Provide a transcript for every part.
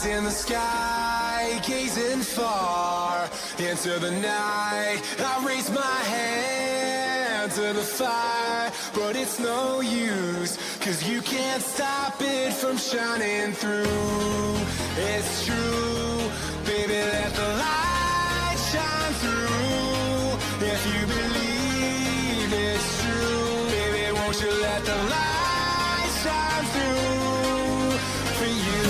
in the sky, gazing far into the night. I raise my hand to the fire, but it's no use, 'cause you can't stop it from shining through. It's true, baby, let the light shine through. If you believe it's true, baby, won't you let the light shine through for you.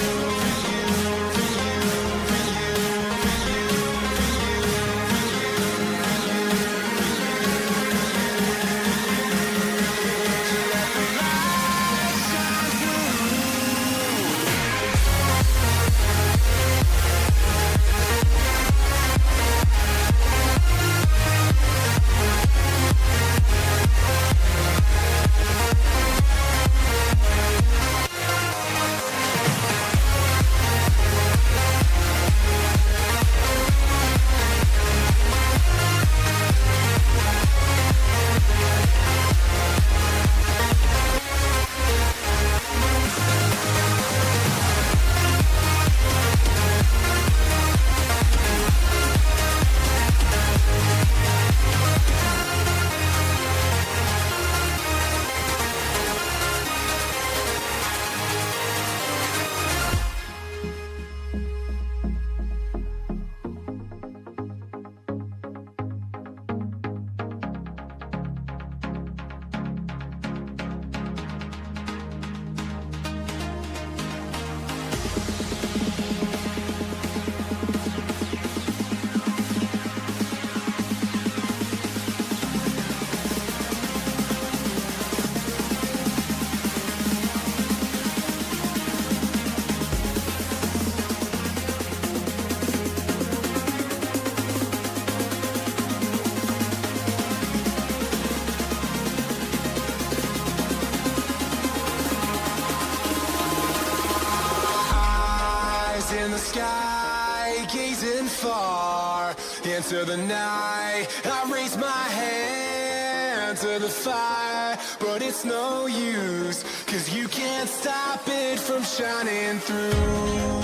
In the sky, gazing far into the night. I raise my hand to the fire, but it's no use, 'cause you can't stop it from shining through.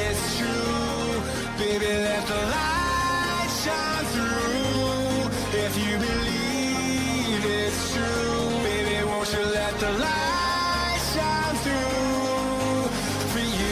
It's true, baby, let the light shine through. If you believe it's true, baby, won't you let the light shine through for you.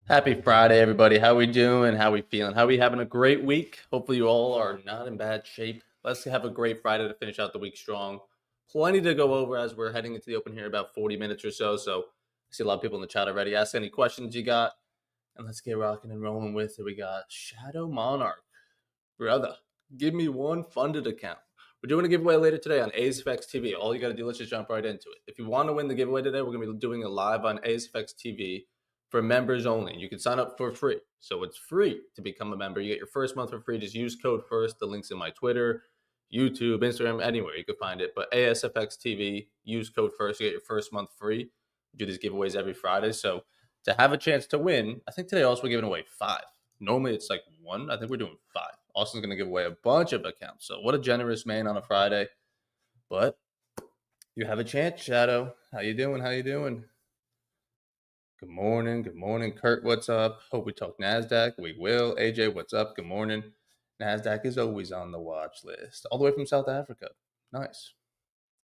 Happy Friday, everybody. How we doing? How we feeling? How we having a great week? Hopefully you all are not in bad shape. Let's have a great Friday to finish out the week strong. Plenty to go over as we're heading into the open here, about 40 minutes or so. So I see a lot of people in the chat already. Ask any questions you got, and let's get rocking and rolling with it. We got Shadow Monarch. Brother, give me one funded account. We're doing a giveaway later today on ASFX TV. All you got to do, let's just jump right into it. If you want to win the giveaway today, we're going to be doing it live on ASFX TV for members only. You can sign up for free. So it's free to become a member. You get your first month for free. Just use code FIRST. The link's in my Twitter, YouTube, Instagram, anywhere you can find it. But ASFX TV, use code FIRST. You get your first month free. We do these giveaways every Friday. So to have a chance to win, I think today also we're giving away 5. Normally it's like 1. I think we're doing 5. Austin's going to give away a bunch of accounts. So what a generous man on a Friday. But you have a chance, Shadow. How you doing? How you doing? Good morning. Good morning. Kurt, what's up? Hope we talk NASDAQ. We will. AJ, what's up? Good morning. NASDAQ is always on the watch list. All the way from South Africa. Nice.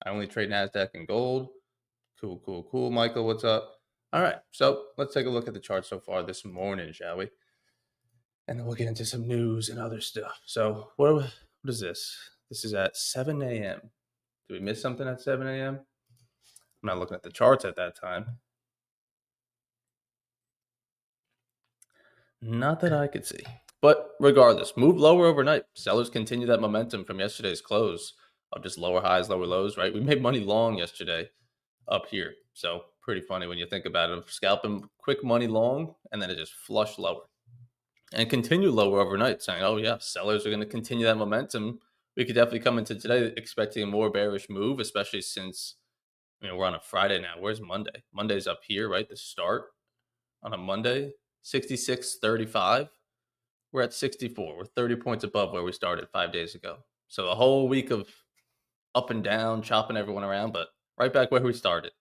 I only trade NASDAQ and gold. Cool, cool, cool. Michael, what's up? All right. So let's take a look at the chart so far this morning, shall we? And then we'll get into some news and other stuff. So what is this? This is at 7 a.m. Did we miss something at 7 a.m.? I'm not looking at the charts at that time. Not that I could see. But regardless, move lower overnight. Sellers continue that momentum from yesterday's close of just lower highs, lower lows, right? We made money long yesterday up here. So pretty funny when you think about it. Scalping quick money long, and then it just flushed lower. And continue lower overnight, saying, oh, yeah, sellers are going to continue that momentum. We could definitely come into today expecting a more bearish move, especially since we're on a Friday now. Where's Monday? Monday's up here, right? The start on a Monday, 66.35. We're at 64. We're 30 points above where we started 5 days ago. So a whole week of up and down, chopping everyone around, but right back where we started.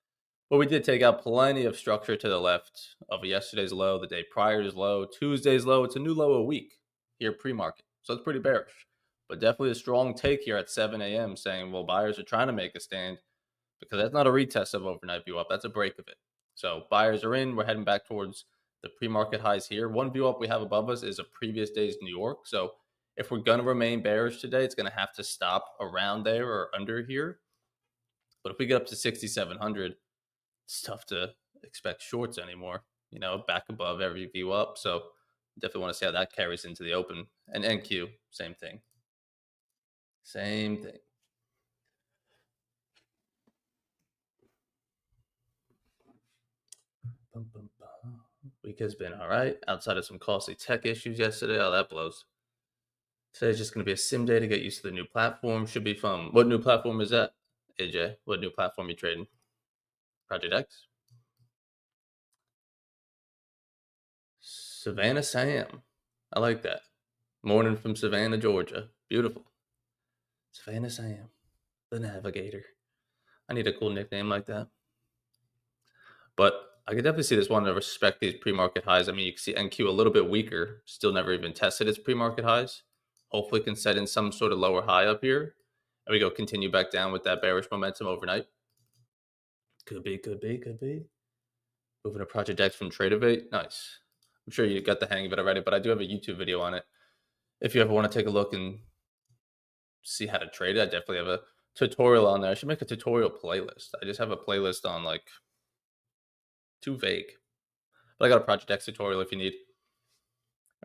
But we did take out plenty of structure to the left of yesterday's low, the day prior's low, Tuesday's low. It's a new low a week here pre-market. So it's pretty bearish. But definitely a strong take here at 7 a.m. saying, well, buyers are trying to make a stand because that's not a retest of overnight view up. That's a break of it. So buyers are in. We're heading back towards the pre-market highs here. One view up we have above us is a previous day's New York. So if we're going to remain bearish today, it's going to have to stop around there or under here. But if we get up to 6,700, it's tough to expect shorts anymore, back above every view up. So definitely want to see how that carries into the open. And NQ, same thing. Same thing. Week has been all right. Outside of some costly tech issues yesterday, all that blows. Today's just going to be a sim day to get used to the new platform. Should be fun. What new platform is that, AJ? What new platform you trading? Project X? Savannah Sam. I like that. Morning from Savannah, Georgia. Beautiful. Savannah Sam, the Navigator. I need a cool nickname like that. But I could definitely see this one to respect these pre-market highs. I mean, you can see NQ a little bit weaker. Still never even tested its pre-market highs. Hopefully can set in some sort of lower high up here. And we go continue back down with that bearish momentum overnight. Could be. Moving to Project X from Tradeovate. Nice. I'm sure you got the hang of it already, but I do have a YouTube video on it. If you ever want to take a look and see how to trade it, I definitely have a tutorial on there. I should make a tutorial playlist. I just have a playlist on too vague. But I got a Project X tutorial if you need.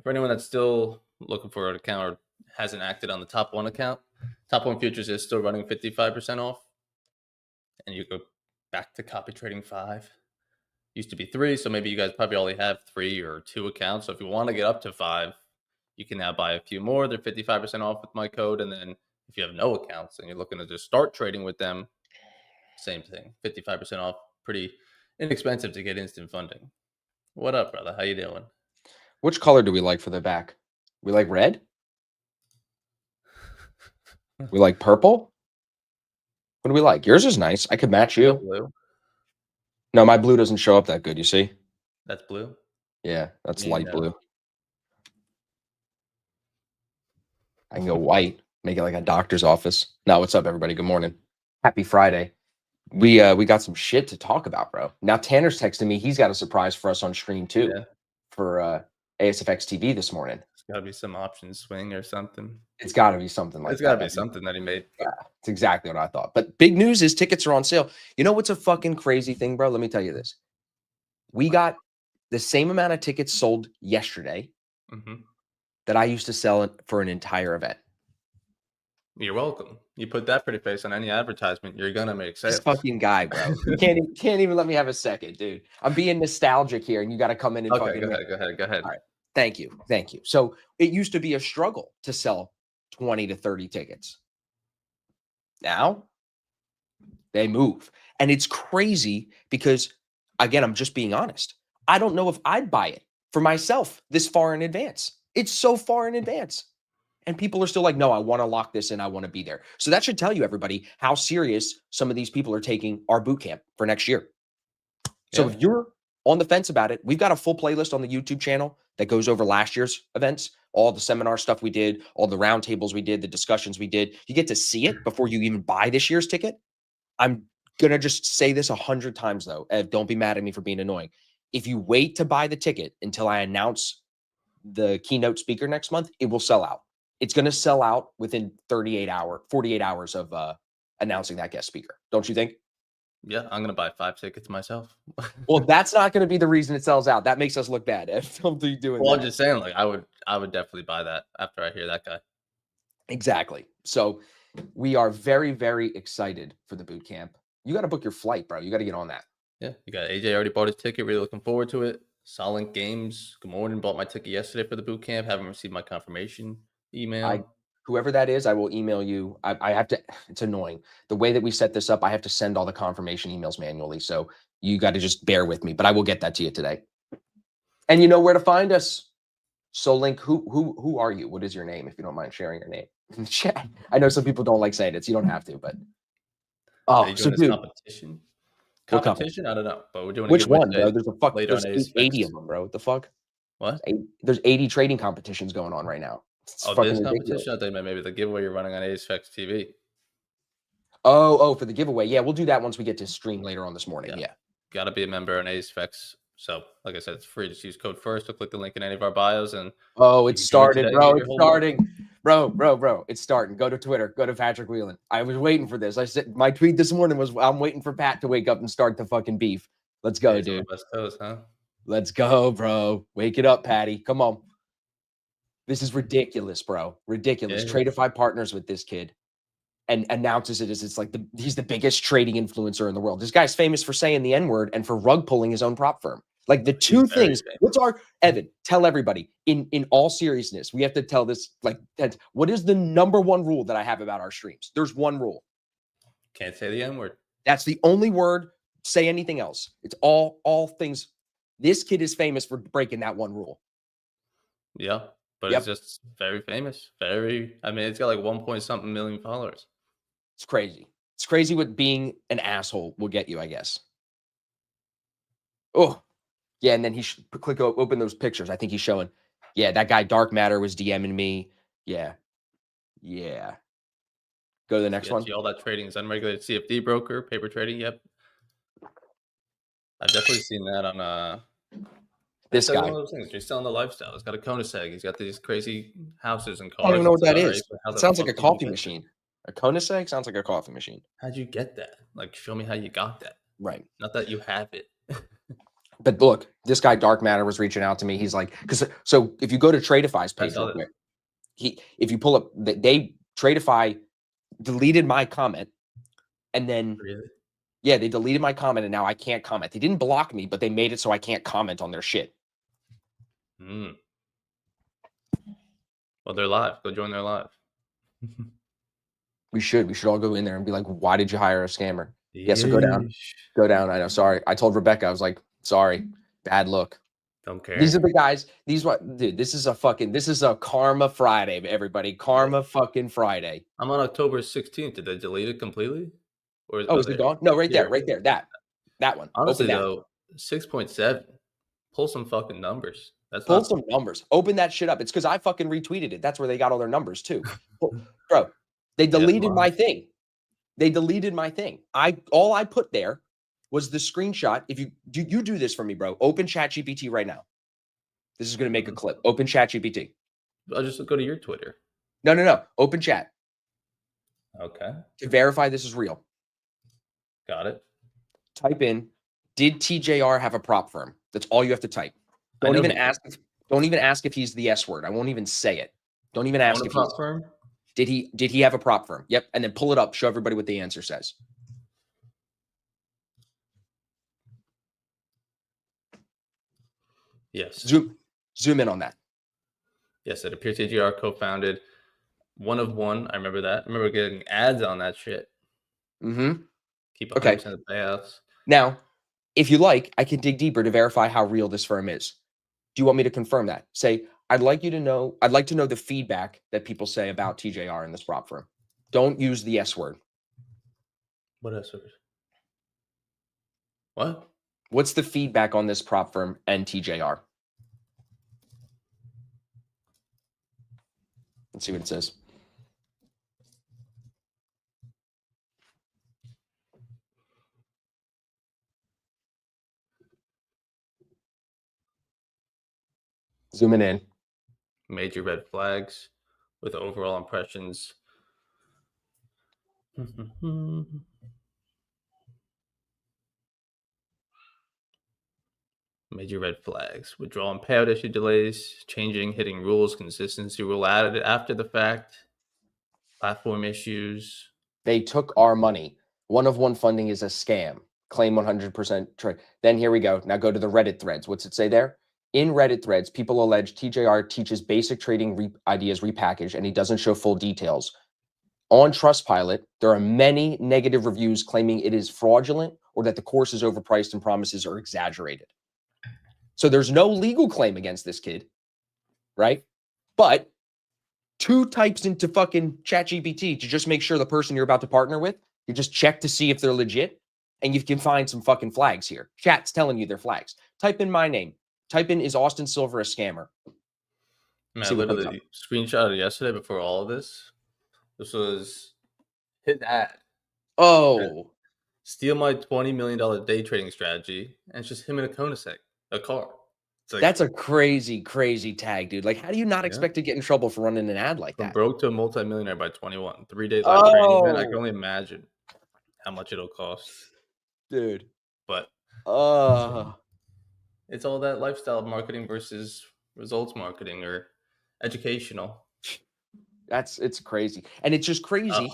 For anyone that's still looking for an account or hasn't acted on the top one account, top one futures is still running 55% off. And you go back to copy trading 5. Used to be 3, so maybe you guys probably only have 3 or 2 accounts. So if you want to get up to 5, you can now buy a few more. They're 55% off with my code. And then if you have no accounts and you're looking to just start trading with them, same thing, 55% off. Pretty inexpensive to get instant funding. What up, brother? How you doing? Which color do we like for the back? We like red? We like purple? What do we like? Yours is nice. I could match you. Blue. No, my blue doesn't show up that good, you see? That's blue? Yeah, that's light blue. I can go white, make it like a doctor's office. Now, what's up, everybody? Good morning. Happy Friday. We got some shit to talk about, bro. Now, Tanner's texting me. He's got a surprise for us on stream, too. Yeah. ASFX TV this morning. It's got to be some option swing or something. It's got to be something like It's got to that. be something that he made. Yeah, it's exactly what I thought. But big news is tickets are on sale. You know what's a fucking crazy thing, bro? Let me tell you this. We got the same amount of tickets sold yesterday that I used to sell it for an entire event. You're welcome. You put that pretty face on any advertisement, you're gonna make sales. This fucking guy, bro. You can't even let me have a second, dude. I'm being nostalgic here, and you got to come in and Okay, fucking. go ahead. All right. Thank you. So it used to be a struggle to sell 20 to 30 tickets. Now they move. And it's crazy because, again, I'm just being honest. I don't know if I'd buy it for myself this far in advance. It's so far in advance. And people are still like, no, I want to lock this in. I want to be there. So that should tell you, everybody, how serious some of these people are taking our boot camp for next year. So if you're on the fence about it, we've got a full playlist on the YouTube channel that goes over last year's events, all the seminar stuff we did, all the roundtables we did, the discussions we did. You get to see it before you even buy this year's ticket. I'm going to just say this 100 times, though. Ev, don't be mad at me for being annoying. If you wait to buy the ticket until I announce the keynote speaker next month, it will sell out. It's going to sell out within 48 hours of announcing that guest speaker. Don't you think? Yeah, I'm gonna buy 5 tickets myself. Well, that's not going to be the reason it sells out. That makes us look bad. Don't be doing Well, that. I'm just saying, like, I would definitely buy that after I hear that guy. Exactly. So we are very, very excited for the boot camp. You got to book your flight, bro. You got to get on that. Yeah, you got AJ already bought his ticket. Really looking forward to it. Solent Games. Good morning. Bought my ticket yesterday for the boot camp. Haven't received my confirmation email. Whoever that is, I will email you. I have to, it's annoying. The way that we set this up, I have to send all the confirmation emails manually. So you got to just bear with me, but I will get that to you today. And you know where to find us. So Link, who are you? What is your name? If you don't mind sharing your name in the chat. I know some people don't like saying it, so you don't have to, but. Oh, so dude. Competition? Competition? I don't know, but we're doing which one, bro? There's there's 80 of them, bro. What the fuck? What? There's 80 trading competitions going on right now. It's this competition? I think maybe the giveaway you're running on ASFX TV. Oh, for the giveaway. Yeah, we'll do that once we get to stream later on this morning. Yeah. Got to be a member on ASFX. So, like I said, it's free. Just use code FIRST to click the link in any of our bios. And it started, bro. It's starting. Bro. It's starting. Go to Twitter. Go to Patrick Whelan. I was waiting for this. I said my tweet this morning was, I'm waiting for Pat to wake up and start the fucking beef. Let's go, dude. West Coast, huh? Let's go, bro. Wake it up, Patty. Come on. This is ridiculous, bro. Ridiculous. Yeah. Tradeify partners with this kid and announces it as it's like he's the biggest trading influencer in the world. This guy's famous for saying the N-word and for rug pulling his own prop firm. Like the two things. What's Evan? Tell everybody in all seriousness. We have to tell this. Like, what is the number one rule that I have about our streams? There's one rule. Can't say the N-word. That's the only word. Say anything else. It's all things. This kid is famous for breaking that one rule. Yeah. But it's just very famous. I mean, it's got like 1 point something million followers. It's crazy. It's crazy what being an asshole will get you, I guess. Oh, yeah. And then he open those pictures. I think he's showing. Yeah, that guy Dark Matter was DMing me. Yeah. Go to the next one. All that trading is unregulated CFD broker, paper trading. Yep. I've definitely seen that on this guy. One of those things. He's selling the lifestyle. He's got a Koenigsegg. He's got these crazy houses and cars. I don't even know what that is. It sounds like a coffee machine. A Koenigsegg sounds like a coffee machine. How'd you get that? Like, show me how you got that. Right. Not that you have it. But look, this guy Dark Matter was reaching out to me. He's like, so if you go to Tradeify's page, if you pull up, Tradeify deleted my comment, and then they deleted my comment, and now I can't comment. They didn't block me, but they made it so I can't comment on their shit. Well, they're live. Go join their live. We should all go in there and be like, why did you hire a scammer? Yeah, so go down. I know. Sorry. I told Rebecca, I was like, sorry, bad look. Don't care. These are the guys. Dude, this is a Karma Friday, everybody. Karma fucking Friday. I'm on October 16th. Did they delete it completely? Or is it gone? No, right there. That one. Honestly, though, 6.7. Pull some fucking numbers. Pull some numbers. Open that shit up. It's because I fucking retweeted it. That's where they got all their numbers too. Bro, they deleted my thing. All I put there was the screenshot. If you do this for me, bro, open ChatGPT right now. This is going to make a clip. Open ChatGPT. I'll just go to your Twitter. No. Open chat Okay. to verify this is real. Got it. Type in, did TJR have a prop firm? That's all you have to type. I Don't know even he ask. Don't even ask if he's the S word. I won't even say it. Don't even ask Own a if prop he's. firm? Did he have a prop firm? Yep. And then pull it up. Show everybody what the answer says. Yes. Zoom in on that. Yes, it appears TGR co-founded One of One. I remember that. I remember getting ads on that shit. Mm-hmm. Keep 100% Okay. of the payouts. Now, if you like, I can dig deeper to verify how real this firm is. Do you want me to confirm that? Say, I'd like to know the feedback that people say about TJR and this prop firm. Don't use the S word. What else? What? What's the feedback on this prop firm and TJR? Let's see what it says. Zooming in. Major red flags with overall impressions. Major red flags. Withdrawal and payout issue delays, changing hitting rules, consistency rule added after the fact, platform issues. They took our money. One of One funding is a scam. Claim 100% trade. Then here we go. Now go to the Reddit threads. What's it say there? In Reddit threads, people allege TJR teaches basic trading ideas repackaged, and he doesn't show full details. On Trustpilot, there are many negative reviews claiming it is fraudulent or that the course is overpriced and promises are exaggerated. So there's no legal claim against this kid, right? But 2 types into fucking ChatGPT to just make sure the person you're about to partner with, you just check to see if they're legit, and you can find some fucking flags here. Chat's telling you they're flags. Type in my name. Type in, is Austin Silver a scammer? Man, I literally screenshotted yesterday before all of this. This was his ad. Oh. Steal my $20 million day trading strategy. And it's just him in a Koenigsegg, a car. It's like, That's a crazy, crazy tag, dude. Like, how do you not expect to get in trouble for running an ad like from that? broke to a multimillionaire by 21. 3 days live trading, man. I can only imagine how much it'll cost. Dude. But it's all that lifestyle marketing versus results marketing or educational. It's crazy. And it's just crazy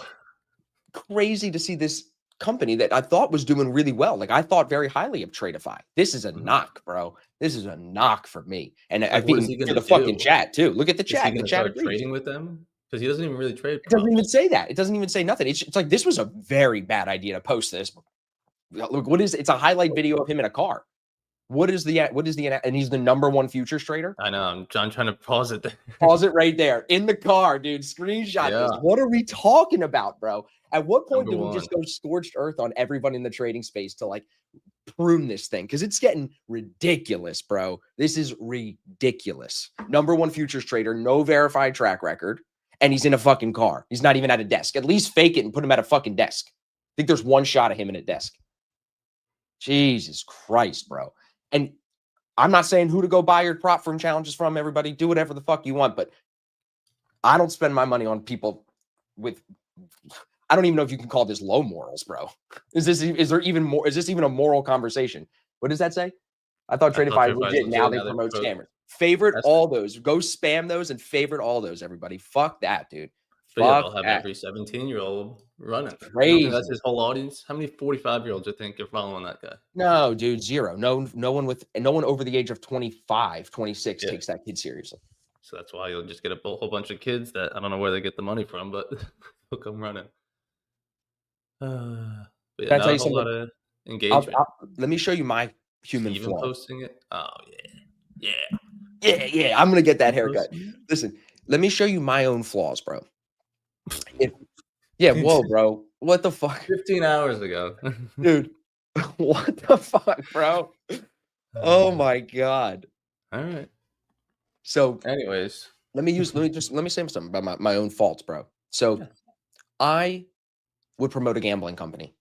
to see this company that I thought was doing really well. Like, I thought very highly of Tradeify. This is a knock, bro. This is a knock for me. And I think for the fucking chat too. Look at the chat. The chat agrees. Trading with them because he doesn't even really trade. It doesn't even say that. It doesn't even say nothing. It's like, this was a very bad idea to post this. Look, it's a highlight video of him in a car. What is the and he's the #1 futures trader? I know. I'm trying to pause it there. Pause it right there in the car, dude. Screenshot this. What are we talking about, bro? At what point do we just go scorched earth on everyone in the trading space to like prune this thing? Because it's getting ridiculous, bro. This is ridiculous. #1 futures trader, no verified track record, and he's in a fucking car. He's not even at a desk. At least fake it and put him at a fucking desk. I think there's one shot of him in a desk. Jesus Christ, bro. And I'm not saying who to go buy your prop firm challenges from, everybody. Do whatever the fuck you want, but I don't spend my money on people with, I don't even know if you can call this low morals, bro. Is this even a moral conversation? What does that say? I thought Tradeify was legit. Now they promote scammers. Favorite all those. Go spam those and favorite all those, everybody. Fuck that, dude. They'll have every 17-year-old running. Crazy. That's his whole audience. How many 45-year-olds do you think are following that guy? No, dude, zero. No one over the age of 25, 26 takes that kid seriously. So that's why you'll just get a whole bunch of kids that I don't know where they get the money from, but they'll come running. But yeah, not a whole lot of engagement. Let me show you my human flaw. Posting it? Oh, yeah. Yeah. I'm going to get that haircut. Listen, let me show you my own flaws, bro. Whoa, bro. What the fuck? 15 hours ago. Dude, what the fuck, bro? Oh my God. All right. So anyways, let me say something about my own faults, bro. So I would promote a gambling company.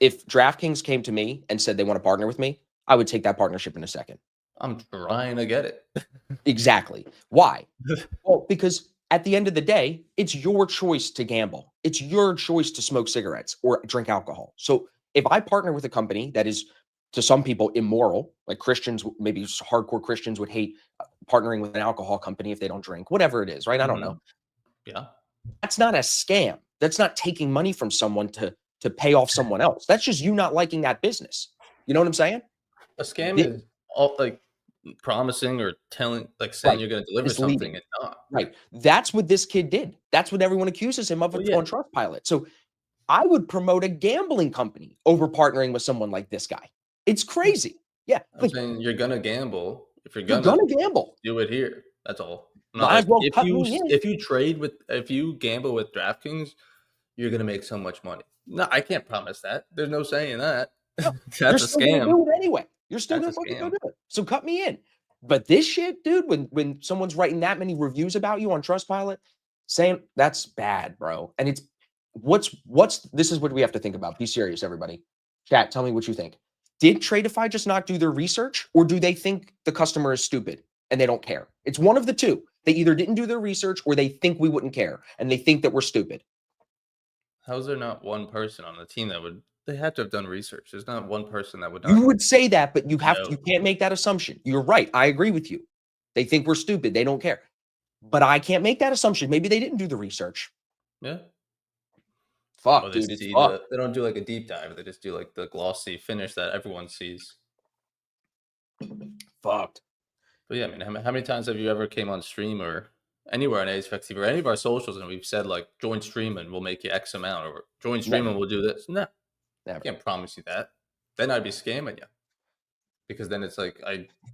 If DraftKings came to me and said they want to partner with me, I would take that partnership in a second. I'm trying to get it. Exactly. Why? Well, because at the end of the day, it's your choice to gamble. It's your choice to smoke cigarettes or drink alcohol. So if I partner with a company that is, to some people, immoral, like Christians, maybe hardcore Christians would hate partnering with an alcohol company if they don't drink, whatever it is, right? I don't know. Mhm. Yeah. That's not a scam. That's not taking money from someone to pay off someone else. That's just you not liking that business. You know what I'm saying? A scam Thi- is all like promising or telling, like saying right. you're going to deliver something Misleading. and not. Right. That's what this kid did. That's what everyone accuses him of Well, yeah. on Trustpilot. So I would promote a gambling company over partnering with someone like this guy. It's crazy. Yeah. I'm Like, saying you're gonna gamble. If you're you're gonna gonna gamble. do it here, that's all. I'm not Might as like well cut me in. if you trade with if you gamble with DraftKings, you're gonna make so much money. No, I can't promise that. There's no saying that. No, you're That's a still gonna scam. do it anyway. You're still That's gonna a fucking go scam. do it. So cut me in. But this shit, dude, when someone's writing that many reviews about you on Trustpilot, saying that's bad, bro. And it's what's this is what we have to think about. Be serious, everybody. Chat, tell me what you think. Did Tradeify just not do their research, or do they think the customer is stupid and they don't care? It's one of the two. They either didn't do their research or they think we wouldn't care and they think that we're stupid. How is there not one person on the team that would? They had to have done research. There's not one person that would You not would say that, but you know. can't make that assumption. You're right. I agree with you. They think we're stupid. They don't care. But I can't make that assumption. Maybe they didn't do the research. Yeah. Fuck, Or they dude. It's see fucked. they don't do like a deep dive. They just do like the glossy finish that everyone sees. Fucked. But yeah, I mean, how many times have you ever came on stream or anywhere on ASFX TV or any of our socials and we've said like join stream and we'll make you X amount or join stream Never. and we'll do this? No, I Never. can't promise you that. Then I'd be scamming you because then it's like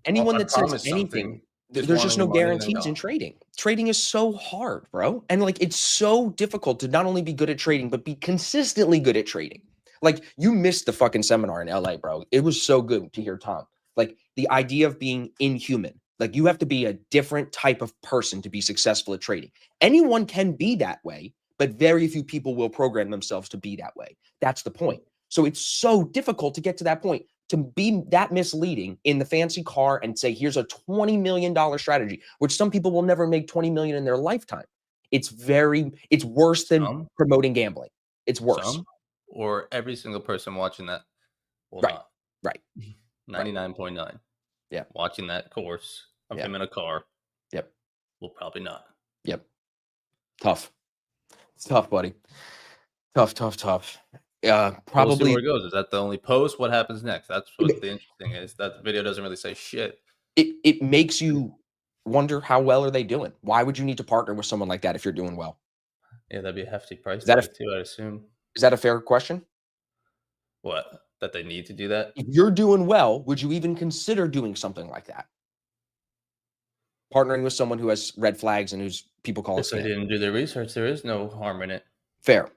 Anyone I that says promise anything, something, there's just wanting no money and then guarantees in not. trading. Trading is so hard, bro. And like it's so difficult to not only be good at trading, but be consistently good at trading. Like you missed the fucking seminar in LA, bro. It was so good to hear Tom. Like the idea of being inhuman. Like you have to be a different type of person to be successful at trading. Anyone can be that way, but very few people will program themselves to be that way. That's the point. So it's so difficult to get to that point, to be that misleading in the fancy car and say, here's a $20 million strategy, which some people will never make 20 million in their lifetime. It's worse than Some, promoting gambling. It's worse. some, or every single person watching that will Right. not. Right. 99.9. Yeah. Watching that course of Yeah. him in a car. Yep. Will probably not. Yep. Tough. It's tough, buddy. Tough. We'll see Probably where it goes. Is that the only post? What happens next? That's what the interesting is. That the video doesn't really say shit. it makes you wonder, how well are they doing? Why would you need to partner with someone like that if you're doing well? Yeah, that'd be a hefty price that a- tag too, I'd assume. Is that a fair question? What? That they need to do that? If you're doing well, would you even consider doing something like that? Partnering with someone who has red flags and who's people call a If they scam. didn't do their research, there is no harm in it. Fair.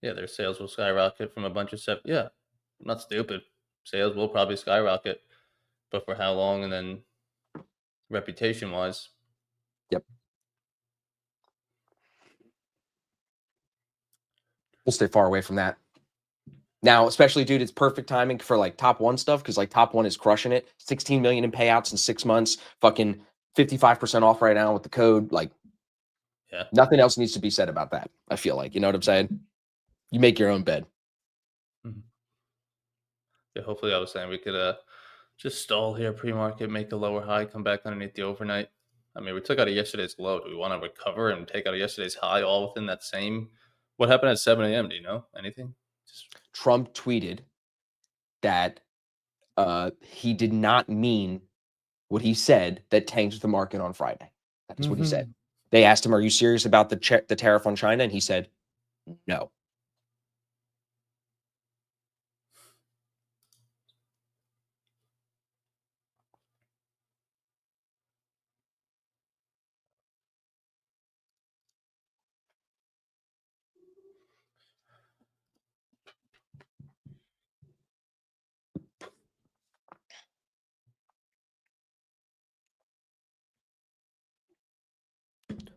Yeah, their sales will skyrocket from a bunch of stuff. Yeah, I'm not stupid. Sales will probably skyrocket, but for how long? And then reputation wise, Yep. We'll stay far away from that. Now, especially, dude, it's perfect timing for like Top One stuff, because like Top One is crushing it. 16 million in payouts in 6 months. Fucking 55% off right now with the code. Like, yeah, nothing else needs to be said about that. I feel like, you know what I'm saying? You make your own bed. Yeah, hopefully, I was saying we could just stall here pre-market, make the lower high, come back underneath the overnight. I mean, we took out of yesterday's low. Do we want to recover and take out of yesterday's high all within that same? What happened at 7 a.m.? Do you know anything? Trump tweeted that he did not mean what he said, that tanked the market on Friday. That's what he said. They asked him, "Are you serious about the tariff on China?" And he said, "No."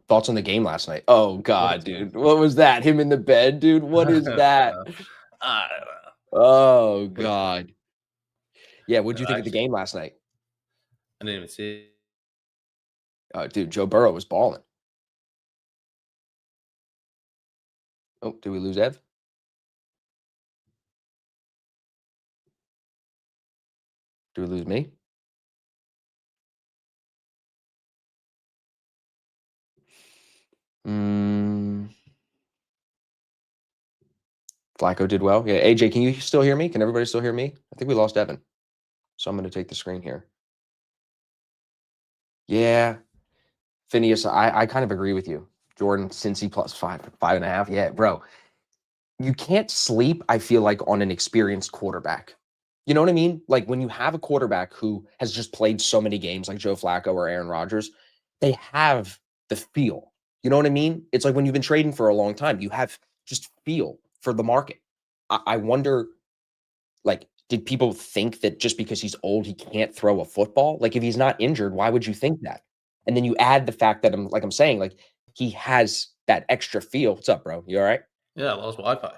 Thoughts on the game last night? Oh God, dude, what was that? Him in the bed, dude. What is that? I don't know. Oh God. Yeah, what'd you think of the Actually, game last night? I didn't even see Dude, Joe Burrow was balling. Oh, did we lose Ev? Did we lose me? Mm, Flacco did well. Yeah, AJ, can you still hear me? Can everybody still hear me? I think we lost Evan. So I'm going to take the screen here. Yeah, Phineas, I kind of agree with you. Jordan, Cincy plus 5.5. Yeah, bro. You can't sleep, I feel like, on an experienced quarterback. You know what I mean? Like when you have a quarterback who has just played so many games like Joe Flacco or Aaron Rodgers, they have the feel. You know what I mean? It's like when you've been trading for a long time, you have just feel for the market. I wonder, like, did people think that just because he's old, he can't throw a football? Like, if he's not injured, why would you think that? And then you add the fact that I'm saying, like, he has that extra feel. What's up, bro? You all right? Yeah, I lost Wi-Fi.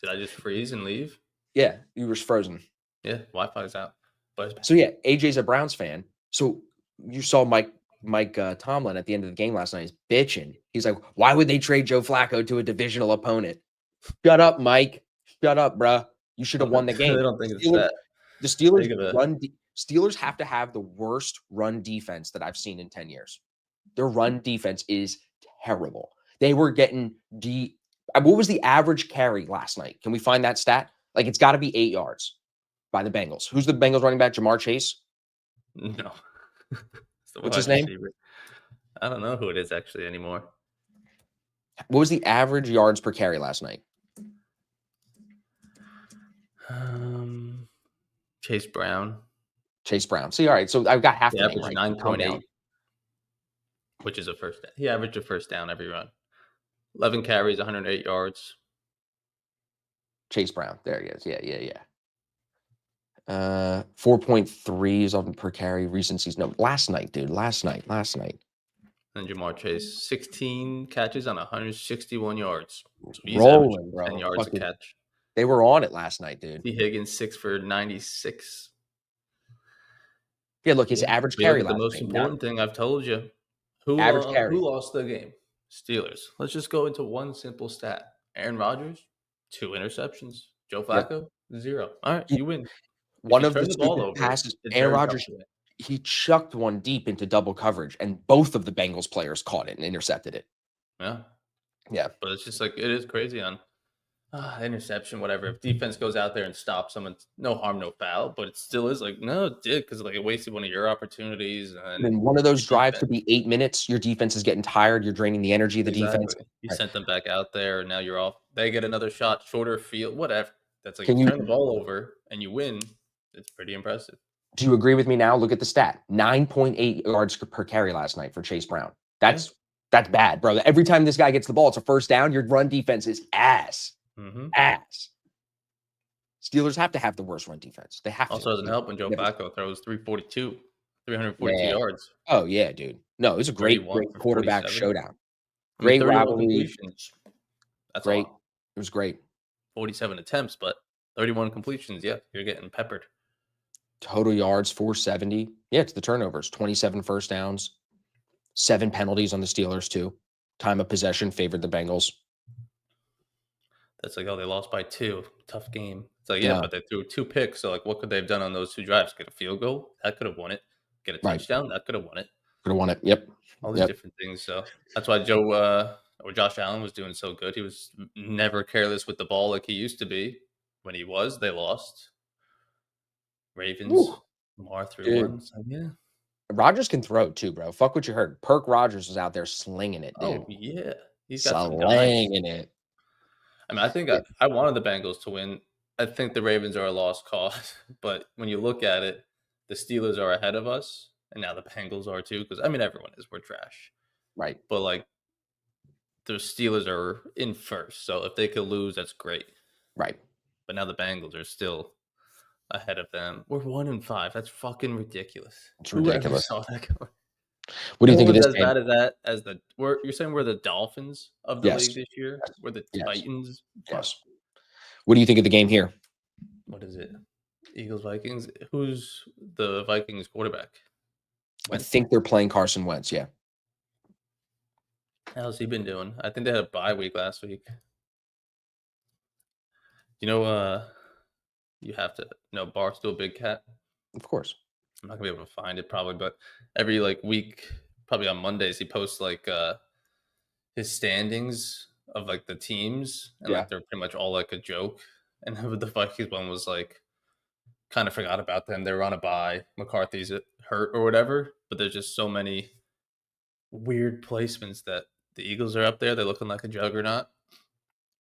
Did I just freeze and leave? Yeah, you were frozen. Yeah, Wi-Fi's out. But it's back. So yeah, AJ's a Browns fan. So you saw Mike Tomlin at the end of the game last night. He's bitching. He's like, "Why would they trade Joe Flacco to a divisional opponent?" Shut up, Mike. Shut up, bruh. You should have won the I game. don't think it's Steelers, that the Steelers big of a. Steelers have to have the worst run defense that I've seen in 10 years. Their run defense is terrible. They were getting what was the average carry last night? Can we find that stat? Like it's got to be 8 yards by the Bengals. Who's the Bengals running back? Jamar Chase? No. It's the What's his wide name? receiver. I don't know who it is actually anymore. What was the average yards per carry last night? Chase Brown. Chase Brown. See, all right. So I've got half He the name averaged right. Calm 9.8, down. which is a first down. He averaged a first down every run. 11 carries, 108 yards. Chase Brown. There he is. Yeah. 4.3 is on per carry. Recency's no. Last night, dude. Last night. And Jamar Chase, 16 catches on 161 yards. So he's Rolling, averaging bro. 10 yards a Fucking- catch. They were on it last night, dude. T. Higgins, 6 for 96. Yeah, look, his Yeah. average We look carry at the last most night. important thing I've told you. Who Average carry. who lost the game? Steelers. Let's just go into one simple stat. Aaron Rodgers, 2 interceptions. Joe Yep. Flacco, 0. All right, He- you win. One you of the turn the ball stupid over, passes, it's Aaron very tough Rodgers, to win. he chucked one deep into double coverage, and both of the Bengals players caught it and intercepted it. Yeah. Yeah. But it's just like it is crazy on interception, whatever. If defense goes out there and stops someone, no harm, no foul. But it still is like, no, it did because like it wasted one of your opportunities. And then one of those drives could be 8 minutes. Your defense is getting tired. You're draining the energy of the defense. You Right. sent them back out there, and now you're off. They get another shot, shorter field, whatever. That's like Can you you- turn the ball over and you win. It's pretty impressive. Do you agree with me now? Look at the stat. 9.8 yards per carry last night for Chase Brown. That's bad, bro. Every time this guy gets the ball, it's a first down. Your run defense is ass. Mm-hmm. Ass. Steelers have to have the worst run defense. They have to. Also doesn't help when Joe Never- Flacco throws 342 Yeah. yards. Oh, yeah, dude. No, it was a great 31 for quarterback 47. showdown. I mean, Great 31 rivalry. completions. That's Great. all. It was great. 47 attempts, but 31 completions. Yeah, you're getting peppered. Total yards, 470. Yeah, it's the turnovers. 27 first downs. 7 penalties on the Steelers, too. Time of possession favored the Bengals. That's like, oh, they lost by 2. Tough game. It's like, Yeah. but they threw 2 picks. So, like, what could they have done on those 2 drives? Get a field goal? That could have won it. Get a Right. touchdown? That could have won it. Could have won it. Yep. All these different things. So that's why Josh Allen was doing so good. He was never careless with the ball like he used to be. When he was, they lost. Ravens, Woo. Lamar threw Dude. one. So, yeah. Rodgers can throw too, bro. Fuck what you heard. Perk Rodgers was out there slinging it, dude. Oh, yeah. He's got some guys. Slinging it. I mean, I think I wanted the Bengals to win. I think the Ravens are a lost cause. But when you look at it, the Steelers are ahead of us. And now the Bengals are too. Because, I mean, everyone is. We're trash. Right. But, like, the Steelers are in first. So if they could lose, that's great. Right. But now the Bengals are still ahead of them. We're 1-5. That's fucking ridiculous. It's Whoever ridiculous. saw that coming? What do you think of Everyone's this as game? bad as that as you're saying we're the Dolphins of the Yes. league this year? Yes. We're the Yes. Titans. Yes. What do you think of the game here? What is it? Eagles Vikings. Who's the Vikings quarterback? I Wentz? think they're playing Carson Wentz. Yeah. How's he been doing? I think they had a bye week last week. You know, you have to know Barstool Big Cat. Of course. I'm not gonna be able to find it probably, but every like week, probably on Mondays, he posts like his standings of like the teams, and Yeah. like they're pretty much all like a joke. And the Vikings one was like kind of forgot about them. They were on a bye. McCarthy's hurt or whatever, but there's just so many weird placements that the Eagles are up there. They're looking like a juggernaut,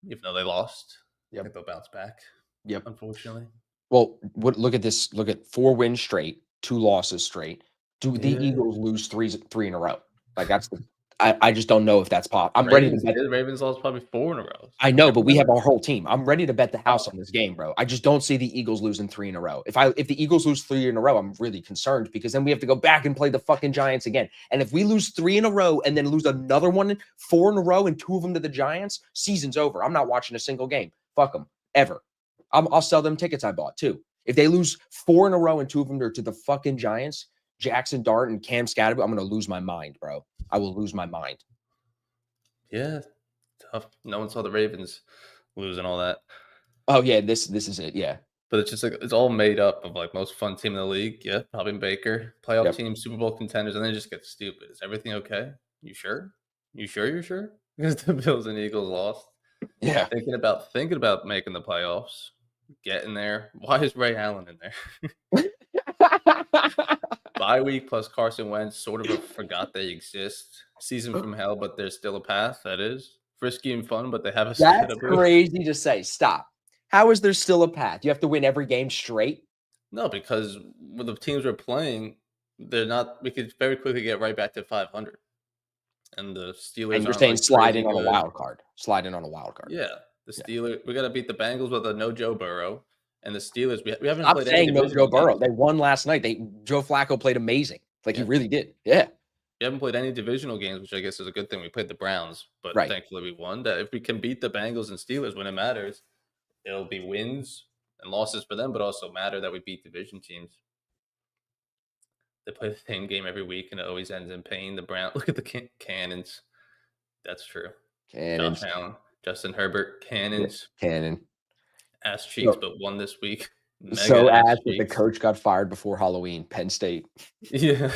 even though they lost. I Yep. think they'll bounce back. Yep. Unfortunately. Well, look at this. Look at 4 wins straight, 2 losses straight. Do the Yeah. Eagles lose three in a row? Like that's the. I just don't know if that's possible. I'm ready to bet. Ravens lost probably 4 in a row. I know, but we have our whole team. I'm ready to bet the house on this game, bro. I just don't see the Eagles losing 3 in a row. If the Eagles lose 3 in a row, I'm really concerned because then we have to go back and play the fucking Giants again. And if we lose 3 in a row and then lose another one, 4 in a row, and 2 of them to the Giants, season's over. I'm not watching a single game. Fuck them ever. I'll sell them tickets I bought too. If they lose 4 in a row and 2 of them are to the fucking Giants, Jackson Dart and Cam Scatterby, I'm gonna lose my mind, bro. I will lose my mind. Yeah, tough. No one saw the Ravens losing all that. Oh yeah, this is it. Yeah. But it's just like it's all made up of like most fun team in the league. Yeah, probably Baker, playoff Yep. team, Super Bowl contenders, and then it just gets stupid. Is everything okay? You sure? You sure? You're sure? Because the Bills and Eagles lost. Yeah. Thinking about making the playoffs, getting there. Why is Ray Allen in there? Bye week plus Carson Wentz sort of forgot they exist. Season from hell, but there's still a path. That is frisky and fun, but they have a That's crazy to say. Stop. How is there still a path? You have to win every game straight? No, because with the teams we're playing, they're not. We could very quickly get right back to 500. And the Steelers. And you're aren't, saying like, slide crazy in on a good. wild card. Slide in on a wild card. Yeah, the Yeah. Steelers. We got to beat the Bengals with a no Joe Burrow, and the Steelers. We haven't I'm played any saying no divisional Joe Burrow. games. They won last night. Joe Flacco played amazing. Like he Yeah. really did. Yeah. We haven't played any divisional games, which I guess is a good thing. We played the Browns, but Right. thankfully we won. That if we can beat the Bengals and Steelers when it matters, it'll be wins and losses for them, but also matter that we beat division teams. They play the same game every week, and it always ends in pain. The Browns. Look at the Cannons. That's true. Cannons. Josh Allen, Justin Herbert, Cannons, Cannon. ass cheeks, So- but won this week. So Mega ass ass that the cheeks. coach got fired before Halloween. Penn State. Yeah.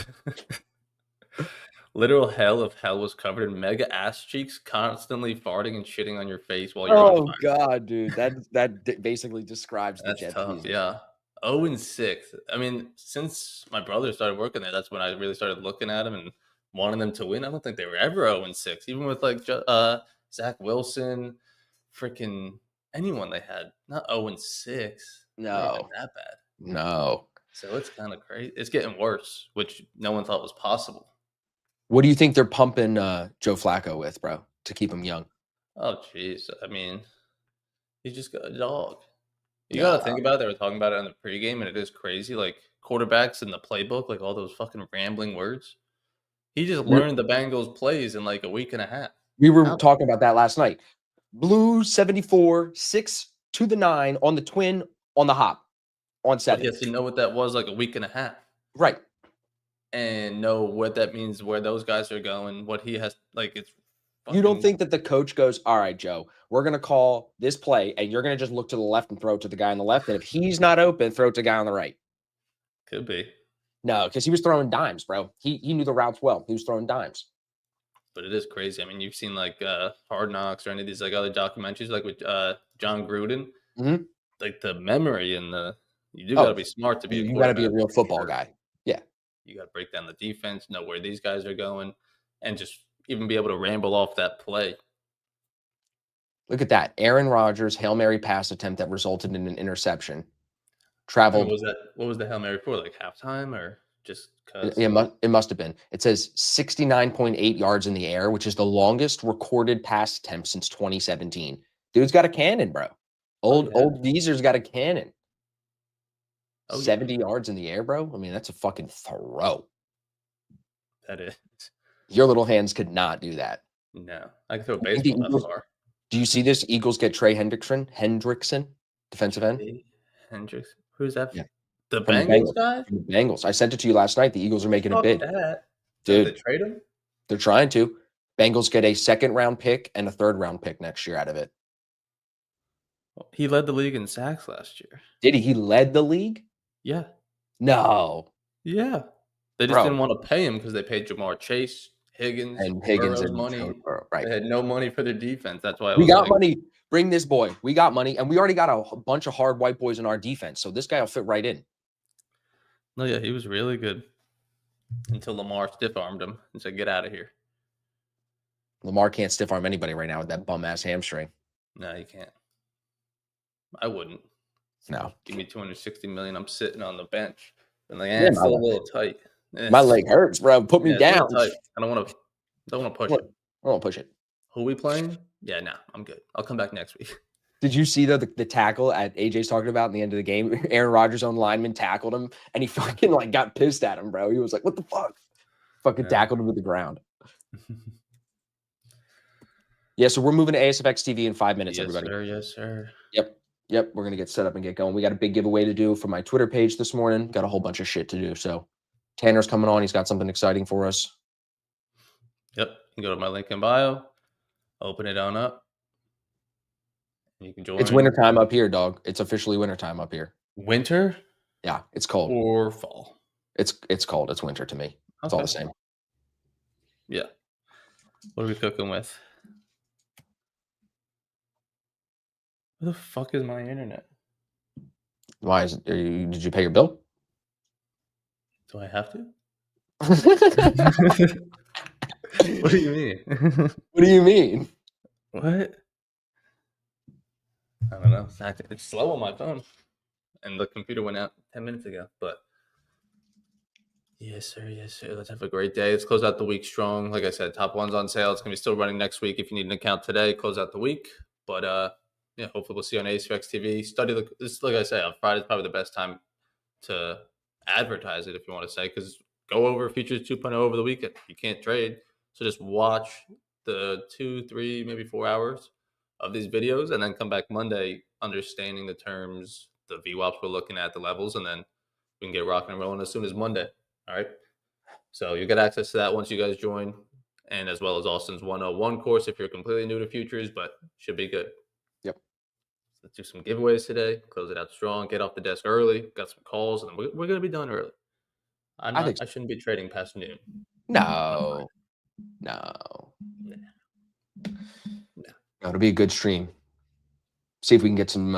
Literal hell if hell was covered in mega ass cheeks, constantly farting and shitting on your face while you're on Oh fire. God, dude. That basically describes the That's Jets tough. season. Yeah. 0-6. I mean, since my brother started working there, that's when I really started looking at them and wanting them to win. I don't think they were ever 0-6, even with like Zach Wilson, freaking anyone they had. Not 0-6. No. Not that bad. No. So it's kind of crazy. It's getting worse, which no one thought was possible. What do you think they're pumping Joe Flacco with, bro, to keep him young? Oh, jeez. I mean, he just got a dog. You got to think about it. They were talking about it in the pregame, and it is crazy. Like, quarterbacks in the playbook, like all those fucking rambling words. He just learned the Bengals plays in like a week and a half. We were How? talking about that last night. Blue 74, 6 to the 9 on the twin on the hop on But 7. he has to know what that was like a week and a half Right. and know what that means, where those guys are going, what he has. Like, it's You don't fucking- think that the coach goes, all right, Joe, we're going to call this play, and you're going to just look to the left and throw it to the guy on the left. And if he's not open, throw it to the guy on the right. Could be. No, because he was throwing dimes, bro. He knew the routes well. He was throwing dimes. But it is crazy. I mean, you've seen like Hard Knocks or any of these like other documentaries, like with John Gruden. Mhm. Like the memory and you do got to be smart to be. You got to be a quarterback, real for football sure. guy. You got to break down the defense, know where these guys are going, and just even be able to ramble off that play. Look at that. Aaron Rodgers, Hail Mary pass attempt that resulted in an interception. I mean, Traveled. what was the Hail Mary for? Like halftime or just because? It must have been. It says 69.8 yards in the air, which is the longest recorded pass attempt since 2017. Dude's got a cannon, bro. Old Geezer's got a cannon. Oh, yeah. 70 yards in the air, bro. I mean, that's a fucking throw. That is. Your little hands could not do that. No. I can throw a I think the baseball that Eagles- far. Do you see this? Eagles get Trey Hendrickson, defensive end. Hendricks. Who's that? Yeah. The From the Bengals Bengals. guy? From the Bengals. I sent it to you last night. The Eagles are making a Fuck bid. that. So Dude, they trade him? they're trying to. Bengals get a second-round pick and a third-round pick next year out of it. He led the league in sacks last year. Did he? He led the league? Yeah. No. Yeah. They just Bro. didn't want to pay him because they paid Jamar Chase, Higgins, And Higgins Burrow's and money. Joe Burrow, right. They had no money for their defense. That's why it We was got like, money. Bring this boy. We got money. And we already got a bunch of hard white boys in our defense. So this guy will fit right in. no, yeah, he was really good until Lamar stiff-armed him and said, get out of here. Lamar can't stiff arm anybody right now with that bum-ass hamstring. No, you can't. I wouldn't. No. Give me $260 million. I'm sitting on the bench. And like, Yeah, it's still a little tight. My leg hurts, bro. Put me Yeah, it's a down. little tight. I don't want to push What? it. I don't push it. Who we playing? Yeah, no, I'm good. I'll come back next week. Did you see the tackle at AJ's talking about in the end of the game? Aaron Rodgers' own lineman tackled him, and he fucking like got pissed at him, bro. He was like, "What the fuck?" Fucking Yeah. tackled him to the ground. Yeah, so we're moving to ASFX TV in 5 minutes, Yes, everybody. sir. Yes, sir. Yep, we're gonna get set up and get going. We got a big giveaway to do for my Twitter page this morning. Got a whole bunch of shit to do. So Tanner's coming on. He's got something exciting for us. Yep. You can go to my link in bio, open it on up. You can join. It's wintertime up here, dog. It's officially wintertime up here. Winter Yeah, it's cold. or fall? It's cold. It's winter to me. It's all Okay. the same. Yeah. What are we cooking with? Where the fuck is my internet? Why is it? Did you pay your bill? Do I have to? What What do you mean? do you mean? What? I don't know. It's slow on my phone. And the computer went out 10 minutes ago. But yes, sir. Yes, sir. Let's have a great day. Let's close out the week strong. Like I said, top one's on sale. It's going to be still running next week. If you need an account today, close out the week. But yeah, hopefully we'll see you on ASFX TV. Study this, like I said, on Friday's probably the best time to advertise it, if you want to say, because go over Futures 2.0 over the weekend. You can't trade. So just watch the 2, 3, maybe 4 hours of these videos and then come back Monday understanding the terms, the VWAPs we're looking at, the levels, and then we can get rocking and rolling as soon as Monday. All right. So you get access to that once you guys join, and as well as Austin's 101 course if you're completely new to futures, but should be good. Yep. Let's do some giveaways today. Close it out strong. Get off the desk early. Got some calls, and then we're going to be done early. I shouldn't be trading past noon. No. It'll be a good stream. See if we can get some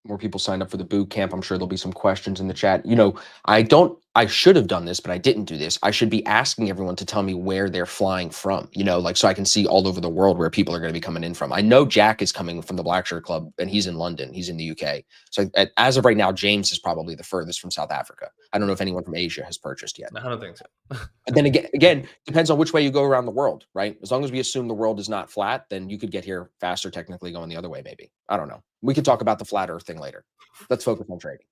more people signed up for the boot camp. I'm sure there'll be some questions in the chat. You know, I should have done this, but I didn't do this. I should be asking everyone to tell me where they're flying from, you know, like so I can see all over the world where people are going to be coming in from. I know Jack is coming from the Black Shirt Club and he's in London. He's in the UK. So as of right now, James is probably the furthest from South Africa. I don't know if anyone from Asia has purchased yet. I don't think so. And then again, depends on which way you go around the world, right? As long as we assume the world is not flat, then you could get here faster technically going the other way, maybe. I don't know. We could talk about the flat earth thing later. Let's focus on trading.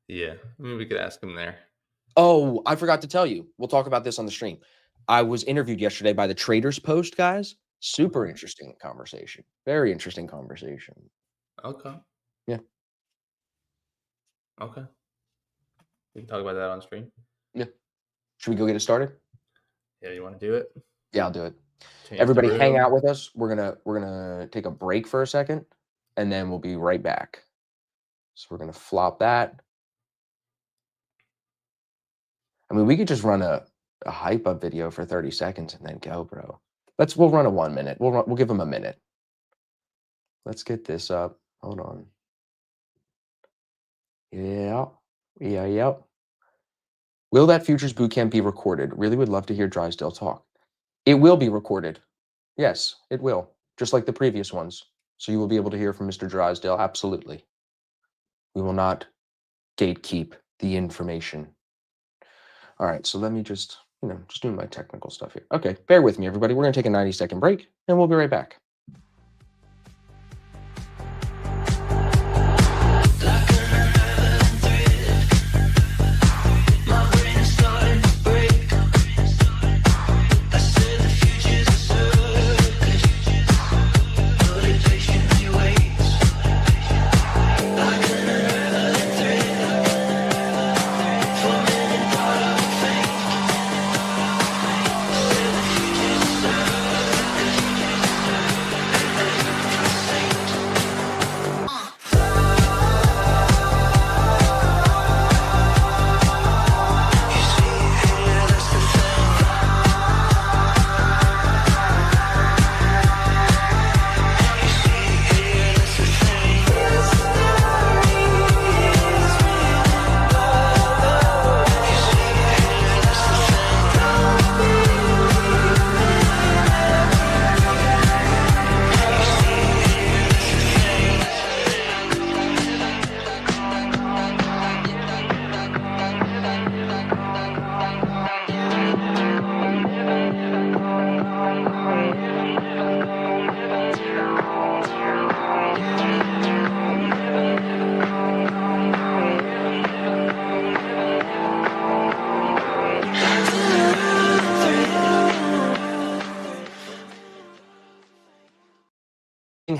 Yeah, maybe we could ask him there. Oh, I forgot to tell you. We'll talk about this on the stream. I was interviewed yesterday by the Traders Post guys. Super interesting conversation. Very interesting conversation. Okay. Yeah. Okay. We can talk about that on stream. Should we go get it started? Yeah, you want to do it? Yeah, I'll do it. Change Everybody the hang room. out with us. We're gonna take a break for a second and then we'll be right back. So we're gonna flop that. I mean, we could just run a hype up video for 30 seconds and then go, bro. We'll run a 1 minute. We'll give them a minute. Let's get this up. Hold on. Yeah. Will that Futures Bootcamp be recorded? Really would love to hear Drysdale talk. It will be recorded. Yes, it will. Just like the previous ones. So you will be able to hear from Mr. Drysdale. Absolutely. We will not gatekeep the information. All right, so let me just do my technical stuff here. Okay, bear with me, everybody. We're going to take a 90-second break, and we'll be right back.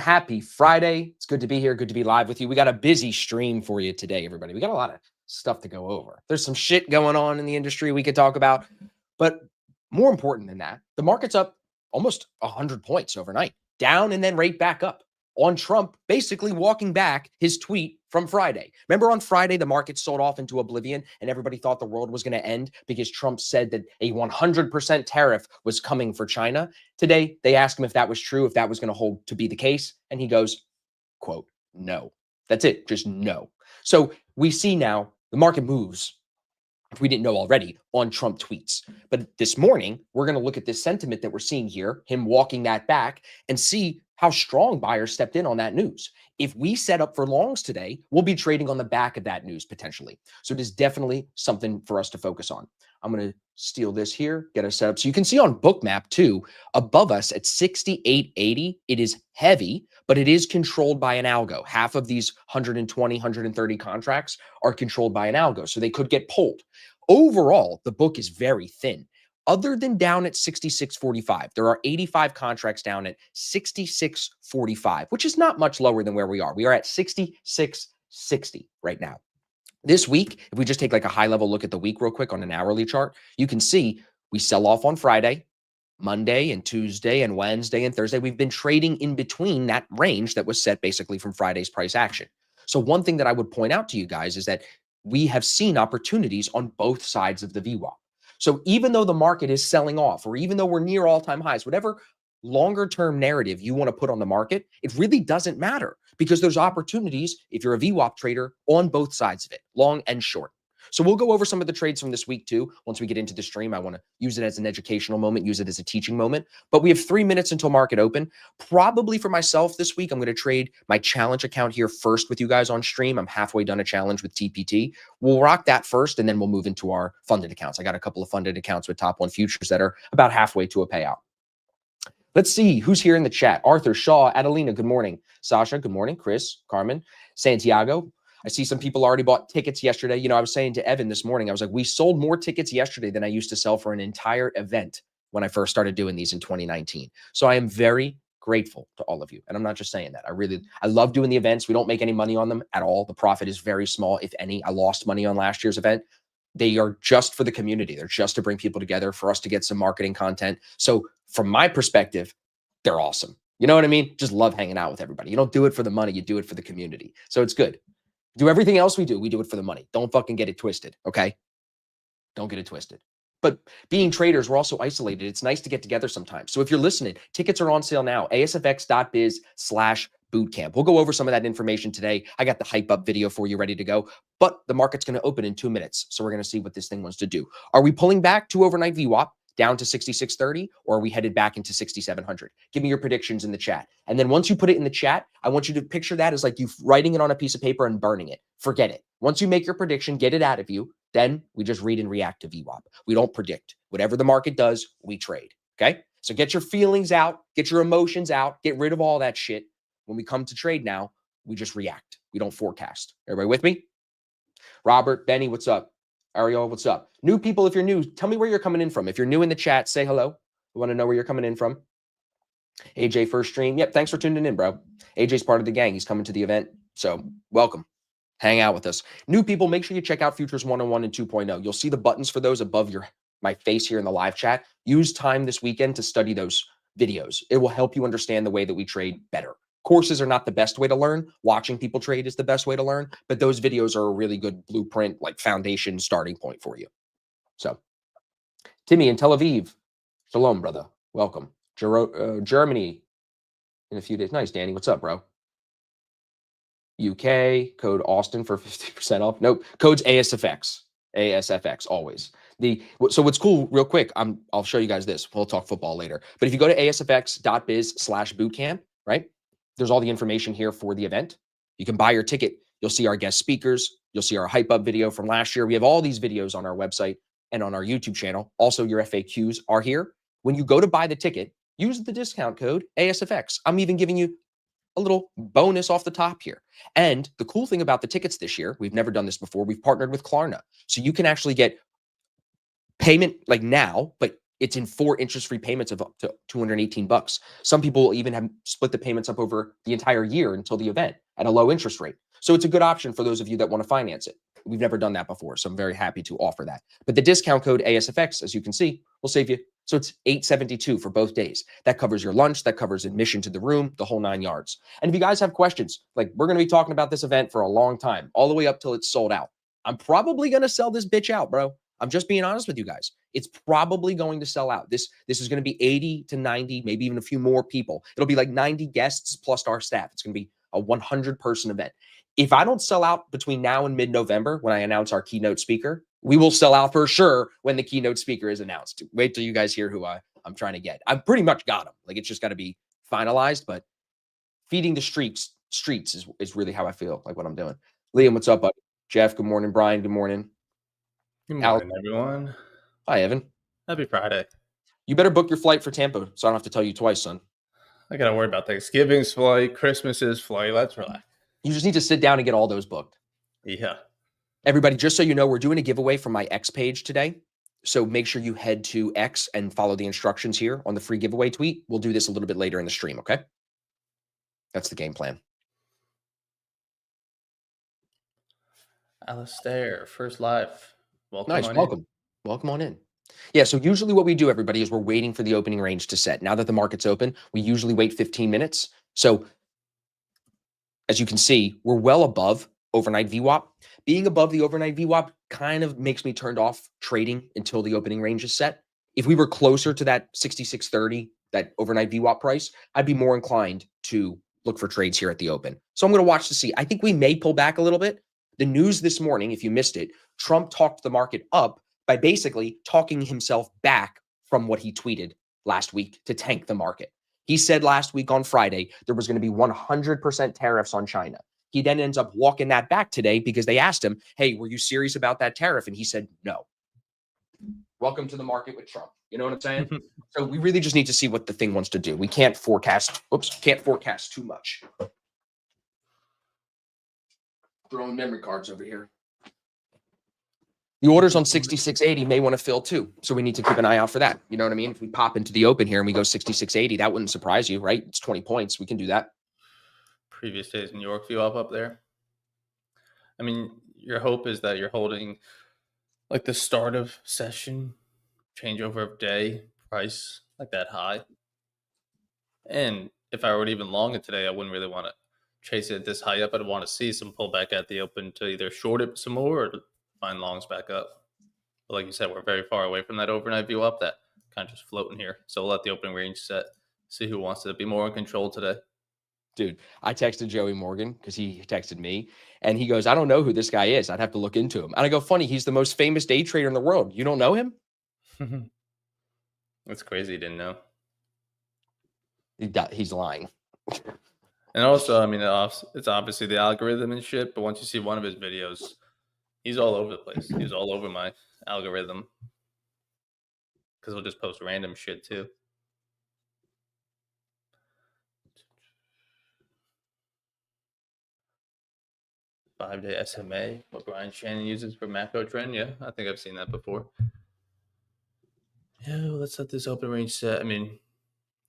happy Friday. It's good to be here. Good to be live with you. We got a busy stream for you today, everybody. We got a lot of stuff to go over. There's some shit going on in the industry we could talk about. But more important than that, the market's up almost 100 points overnight, down and then right back up on Trump basically walking back his tweet from Friday. Remember on Friday, the market sold off into oblivion and everybody thought the world was going to end because Trump said that a 100% tariff was coming for China. Today, they asked him if that was true, if that was going to hold to be the case. And he goes, quote, no. That's it. Just no. So we see now the market moves, if we didn't know already, on Trump tweets. But this morning, we're going to look at this sentiment that we're seeing here, him walking that back, and see how strong buyers stepped in on that news. If we set up for longs today, we'll be trading on the back of that news potentially. So it is definitely something for us to focus on. I'm going to steal this here, get us set up. So you can see on Bookmap too, above us at 68.80, it is heavy, but it is controlled by an algo. Half of these 120, 130 contracts are controlled by an algo, so they could get pulled. Overall, the book is very thin. Other than down at 66.45, there are 85 contracts down at 66.45, which is not much lower than where we are. We are at 66.60 right now. This week, if we just take like a high level look at the week real quick on an hourly chart, you can see we sell off on Friday, Monday and Tuesday and Wednesday and Thursday. We've been trading in between that range that was set basically from Friday's price action. So one thing that I would point out to you guys is that we have seen opportunities on both sides of the VWAP. So even though the market is selling off, or even though we're near all-time highs, whatever longer term narrative you want to put on the market, it really doesn't matter because there's opportunities if you're a VWAP trader on both sides of it, long and short. So we'll go over some of the trades from this week too. Once we get into the stream, I want to use it as an educational moment, use it as a teaching moment. But we have 3 minutes until market open. Probably for myself this week, I'm going to trade my challenge account here first with you guys on stream. I'm halfway done a challenge with TPT. We'll rock that first, and then we'll move into our funded accounts. I got a couple of funded accounts with Top One Futures that are about halfway to a payout. Let's see who's here in the chat. Arthur, Shaw, Adelina, good morning. Sasha, good morning. Chris, Carmen, Santiago. I see some people already bought tickets yesterday. You know, I was saying to Evan this morning, I was like, we sold more tickets yesterday than I used to sell for an entire event when I first started doing these in 2019. So I am very grateful to all of you. And I'm not just saying that. I love doing the events. We don't make any money on them at all. The profit is very small, if any. I lost money on last year's event. They are just for the community. They're just to bring people together for us to get some marketing content. So from my perspective, they're awesome. You know what I mean? Just love hanging out with everybody. You don't do it for the money. You do it for the community. So it's good. Do everything else we do it for the money. Don't fucking get it twisted, okay? Don't get it twisted. But being traders, we're also isolated. It's nice to get together sometimes. So if you're listening, tickets are on sale now, asfx.biz/bootcamp. We'll go over some of that information today. I got the hype up video for you ready to go, but the market's going to open in 2 minutes. So we're going to see what this thing wants to do. Are we pulling back to overnight VWAP down to 66.30, or are we headed back into 6,700? Give me your predictions in the chat. And then once you put it in the chat, I want you to picture that as like you writing it on a piece of paper and burning it. Forget it. Once you make your prediction, get it out of you, then we just read and react to VWAP. We don't predict. Whatever the market does, we trade. Okay? So get your feelings out, get your emotions out, get rid of all that shit. When we come to trade now, we just react. We don't forecast. Everybody with me? Robert, Benny, what's up? Ariel, what's up? New people, if you're new, tell me where you're coming in from. If you're new in the chat, say hello. We want to know where you're coming in from. AJ, first stream. Yep, thanks for tuning in, bro. AJ's part of the gang. He's coming to the event. So welcome. Hang out with us. New people, make sure you check out Futures 101 and 2.0. You'll see the buttons for those above my face here in the live chat. Use time this weekend to study those videos. It will help you understand the way that we trade better. Courses are not the best way to learn. Watching people trade is the best way to learn, but those videos are a really good blueprint, like foundation starting point for you. So Timmy in Tel Aviv. Shalom, brother. Welcome. Germany in a few days. Nice, Danny. What's up, bro? UK, code Austin for 50% off. Nope. Code's ASFX. ASFX, always. So what's cool, real quick, I'll show you guys this. We'll talk football later. But if you go to asfx.biz/bootcamp, right? There's all the information here for the event. You can buy your ticket. You'll see our guest speakers. You'll see our hype up video from last year. We have all these videos on our website and on our YouTube channel. Also, your FAQs are here. When you go to buy the ticket, use the discount code ASFX. I'm even giving you a little bonus off the top here. And the cool thing about the tickets this year, we've never done this before. We've partnered with Klarna. So you can actually get payment like now, but It's in 4 interest-free payments of up to $218. Some people will even have split the payments up over the entire year until the event at a low interest rate. So it's a good option for those of you that want to finance it. We've never done that before, so I'm very happy to offer that. But the discount code ASFX, as you can see, will save you. So it's $872 for both days. That covers your lunch, that covers admission to the room, the whole 9 yards. And if you guys have questions, like we're going to be talking about this event for a long time, all the way up till it's sold out. I'm probably going to sell this bitch out, bro. I'm just being honest with you guys. It's probably going to sell out. This is going to be 80 to 90, maybe even a few more people. It'll be like 90 guests plus our staff. It's going to be a 100-person event. If I don't sell out between now and mid-November when I announce our keynote speaker, we will sell out for sure when the keynote speaker is announced. Wait till you guys hear who I'm trying to get. I've pretty much got him. Like, it's just got to be finalized, but feeding the streets is really how I feel like what I'm doing. Liam, what's up, buddy? Jeff, good morning. Brian, good morning. Good morning, everyone. Hi, Evan. Happy Friday. You better book your flight for Tampa so I don't have to tell you twice, son. I got to worry about Thanksgiving's flight, Christmas's flight. Let's relax. You just need to sit down and get all those booked. Yeah. Everybody, just so you know, we're doing a giveaway from my X page today. So make sure you head to X and follow the instructions here on the free giveaway tweet. We'll do this a little bit later in the stream, okay? That's the game plan. Alistair, first live. Welcome. Nice, welcome. Welcome on in. Yeah, so usually what we do, everybody, is we're waiting for the opening range to set. Now that the market's open, we usually wait 15 minutes. So as you can see, we're well above overnight VWAP. Being above the overnight VWAP kind of makes me turned off trading until the opening range is set. If we were closer to that 66.30, that overnight VWAP price, I'd be more inclined to look for trades here at the open. So I'm going to watch to see. I think we may pull back a little bit. The news this morning, if you missed it, Trump talked the market up by basically talking himself back from what he tweeted last week to tank the market. He said last week on Friday, there was going to be 100% tariffs on China. He then ends up walking that back today because they asked him, hey, were you serious about that tariff? And he said, no. Welcome to the market with Trump. You know what I'm saying? So we really just need to see what the thing wants to do. We can't forecast, can't forecast too much. Throwing memory cards over here. The orders on 66.80 may want to fill too. So we need to keep an eye out for that. You know what I mean? If we pop into the open here and we go 66.80, that wouldn't surprise you, right? It's 20 points. We can do that. Previous days in New York view up there. I mean, your hope is that you're holding like the start of session, changeover of day, price like that high. And if I were to even long it today, I wouldn't really want to chase it this high up. I'd want to see some pullback at the open to either short it some more or find longs back up. But like you said, we're very far away from that overnight view up, that kind of just floating here. So we'll let the opening range set, see who wants to be more in control today. Dude, I texted Joey Morgan because he texted me and he goes, I don't know who this guy is. I'd have to look into him. And I go, funny, he's the most famous day trader in the world. You don't know him? That's crazy. He didn't know. He's lying. And also, I mean, it's obviously the algorithm and shit, but once you see one of his videos, he's all over the place. He's all over my algorithm because he'll just post random shit too. Five-day SMA, what Brian Shannon uses for macro trend. Yeah, I think I've seen that before. Yeah, let's let this open range set. I mean,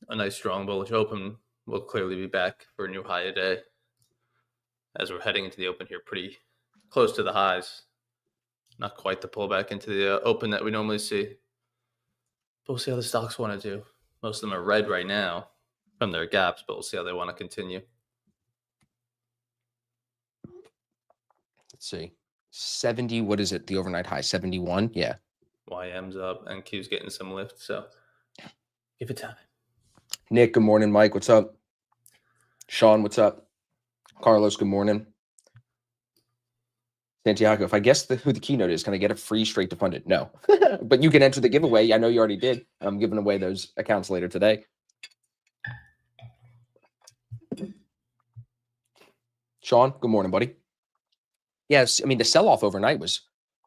a nice strong bullish open will clearly be back for a new high a day as we're heading into the open here pretty close to the highs. Not quite the pullback into the open that we normally see. But we'll see how the stocks want to do. Most of them are red right now from their gaps, but we'll see how they want to continue. Let's see. 70, what is it? The overnight high, 71? Yeah. YM's up and Q's getting some lift, so give it time. Nick, good morning. Mike, what's up? Sean, what's up? Carlos, good morning. Santiago, if I guess who the keynote is, can I get a free straight to fund it? No. But you can enter the giveaway. I know you already did. I'm giving away those accounts later today. Sean, good morning, buddy. Yes, I mean, the sell-off overnight was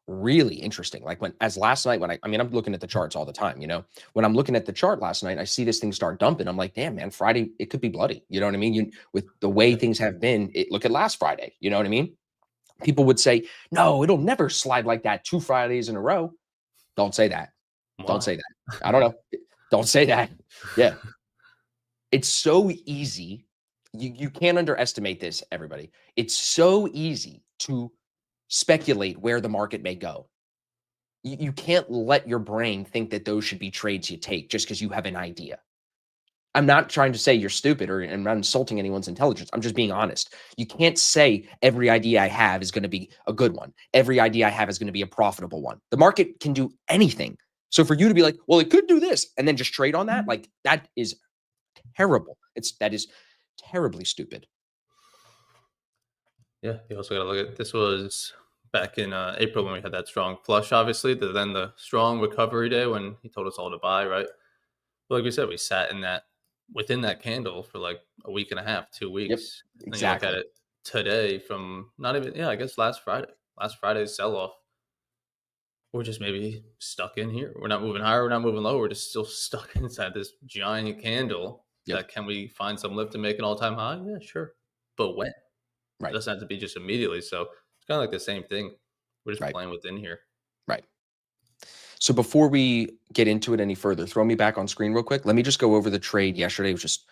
really interesting. Like last night, I'm looking at the charts all the time, you know, when I'm looking at the chart last night, I see this thing start dumping. I'm like, damn, man, Friday, it could be bloody. You know what I mean? With the way things have been, look at last Friday. You know what I mean? People would say, no, it'll never slide like that 2 Fridays in a row. Don't say that. Don't say that. I don't know. Don't say that. Yeah. It's so easy. You can't underestimate this, everybody. It's so easy to speculate where the market may go. You can't let your brain think that those should be trades you take just because you have an idea. I'm not trying to say you're stupid or I'm not insulting anyone's intelligence. I'm just being honest. You can't say every idea I have is going to be a good one. Every idea I have is going to be a profitable one. The market can do anything. So for you to be like, well, it could do this and then just trade on that, like that is terrible. That is terribly stupid. Yeah, you also got to look at this was back in April when we had that strong flush, obviously, then the strong recovery day when he told us all to buy, right? But like we said, we sat in that within that candle for like a week and a half, 2 weeks. Yep, And you look exactly. at it today from not even, I guess last Friday's sell off. We're just maybe stuck in here. We're not moving higher. We're not moving lower. We're just still stuck inside this giant candle. Yep. That can we find some lift to make an all-time high? Yeah, sure. But when? Right. It doesn't have to be just immediately. So it's kind of like the same thing. We're just Right. playing within here. Right. So before we get into it any further, throw me back on screen real quick. Let me just go over the trade yesterday. It was just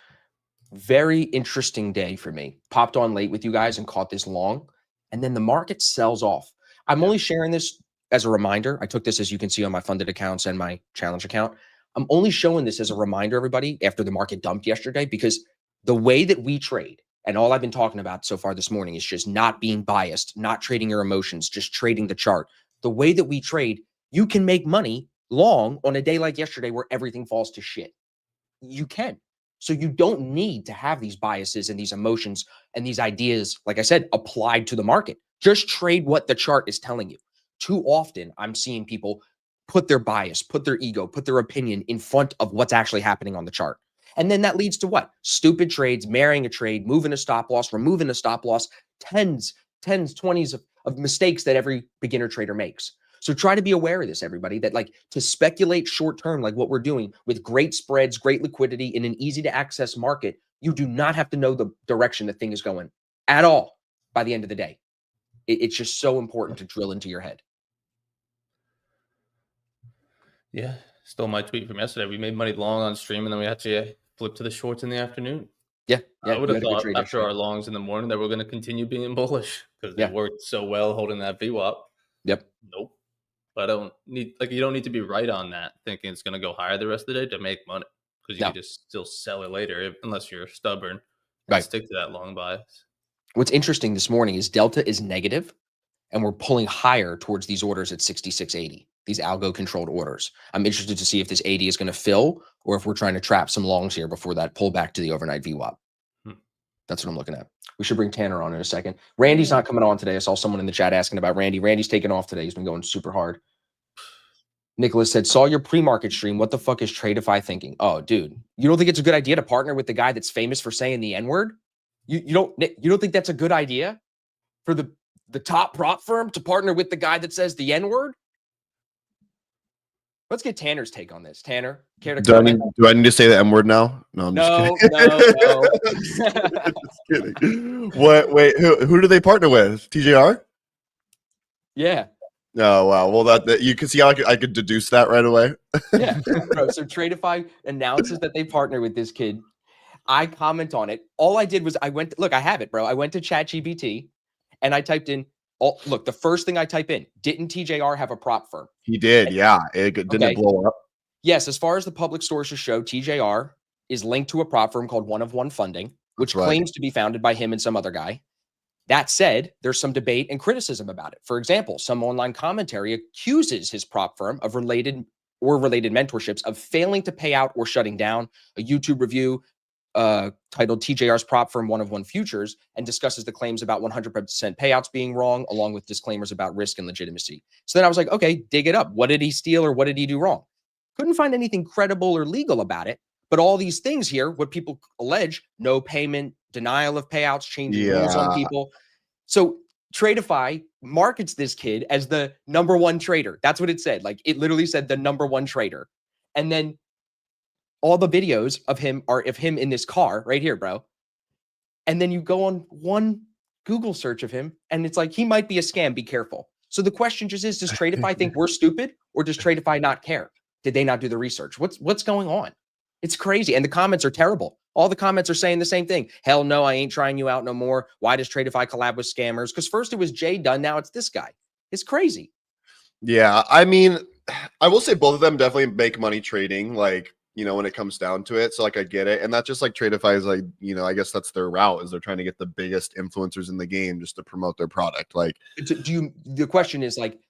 very interesting day for me. Popped on late with you guys and caught this long. And then the market sells off. I'm only sharing this as a reminder. I took this, as you can see, on my funded accounts and my challenge account. I'm only showing this as a reminder, everybody, after the market dumped yesterday, because the way that we trade, and all I've been talking about so far this morning is just not being biased, not trading your emotions, just trading the chart. The way that we trade, you can make money long on a day like yesterday where everything falls to shit. You can. So you don't need to have these biases and these emotions and these ideas, like I said, applied to the market. Just trade what the chart is telling you. Too often, I'm seeing people put their bias, put their ego, put their opinion in front of what's actually happening on the chart. And then that leads to what? Stupid trades, marrying a trade, moving a stop loss, removing a stop loss, tens, 20s of mistakes that every beginner trader makes. So try to be aware of this, everybody, that like to speculate short term, like what we're doing with great spreads, great liquidity in an easy to access market, you do not have to know the direction the thing is going at all by the end of the day. It's just so important to drill into your head. Yeah, stole my tweet from yesterday. We made money long on stream, and then we actually flipped to the shorts in the afternoon. Yeah, I would you have had a good thought trade after yesterday. our longs in the morning that we're going to continue being bullish because Yeah. it worked so well holding that VWAP. Yep. Nope. But you don't need to be right on that thinking it's going to go higher the rest of the day to make money, because you No. can just still sell it later unless you're stubborn and Right. stick to that long bias. What's interesting this morning is Delta is negative, and we're pulling higher towards these orders at 66.80, these algo controlled orders. I'm interested to see if this 80 is going to fill or if we're trying to trap some longs here before that pull back to the overnight VWAP. That's what I'm looking at. We should bring Tanner on in a second. Randy's not coming on today. I saw someone in the chat asking about Randy. Randy's taking off today. He's been going super hard. Nicholas said, saw your pre-market stream. What the fuck is Tradeify thinking? Oh, dude, you don't think it's a good idea to partner with the guy that's famous for saying the N-word? You don't think that's a good idea for the top prop firm to partner with the guy that says the N-word? Let's get Tanner's take on this. Tanner, care to comment? Do I need to say the M word now? No, I'm No. just kidding. What? Wait, who do they partner with? TJR? Yeah. Oh wow. Well, that you can see how I could deduce that right away. Yeah, bro. So Tradeify announces that they partner with this kid. I comment on it. All I did was I have it, bro. I went to ChatGPT and I typed in, look, the first thing I type in, didn't TJR have a prop firm? He did, yeah. Didn't it blow up? Yes, as far as the public sources show, TJR is linked to a prop firm called One of One Funding, which claims to be founded by him and some other guy. That said, there's some debate and criticism about it. For example, some online commentary accuses his prop firm of related mentorships of failing to pay out or shutting down. A YouTube review titled TJR's prop firm One of One Futures and discusses the claims about 100% payouts being wrong, along with disclaimers about risk and legitimacy. So then I was like, okay, dig it up. What did he steal or what did he do wrong? Couldn't find anything credible or legal about it. But all these things here, what people allege, no payment, denial of payouts, changing rules on people. So Tradeify markets this kid as the number one trader. That's what it said. Like it literally said the number one trader. And then all the videos of him are of him in this car right here, bro. And then you go on one Google search of him and it's like, he might be a scam. Be careful. So the question just is, does Tradeify think we're stupid or does Tradeify not care? Did they not do the research? What's going on? It's crazy. And the comments are terrible. All the comments are saying the same thing. Hell no, I ain't trying you out no more. Why does Tradeify collab with scammers? Because first it was Jay Dunn, now it's this guy. It's crazy. Yeah, I mean, I will say both of them definitely make money trading, like, when it comes down to it. So like I get it. And that's just like Tradeify is like, I guess that's their route, is they're trying to get the biggest influencers in the game just to promote their product. Like, the question is like,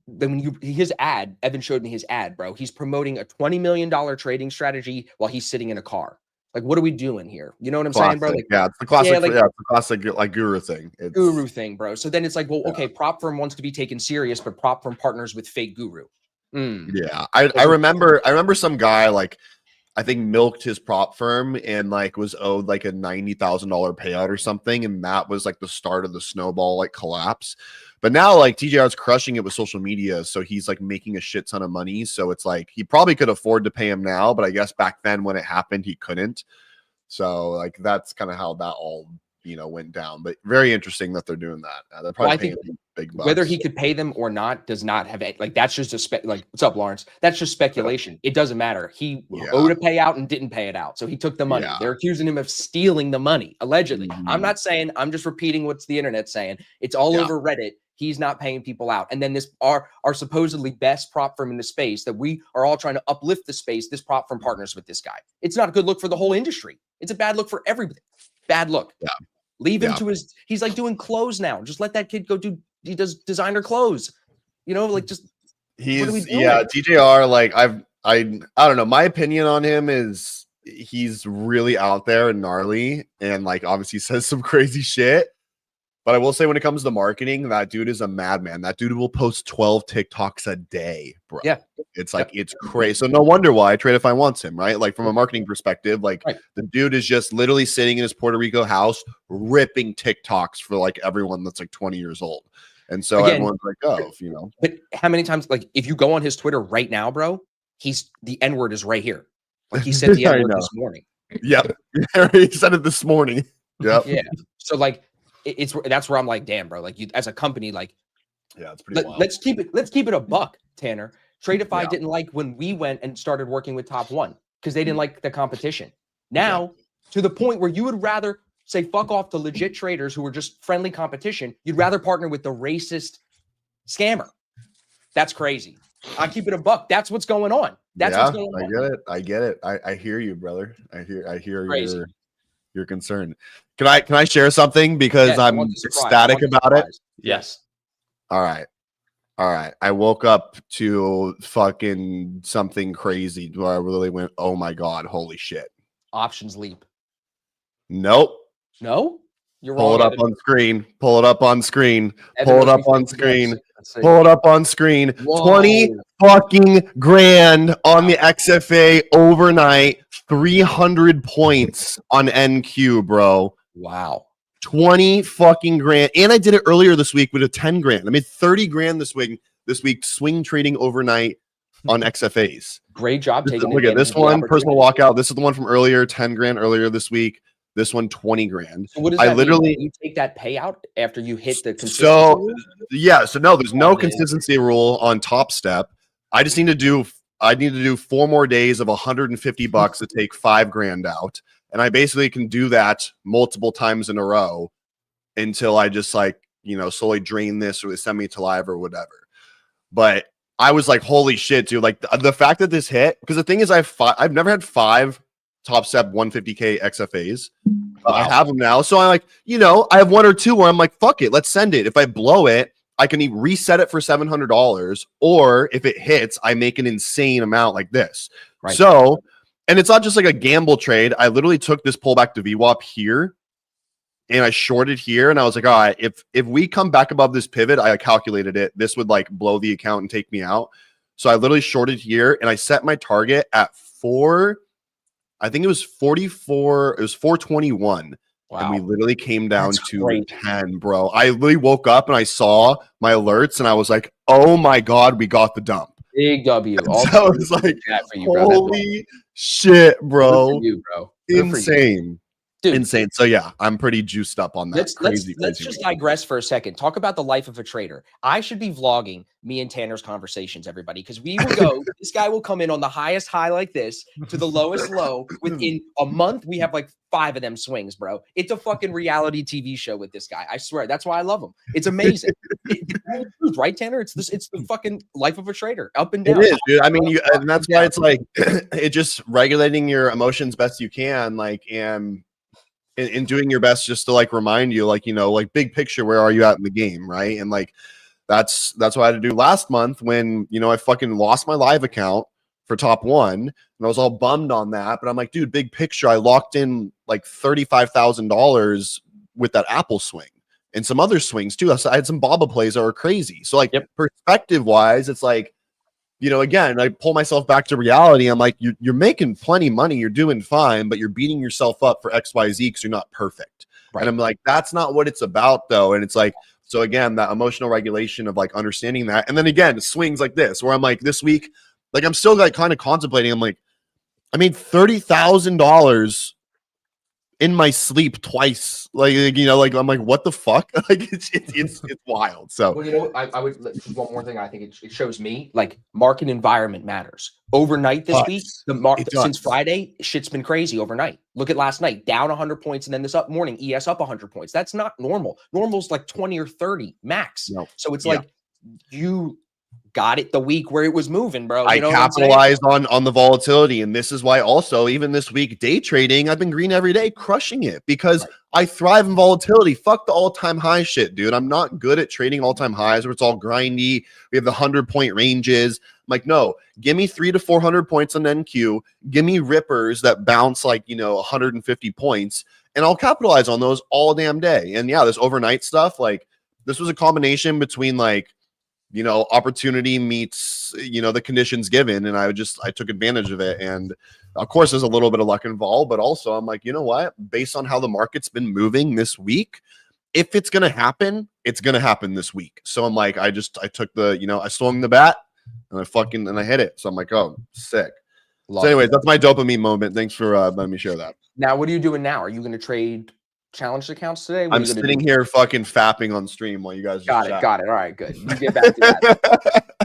then his ad, Evan showed me his ad, bro. He's promoting a $20 million trading strategy while he's sitting in a car. Like, what are we doing here? You know what I'm saying, bro? Like, yeah, it's the classic, it's the classic like guru thing. Guru thing, bro. So then it's like, well, okay, prop firm wants to be taken serious, but prop firm partners with fake guru. Yeah, I remember some guy, like, I think milked his prop firm and like was owed like a $90,000 payout or something, and that was like the start of the snowball like collapse. But now like TJR is crushing it with social media, so he's like making a shit ton of money. So it's like he probably could afford to pay him now, but I guess back then when it happened, he couldn't. So like that's kind of how that all went down. But very interesting that they're doing that. They're probably paying him big bucks. Whether he could pay them or not does not have like that's just like what's up, Lawrence? That's just speculation. It doesn't matter. He owed a payout and didn't pay it out, so he took the money. They're accusing him of stealing the money allegedly. I'm not saying. I'm just repeating what's the internet saying. It's all over Reddit. He's not paying people out. And then this our supposedly best prop firm in the space that we are all trying to uplift the space. This prop firm partners with this guy. It's not a good look for the whole industry. It's a bad look for everybody. Bad look. Yeah. Leave him to his, he's like doing clothes now. Just let that kid go he does designer clothes. Like just TJR, like I don't know. My opinion on him is he's really out there and gnarly and like obviously says some crazy shit. But I will say when it comes to marketing, that dude is a madman. That dude will post 12 TikToks a day, bro. Yeah. It's like, it's crazy. So no wonder why Tradeify wants him, right? Like from a marketing perspective, like the dude is just literally sitting in his Puerto Rico house, ripping TikToks for like everyone that's like 20 years old. And so everyone's like, But how many times, like if you go on his Twitter right now, bro, the N-word is right here. Like he said the N-word this morning. Yep. He said it this morning. Yep. Yeah. So like, that's where I'm like, damn, bro. Like you, as a company, like, it's pretty wild. Let's keep it a buck, Tanner. Tradeify didn't like when we went and started working with Top One because they didn't like the competition. Now, to the point where you would rather say fuck off to legit traders who are just friendly competition, you'd rather partner with the racist scammer. That's crazy. I keep it a buck. That's what's going on. That's what's going on. I get it. I hear you, brother. I hear your concern. Can I share something because I'm ecstatic about it? Yes. All right. I woke up to fucking something crazy where I really went, oh my God, holy shit. Options leap. Nope. No? You're wrong. Pull it up on screen. Pull it up on screen. Pull it up on screen. Pull it up on screen. 20 fucking grand on the XFA overnight. 300 points on NQ, bro. Wow. 20 fucking grand. And I did it earlier this week with a 10 grand. I made 30 grand this week swing trading overnight on XFAs. Great job taking Look at this one, personal walkout. This is the one from earlier, 10 grand earlier this week. This one, 20 grand. So what does that mean? You take that payout after you hit the consistency rule? So no, there's no consistency rule on Top Step. I need to do 4 more days of $150 to take 5 grand out. And I basically can do that multiple times in a row until I just slowly drain this or they send me to live or whatever. But I was like, holy shit, dude. Like the fact that this hit, because the thing is I've never had 5 Top Step 150K XFAs. I have them now. So I'm like, I have 1 or 2 where I'm like, fuck it, let's send it. If I blow it, I can either reset it for $700, or if it hits, I make an insane amount like this. Right. So, and it's not just like a gamble trade. I literally took this pullback to VWAP here and I shorted here. And I was like, all right, if we come back above this pivot, I calculated it. This would like blow the account and take me out. So I literally shorted here and I set my target at I think it was 44. It was 421. Wow. And we literally came down to 10, bro. I literally woke up and I saw my alerts and I was like, oh my God, we got the dump. Big W. So I was like, holy shit, bro. Good for you, bro. Insane. Dude, insane. So yeah, I'm pretty juiced up on that. let's Crazy just week. digress for a second. Talk about the life of a trader. I should be vlogging me and Tanner's conversations, everybody, because we will go. This guy will come in on the highest high like this to the lowest low. Within a month, we have like 5 of them swings, bro. It's a fucking reality TV show with this guy. I swear. That's why I love him. It's amazing. Right, Tanner? It's the fucking life of a trader, up and down. It is, dude. I mean, and that's why it's like it just regulating your emotions best you can, like, and in doing your best just to like remind you, like, you know, like big picture, where are you at in the game, right? And like that's what I had to do last month when, you know, I fucking lost my live account for top 1 and I was all bummed on that. But I'm like, dude, big picture, I locked in like $35,000 with that Apple swing and some other swings too. I had some Baba plays that were crazy. So like perspective wise, it's like, you know, again, I pull myself back to reality. I'm like, you're making plenty of money. You're doing fine, but you're beating yourself up for XYZ because you're not perfect. Right. And I'm like, that's not what it's about, though. And it's like, so again, that emotional regulation of like understanding that. And then again, swings like this, where I'm like, this week, like I'm still like kind of contemplating. I'm like, I made $30,000 in my sleep twice. Like, you know, like I'm like, what the fuck? Like it's wild. So well, you know, I would one more thing. I think it shows me like market environment matters. Overnight this week, the market since Friday, shit's been crazy overnight. Look at last night, down 100 points, and then this up morning, ES up 100 points. That's not normal. Normal's like 20 or 30 max. No. So it's like you got it the week where it was moving, bro. I capitalized on the volatility. And this is why also, even this week, day trading, I've been green every day, crushing it because I thrive in volatility. Fuck the all-time high shit, dude. I'm not good at trading all-time highs where it's all grindy. We have the 100-point ranges. I'm like, no, give me 300 to 400 points on NQ. Give me rippers that bounce like, you know, 150 points. And I'll capitalize on those all damn day. And yeah, this overnight stuff, like this was a combination between like, you know, opportunity meets, you know, the conditions given. And I took advantage of it. And of course, there's a little bit of luck involved, but also I'm like, you know what, based on how the market's been moving this week, if it's going to happen, it's going to happen this week. So I'm like, I took the, you know, I swung the bat and I hit it. So I'm like, oh, sick. So anyways, that's my dopamine moment. Thanks for letting me share that. Now, what are you doing now? Are you going to trade challenged accounts today? I'm sitting here fucking fapping on stream while you guys got it. All right, good. You get back to that.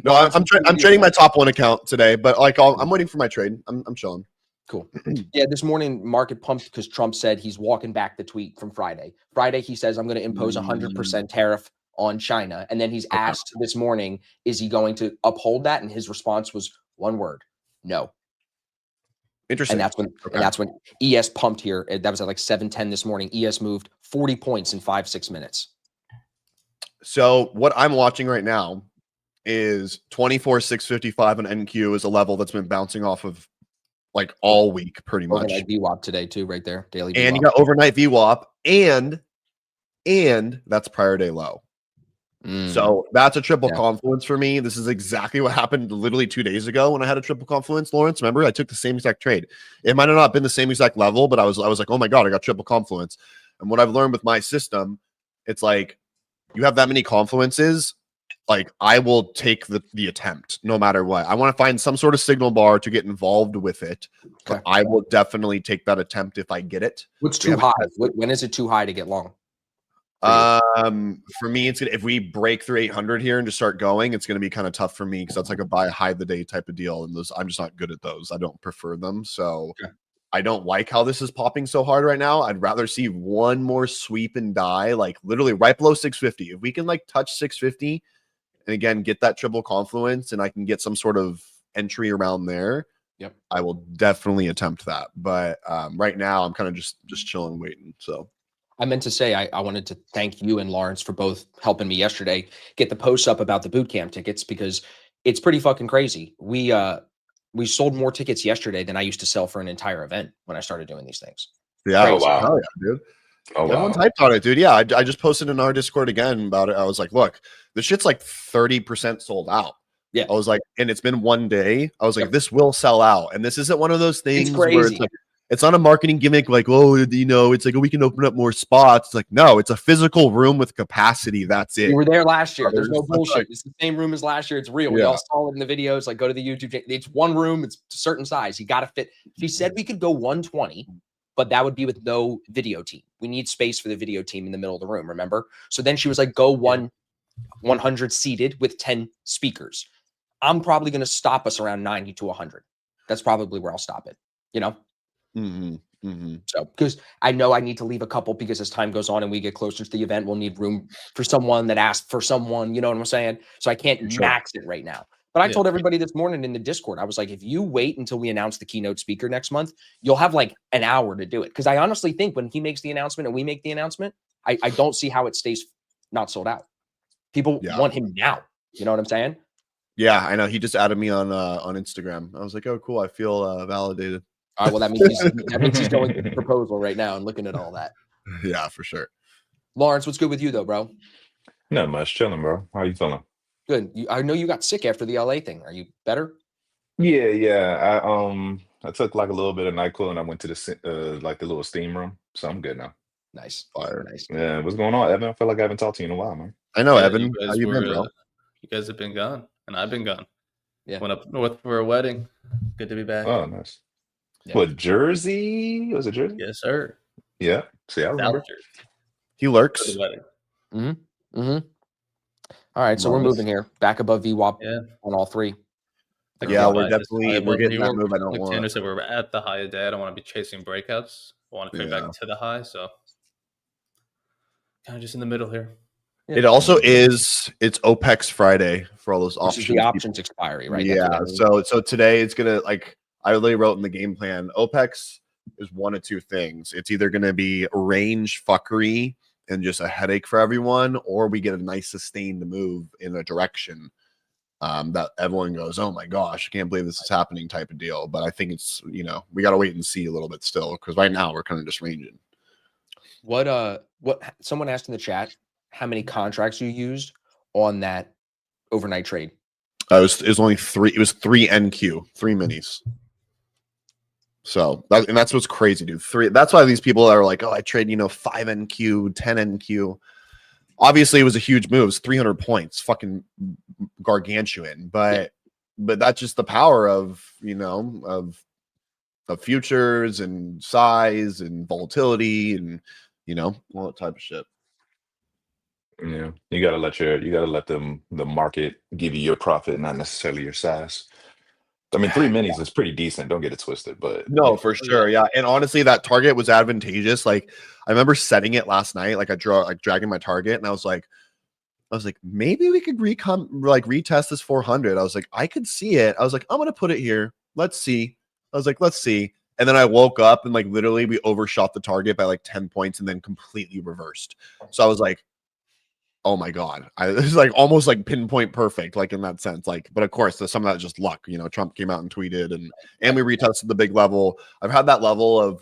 No, I'm trading my top 1 account today, but like I'm waiting for my trade. I'm chilling. Cool. Yeah, this morning market pumped because Trump said he's walking back the tweet from Friday. Friday he says I'm going to impose 100% tariff on China, and then he's asked this morning, is he going to uphold that? And his response was one word: no. Interesting. And that's when ES pumped here. That was at like 7:10 this morning. ES moved 40 points in 5-6 minutes. So what I'm watching right now is 24,655 on NQ is a level that's been bouncing off of like all week pretty much. Overnight VWAP today too, right there. Daily VWAP. And you got overnight VWAP and that's prior day low. So that's a triple confluence for me. This is exactly what happened literally 2 days ago when I had a triple confluence, Lawrence. Remember, I took the same exact trade. It might have not been the same exact level, but I was like, oh my God, I got triple confluence. And what I've learned with my system, it's like you have that many confluences, like I will take the attempt no matter what. I want to find some sort of signal bar to get involved with it. But I will definitely take that attempt if I get it. What's too high? When is it too high to get long? For me, it's if we break through 800 here and just start going, it's going to be kind of tough for me because that's like a buy hide the day type of deal, and those I'm just not good at those. I don't prefer them, so I don't like how this is popping so hard right now. I'd rather see one more sweep and die, like literally right below 650. If we can like touch 650 and again get that triple confluence, and I can get some sort of entry around there, I will definitely attempt that. But right now, I'm kind of just chilling, waiting. So. I meant to say I wanted to thank you and Lawrence for both helping me yesterday get the posts up about the boot camp tickets because it's pretty fucking crazy. We sold more tickets yesterday than I used to sell for an entire event when I started doing these things. Yeah. Oh, wow. Hell yeah, dude. Oh, wow. Everyone's hyped on it, dude. Yeah, I just posted in our Discord again about it. I was like, look, this shit's like 30% sold out. Yeah. I was like, and it's been one day. I was like, this will sell out. And this isn't one of those things where it's like, it's not a marketing gimmick like, oh, you know, it's like, oh, we can open up more spots. It's like, no, it's a physical room with capacity. That's it. We were there last year. There's no bullshit. It's the same room as last year. It's real. We all saw it in the videos. Like, go to the YouTube channel. It's one room. It's a certain size. You got to fit. She said we could go 120 but that would be with no video team. We need space for the video team in the middle of the room, remember? So then she was like, go 100 seated with 10 speakers. I'm probably going to stop us around 90 to 100. That's probably where I'll stop it, you know? So, because I know I need to leave a couple, because as time goes on and we get closer to the event, we'll need room for someone that asked for someone, you know what I'm saying? So I can't max it right now. But I told everybody this morning in the Discord, I was like, if you wait until we announce the keynote speaker next month, you'll have like an hour to do it. Because I honestly think when he makes the announcement and we make the announcement, I don't see how it stays not sold out. People want him now. You know what I'm saying? Yeah, I know. He just added me on Instagram. I was like, oh, cool. I feel validated. All right, well, that means he's going to the proposal right now and looking at all that. Yeah, for sure. Lawrence, what's good with you though, bro? Not much, chilling, bro. How you feeling? Good. I know you got sick after the LA thing. Are you better? Yeah. I took like a little bit of NyQuil and I went to the like the little steam room, so I'm good now. Nice. Fire. Nice. Yeah, what's going on, Evan? I feel like I haven't talked to you in a while, man. I know, Yeah, Evan. How you been, bro? You guys have been gone, and I've been gone. Yeah. Went up north for a wedding. Good to be back. Oh, nice. Yeah. What, Jersey? Was it Jersey? Yes, sir. Yeah. See, I remember. South Jersey. He For lurks. the wedding. All right, so we're Nice. moving here back above VWAP on all three. Yeah, we're Just definitely high we're above getting New that York. move I don't Like Tanner want. said, we're at the high a day. I don't want to be chasing breakouts. I want to trade back to the high. So kind of just in the middle here. It also is it's OPEX Friday for all those This options. is the options expiry, right? That's Yeah. what I mean. So today it's gonna like I literally wrote in the game plan. OPEX is one of two things. It's either gonna be range fuckery and just a headache for everyone, or we get a nice sustained move in a direction that everyone goes, oh my gosh, I can't believe this is happening type of deal. But I think it's we gotta wait and see a little bit still, because right now we're kind of just ranging. What someone asked in the chat how many contracts you used on that overnight trade. It was only three. It was 3 NQ, 3 minis. So that's what's crazy, dude. 3. That's why these people are like, oh, I trade 5 NQ, 10 NQ. Obviously, it was a huge move. It was 300 points, fucking gargantuan. But that's just the power of of futures and size and volatility and all that type of shit. Yeah. You gotta let the market give you your profit, not necessarily your size. I mean, 3 minis is pretty decent. Don't get it twisted, but No, for sure. Yeah. And honestly, that target was advantageous. Like I remember setting it last night, like dragging my target, and I was like, maybe we could retest this 400. I was like, I could see it. I was like, I'm gonna put it here. Let's see. I was like, let's see. And then I woke up and like literally we overshot the target by like 10 points and then completely reversed. So I was like, oh my God. It was like almost like pinpoint perfect, like in that sense. Like, but of course, there's some of that just luck. Trump came out and tweeted and we retested the big level. I've had that level of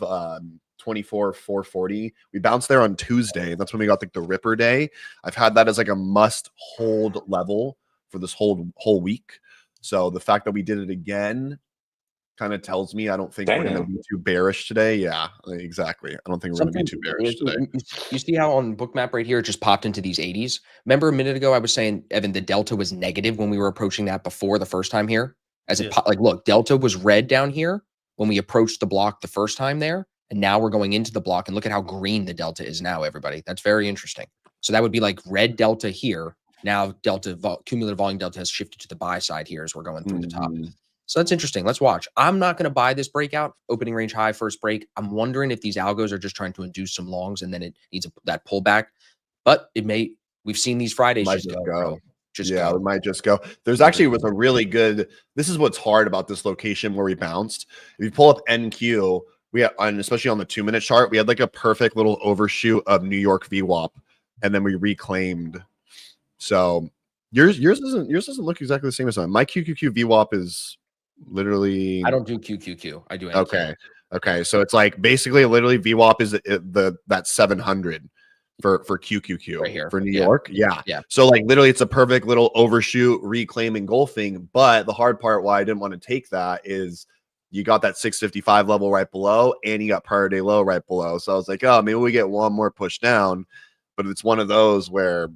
24,440. We bounced there on Tuesday. That's when we got like the Ripper Day. I've had that as like a must hold level for this whole week. So the fact that we did it again kind of tells me I don't think we're going to be too bearish today. Yeah, exactly. I don't think we're going to be too bearish today. You see how on Bookmap right here, it just popped into these 80s. Remember a minute ago, I was saying, Evan, the delta was negative when we were approaching that before the first time here. Look, delta was red down here when we approached the block the first time there. And now we're going into the block and look at how green the delta is now, everybody. That's very interesting. So that would be like red delta here. Now cumulative volume delta has shifted to the buy side here as we're going through the top. So that's interesting. Let's watch. I'm not going to buy this breakout, opening range high, first break. I'm wondering if these algos are just trying to induce some longs and then it needs that pullback. But it may. We've seen these Fridays Might just just go. It might just go. There's actually was a really good. This is what's hard about this location where we bounced. If you pull up NQ, we had, and especially on the 2-minute chart, we had like a perfect little overshoot of New York VWAP, and then we reclaimed. So yours doesn't look exactly the same as mine. My QQQ VWAP is literally. I don't do QQQ. I do NQ. Okay. So it's like basically literally VWAP is that 700 for QQQ right here for New York. Yeah. Yeah. So like literally it's a perfect little overshoot, reclaim, engulfing. But the hard part why I didn't want to take that is you got that 655 level right below and you got prior day low right below. So I was like, oh, maybe we get one more push down. But it's one of those where,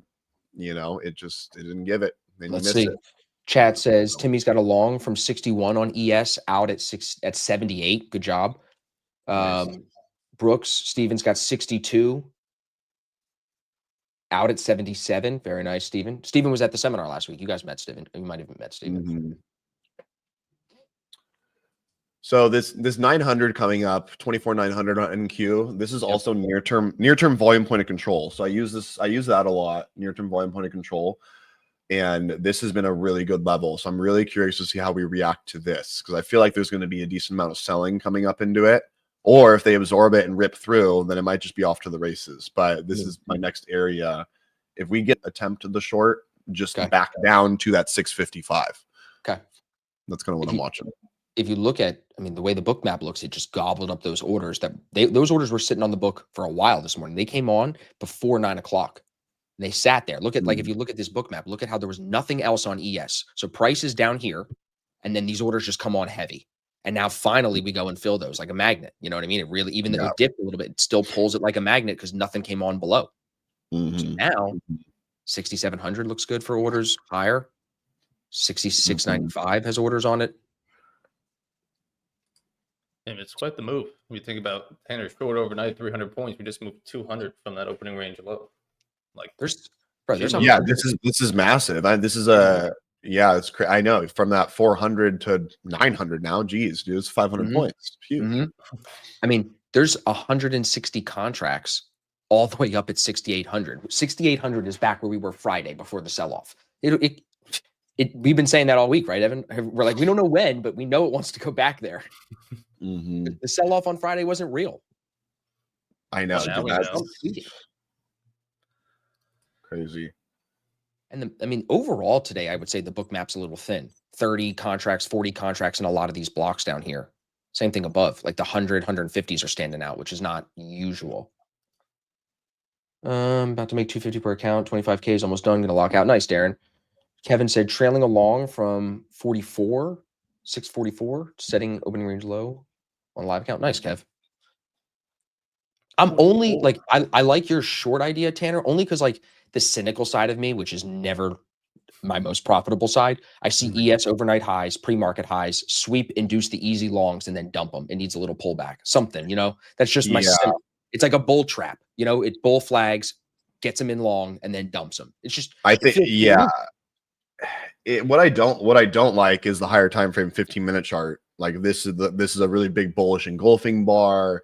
it didn't give it. Then Let's you miss see. it. Chat says Timmy's got a long from 61 on ES out at 78. Good job. Nice. Brooks Stevens got 62. Out at 77. Very nice, Steven. Steven was at the seminar last week. You guys met Steven. You might have even met Steven. Mhm. So this 900 coming up, 24,900 on NQ. This is also near term volume point of control. So I use that a lot, near term volume point of control. And this has been a really good level. So I'm really curious to see how we react to this, because I feel like there's going to be a decent amount of selling coming up into it. Or if they absorb it and rip through, then it might just be off to the races. But this is my next area. If we get attempt the short, just back down to that 655. Okay. That's kind of what I'm watching. If you look at, I mean, the way the book map looks, it just gobbled up those orders. Those orders were sitting on the book for a while this morning. They came on before 9 o'clock. They sat there. Look at like if you look at this book map, look at how there was nothing else on ES. So price is down here, and then these orders just come on heavy. And now finally we go and fill those like a magnet. You know what I mean? It really, even though it dipped a little bit, it still pulls it like a magnet because nothing came on below. So now 6,700 looks good for orders higher. 6,695 has orders on it. And it's quite the move. When you think about Tanner short overnight, 300 points. We just moved 200 from that opening range low. Like there's this is massive. It's crazy. I know, from that 400 to 900 now. Geez, dude, it's 500 points. Huge. I mean, there's 160 contracts all the way up at 6,800. 6,800 is back where we were Friday before the sell-off. We've been saying that all week, right, Evan? We're like, we don't know when, but we know it wants to go back there. The sell-off on Friday wasn't real. I know. Now we know. Crazy. And I mean, overall today, I would say the book map's a little thin. 30 contracts, 40 contracts in a lot of these blocks down here. Same thing above, like the 100, 150s are standing out, which is not usual. About to make 250 per account. 25K is almost done. Going to lock out. Nice, Darren. Kevin said trailing along from 44, 644, setting opening range low on live account. Nice, Kev. I'm only like, I like your short idea, Tanner, only because like the cynical side of me, which is never my most profitable side. I see ES overnight highs, pre-market highs, sweep, induce the easy longs, and then dump them. It needs a little pullback, something, you know, that's just my, it's like a bull trap, you know, it bull flags, gets them in long, and then dumps them. It's just, I think, what I don't like is the higher time frame 15-minute chart. Like this is a really big bullish engulfing bar.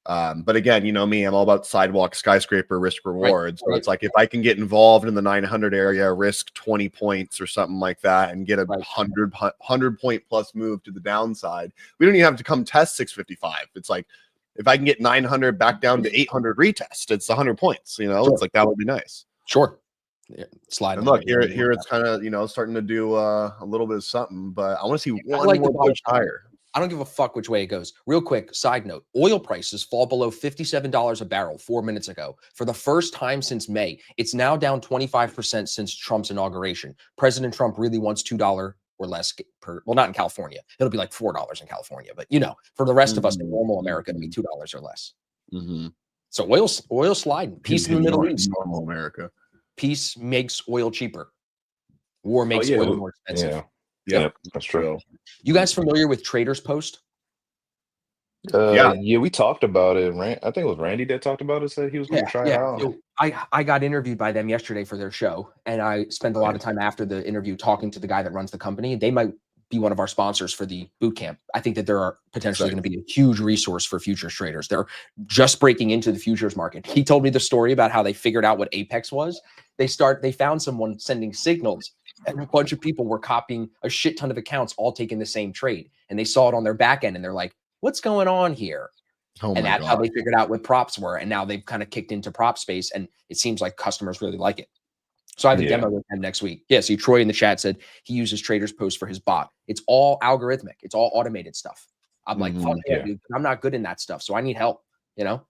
But again, you know me, I'm all about sidewalk, skyscraper, risk reward. So it's like, if I can get involved in the 900 area, risk 20 points or something like that, and get a 100 point plus move to the downside, we don't even have to come test 655. It's like, if I can get 900 back down to 800 retest, it's 100 points, you know, it's like, that would be nice. Sure. Yeah, slide. And look, here it's kind of, you know, starting to do a little bit of something, but I want to see one more push higher. I don't give a fuck which way it goes. Real quick, side note, oil prices fall below $57 a barrel 4 minutes ago. For the first time since May, it's now down 25% since Trump's inauguration. President Trump really wants $2 or less per, well, not in California. It'll be like $4 in California, but you know, for the rest of us in normal America, it'll be $2 or less. So oil sliding, peace in the Middle East. Normal America. Peace makes oil cheaper. War makes oil more expensive. Yeah, that's true. You guys familiar with Traders Post? Yeah, we talked about it, right? I think it was Randy that talked about it, said he was going to try it out. So I got interviewed by them yesterday for their show, and I spent a lot of time after the interview talking to the guy that runs the company. They might be one of our sponsors for the boot camp. I think that there are potentially going to be a huge resource for futures traders. They're just breaking into the futures market. He told me the story about how they figured out what Apex was. They found someone sending signals, and a bunch of people were copying a shit ton of accounts, all taking the same trade. And they saw it on their back end, and they're like, what's going on here? And that's how they figured out what props were. And now they've kind of kicked into prop space, and it seems like customers really like it. So I have a demo with him next week. Yeah, see, Troy in the chat said he uses Traders Post for his bot. It's all algorithmic. It's all automated stuff. I'm like, fuck yeah, dude, I'm not good in that stuff, so I need help, you know?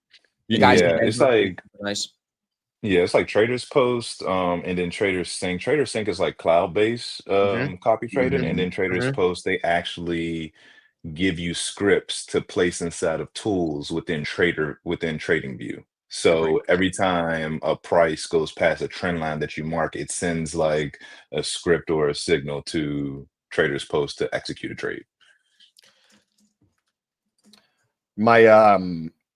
It's like nice. Yeah, it's like Traders Post, and then Traders Sync. Traders Sync is like cloud-based copy trading, and then Traders Post, they actually give you scripts to place inside of tools within TradingView. So every time a price goes past a trend line that you mark, it sends like a script or a signal to Traders Post to execute a trade. My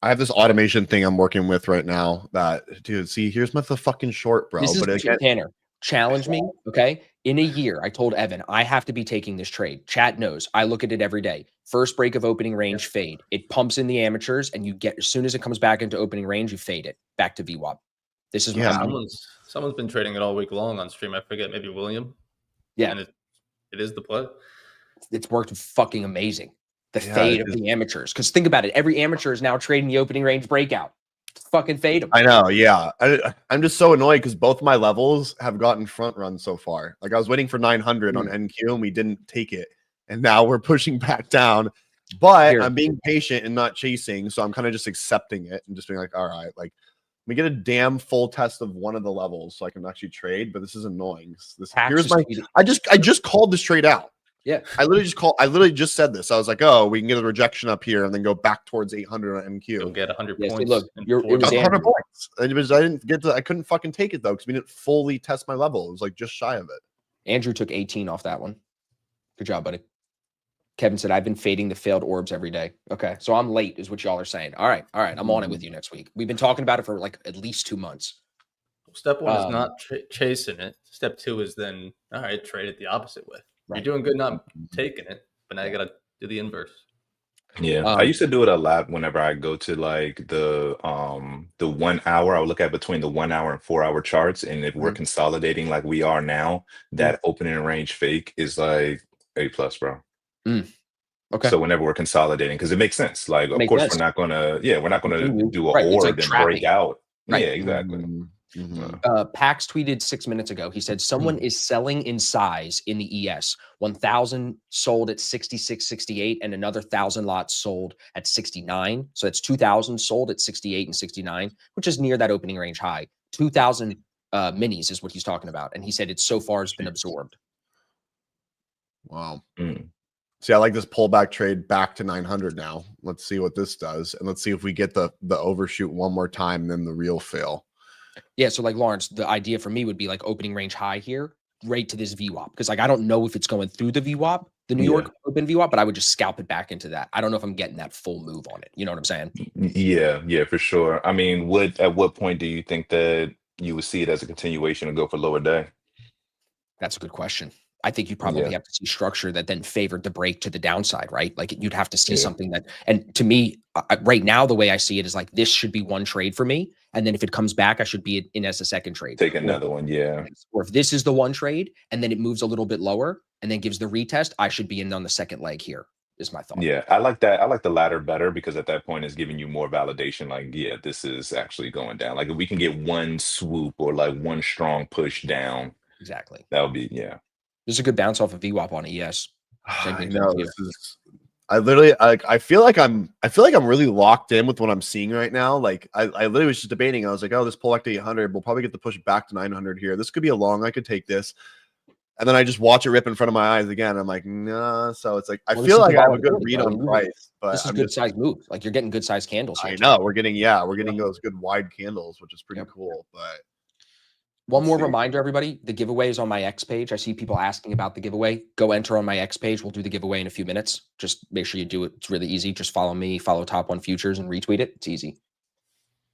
I have this automation thing I'm working with right now that, dude, see, here's the fucking short, bro. This is But again, Tanner. Challenge me, okay? In a year, I told Evan I have to be taking this trade. Chat knows. I look at it every day. First break of opening range, fade. It pumps in the amateurs, and you get as soon as it comes back into opening range, you fade it back to VWAP. This is Yeah. Someone's been trading it all week long on stream. I forget, maybe William. Yeah. And it is the play. It's worked fucking amazing. The Yeah, fade it of the amateurs. Because think about it. Every amateur is now trading the opening range breakout. Fucking fade them. I know, yeah. I'm just so annoyed because both my levels have gotten front run so far. Like I was waiting for 900 on NQ and we didn't take it, and now we're pushing back down. But Here. I'm being patient and not chasing, so I'm kind of just accepting it and just being like, all right, like let me get a damn full test of one of the levels so I can actually trade. But this is annoying. Here's my. I just called this trade out. Yeah, I literally just said this. I was like, oh, we can get a rejection up here and then go back towards 800 on MQ. You'll get 100 Yes, points. look, in it 4 was days. 100 points. And I didn't get to. I couldn't fucking take it though because we didn't fully test my level. It was like just shy of it. Andrew took 18 off that one. Good job, buddy. Kevin said, I've been fading the failed orbs every day. Okay, so I'm late is what y'all are saying. All right. I'm on it with you next week. We've been talking about it for like at least 2 months. Step 1 is not chasing it. Step 2 is then, all right, trade it the opposite way. Right. You're doing good not taking it, but now you got to do the inverse. Yeah, I used to do it a lot whenever I go to like the 1 hour. I would look at between the 1 hour and 4 hour charts, and if we're consolidating like we are now, that opening range fake is like A+, bro. Okay. So whenever we're consolidating, because it makes sense. Like, of course, we're not gonna do an orb and break out. Right. Yeah, exactly. Pax tweeted 6 minutes ago. He said someone is selling in size in the ES. 1,000 sold at 66.68, and another 1,000 lots sold at 69. So that's 2,000 sold at 68 and 69, which is near that opening range high. 2,000 minis is what he's talking about, and he said it so far has been absorbed. Wow. See, I like this pullback trade back to 900 now. Let's see what this does, and let's see if we get the overshoot one more time, then the real fail. Yeah, so like Lawrence, the idea for me would be like opening range high here, right to this VWAP, because like I don't know if it's going through the VWAP, the New York open VWAP, but I would just scalp it back into that. I don't know if I'm getting that full move on it. You know what I'm saying? Yeah, for sure. I mean, at what point do you think that you would see it as a continuation and go for lower day? That's a good question. I think you probably have to see structure that then favored the break to the downside, right? Like you'd have to see something that, and to me, right now, the way I see it is like, this should be one trade for me. And then if it comes back, I should be in as a second trade. Take another one, yeah. Or if this is the one trade and then it moves a little bit lower and then gives the retest, I should be in on the second leg here, is my thought. Yeah, I like that. I like the latter better because at that point it's giving you more validation. Like, yeah, this is actually going down. Like if we can get one swoop or like one strong push down. Exactly. That would be, yeah. There's a good bounce off of VWAP on ES. I know. I feel like I'm really locked in with what I'm seeing right now. Like I literally was just debating. I was like, oh, this pull back to 800. We'll probably get the push back to 900 here. This could be a long. I could take this. And then I just watch it rip in front of my eyes again. I'm like, nah. So it's like I feel like I have a good read on price, but this is good size move. Like you're getting good size candles here. I know we're getting those good wide candles, which is pretty cool. But one more reminder, everybody, the giveaway is on my X page. I see people asking about the giveaway. Go enter on my X page. We'll do the giveaway in a few minutes. Just make sure you do it. It's really easy. Just follow me, follow Top One Futures, and retweet it. It's easy.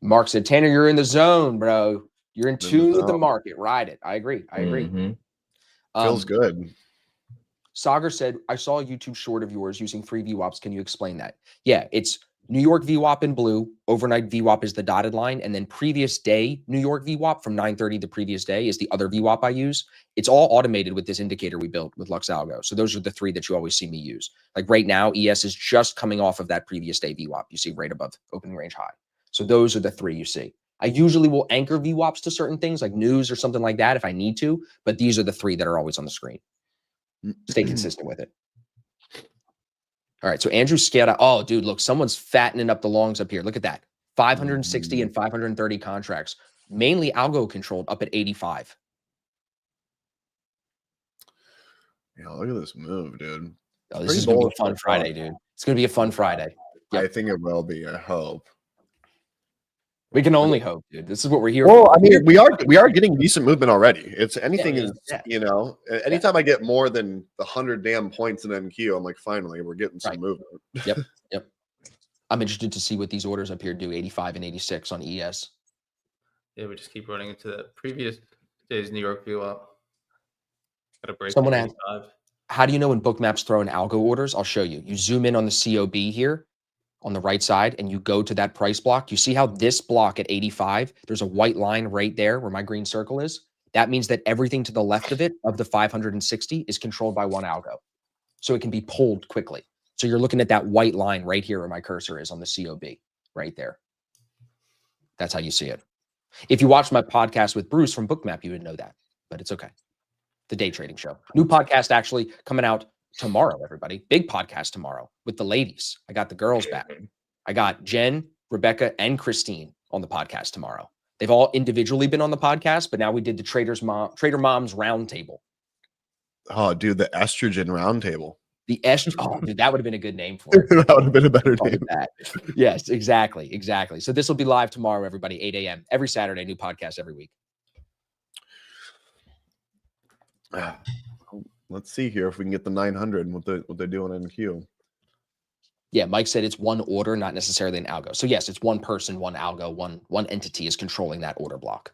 Mark said, Tanner, you're in the zone, bro. You're in tune with the market. Ride it. I agree. Feels good. Sagar said, I saw a YouTube short of yours using free VWAPs. Can you explain that? Yeah, it's New York VWAP in blue, overnight VWAP is the dotted line, and then previous day New York VWAP from 9:30 the previous day is the other VWAP I use. It's all automated with this indicator we built with LuxAlgo. So those are the three that you always see me use. Like right now, ES is just coming off of that previous day VWAP. You see right above opening range high. So those are the three you see. I usually will anchor VWAPs to certain things like news or something like that if I need to, but these are the three that are always on the screen. Stay consistent with it. All right, so Andrew Scata. Oh, dude, look, someone's fattening up the longs up here. Look at that. 560 and 530 contracts, mainly algo controlled up at 85. Yeah, look at this move, dude. Oh, this is going to be a fun Friday, dude. It's going to be a fun Friday. Yep. I think it will be. I hope. We can only hope, dude. This is what we're here for. Well, I mean, we are getting decent movement already. It's anything you know, anytime I get more than 100 damn points in NQ, I'm like, finally, we're getting some movement. Yep. I'm interested to see what these orders up here do, 85 and 86 on ES. Yeah, we just keep running into that previous day's New York VWAP. Got to break Someone the asked, 85. how do you know when Bookmap's throwing algo orders? I'll show you. You zoom in on the COB here on the right side and you go to that price block. You see how this block at 85, there's a white line right there where my green circle is. That means that everything to the left of it, of the 560, is controlled by one algo. So it can be pulled quickly. So you're looking at that white line right here where my cursor is on the COB, right there. That's how you see it. If you watched my podcast with Bruce from Bookmap, you would know that, but it's okay. The day trading show. New podcast actually coming out tomorrow, everybody. Big podcast tomorrow with the ladies. I got the girls back. I got Jen, Rebecca, and Christine on the podcast tomorrow. They've all individually been on the podcast, but now we did the Trader Moms Roundtable. Oh, dude, the estrogen roundtable. The estrogen. Oh, dude, that would have been a good name for it. That would have been a better Call name. it that. Yes, exactly. Exactly. So this will be live tomorrow, everybody, 8 a.m. Every Saturday, new podcast every week. Let's see here if we can get the 900 and what they're doing in queue. Yeah, Mike said it's one order, not necessarily an algo. So yes, it's one person, one algo, one entity is controlling that order block.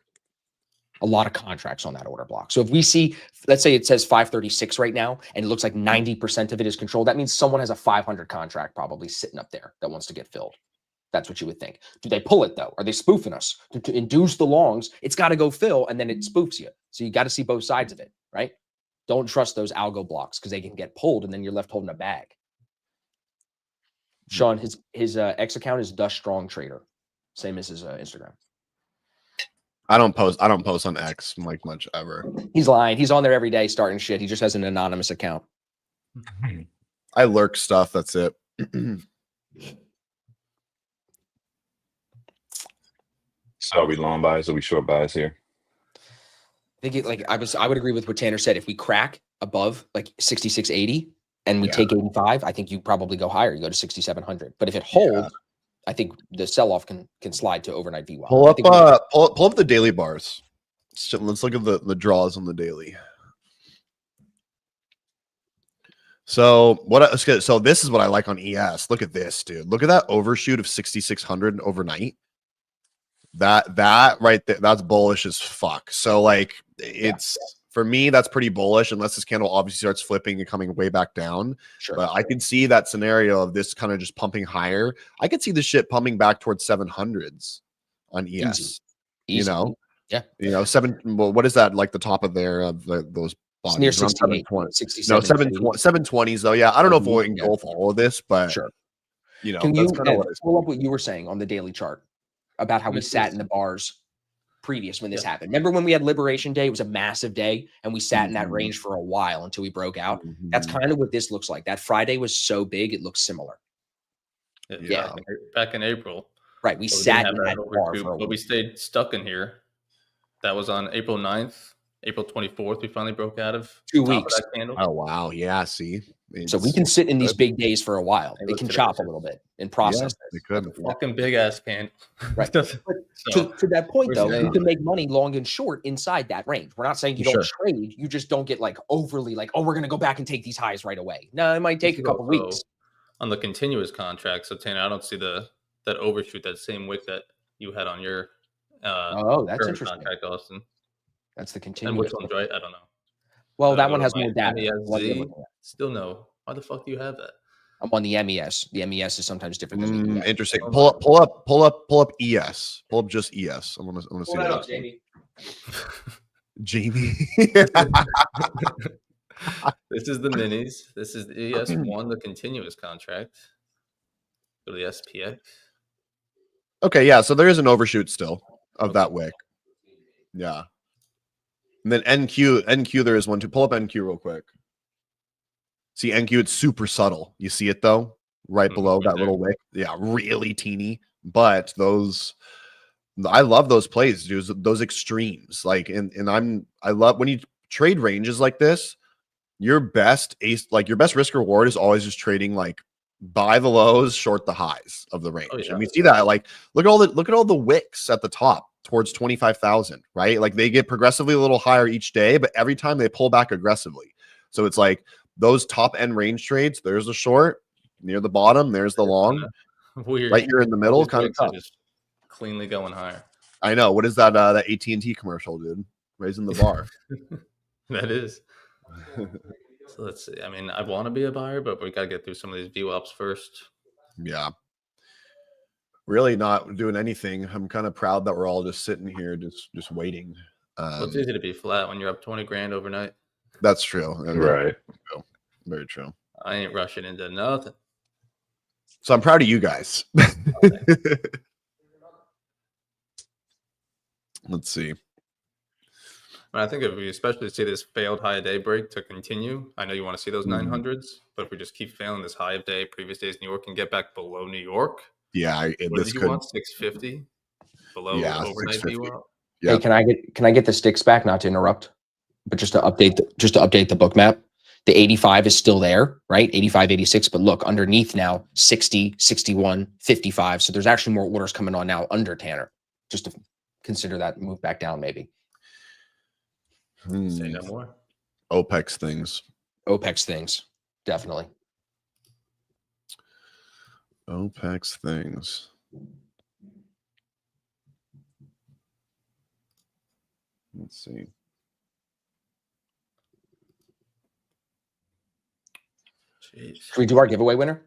A lot of contracts on that order block. So if we see, let's say it says 536 right now, and it looks like 90% of it is controlled, that means someone has a 500 contract probably sitting up there that wants to get filled. That's what you would think. Do they pull it though? Are they spoofing us? To induce the longs, it's got to go fill and then it spoofs you. So you got to see both sides of it, right? Don't trust those algo blocks because they can get pulled and then you're left holding a bag. Sean, his X account is The Strong Trader, same as his Instagram. I don't post on X like much ever. He's lying. He's on there every day starting shit. He just has an anonymous account. I lurk stuff. That's it. So are we long buys or we short buys here? I think I would agree with what Tanner said. If we crack above like 6680 and we take 85, I think you probably go higher. You go to 6700. But if it holds, I think the sell-off can slide to overnight VWAP. Pull up the daily bars. So let's look at the draws on the daily. So so this is what I like on ES. Look at this, dude. Look at that overshoot of 6600 overnight. That right there, that's bullish as fuck. So like it's for me, that's pretty bullish unless this candle obviously starts flipping and coming way back down. Sure. But I can see that scenario of this kind of just pumping higher. I could see this shit pumping back towards 700s on ES. Easy. You know? Yeah. You know, what is that like the top of there of those It's near bodies? Around 720. 720s though. Yeah. I don't know if we'll engulf all of this, but Sure. you know, Can that's you kind of what pull up what you were saying on the daily chart about how we sat in the bars previous when this happened? Remember when we had Liberation Day? It was a massive day and we sat in that range for a while until we broke out. That's kind of what this looks like. That Friday was so big, it looks similar. Yeah. Back in April. Right. We But sat didn't in have that that bar overshoot, for a but we while. stayed stuck in here. That was on April 9th. April 24th, we finally broke out of 2 top of weeks. that candle. Oh wow, yeah. See, So we can sit in these good. big days for a while. Hey, They look can today, chop a too. little bit and process they this. could. Fucking big ass candle. Right. So, To that point, we're though, you saying- can make money long and short inside that range. We're not saying you don't trade. You just don't get like overly like, oh, we're going to go back and take these highs right away. No, it might take a couple weeks. on the continuous contract. So Tanner, I don't see that overshoot, that same wick that you had on your Oh, that's current interesting. contract, Austin. That's the And continuous. which one's right? I don't know. Well, that go one to has my more data. MESZ. What you're looking at. Still no. Why the fuck do you have that? I'm on the MES. The MES is sometimes different than the ES. Interesting. Pull up ES. Pull up just ES. I want to see Pull that that. up, Jamie. Jamie. This is the minis. This is the ES1, the continuous contract. Go to the SPX. Okay, yeah. So there is an overshoot still of that wick. Yeah. And then NQ, there is one too. Pull up NQ real quick. See NQ, it's super subtle. You see it though, right below that little wick. Yeah, really teeny. But I love those plays, dude. Those extremes. Like, I love when you trade ranges like this. Your best risk reward is always just trading like buy the lows, short the highs of the range. Oh, yeah. And we see that like look at all the wicks at the top towards 25,000, right? Like they get progressively a little higher each day, but every time they pull back aggressively. So it's like those top end range trades, there's the short near the bottom, there's the long. Weird. Right here in the middle, All these kind of breaks are tough. just cleanly going higher. I know. What is that? That AT&T commercial, dude? Raising the bar. That is. So let's see. I mean, I want to be a buyer, but we got to get through some of these VWAPs first. Yeah. Really not doing anything. I'm kind of proud that we're all just sitting here, just waiting. Well, it's easy to be flat when you're up 20 grand overnight. That's true. That is Right. true. Very true. I ain't rushing into nothing. So I'm proud of you guys. Let's see. And I think if we especially see this failed high of day break to continue, I know you want to see those 900s, but if we just keep failing this high of day, previous days New York, and get back below New York, Yeah, what this did you could. want? 650 below Yeah, overnight 650. VWAP? Yeah. Hey, can I get the sticks back? Not to interrupt, but just to update the book map. The 85 is still there, right? 85, 86. But look, underneath now, 60, 61, 55. So there's actually more orders coming on now under Tanner. Just to consider that move back down, maybe. Say no more. OPEX things. OPEX things, definitely. OPEX things. Let's see. Jeez. Should we do our giveaway winner?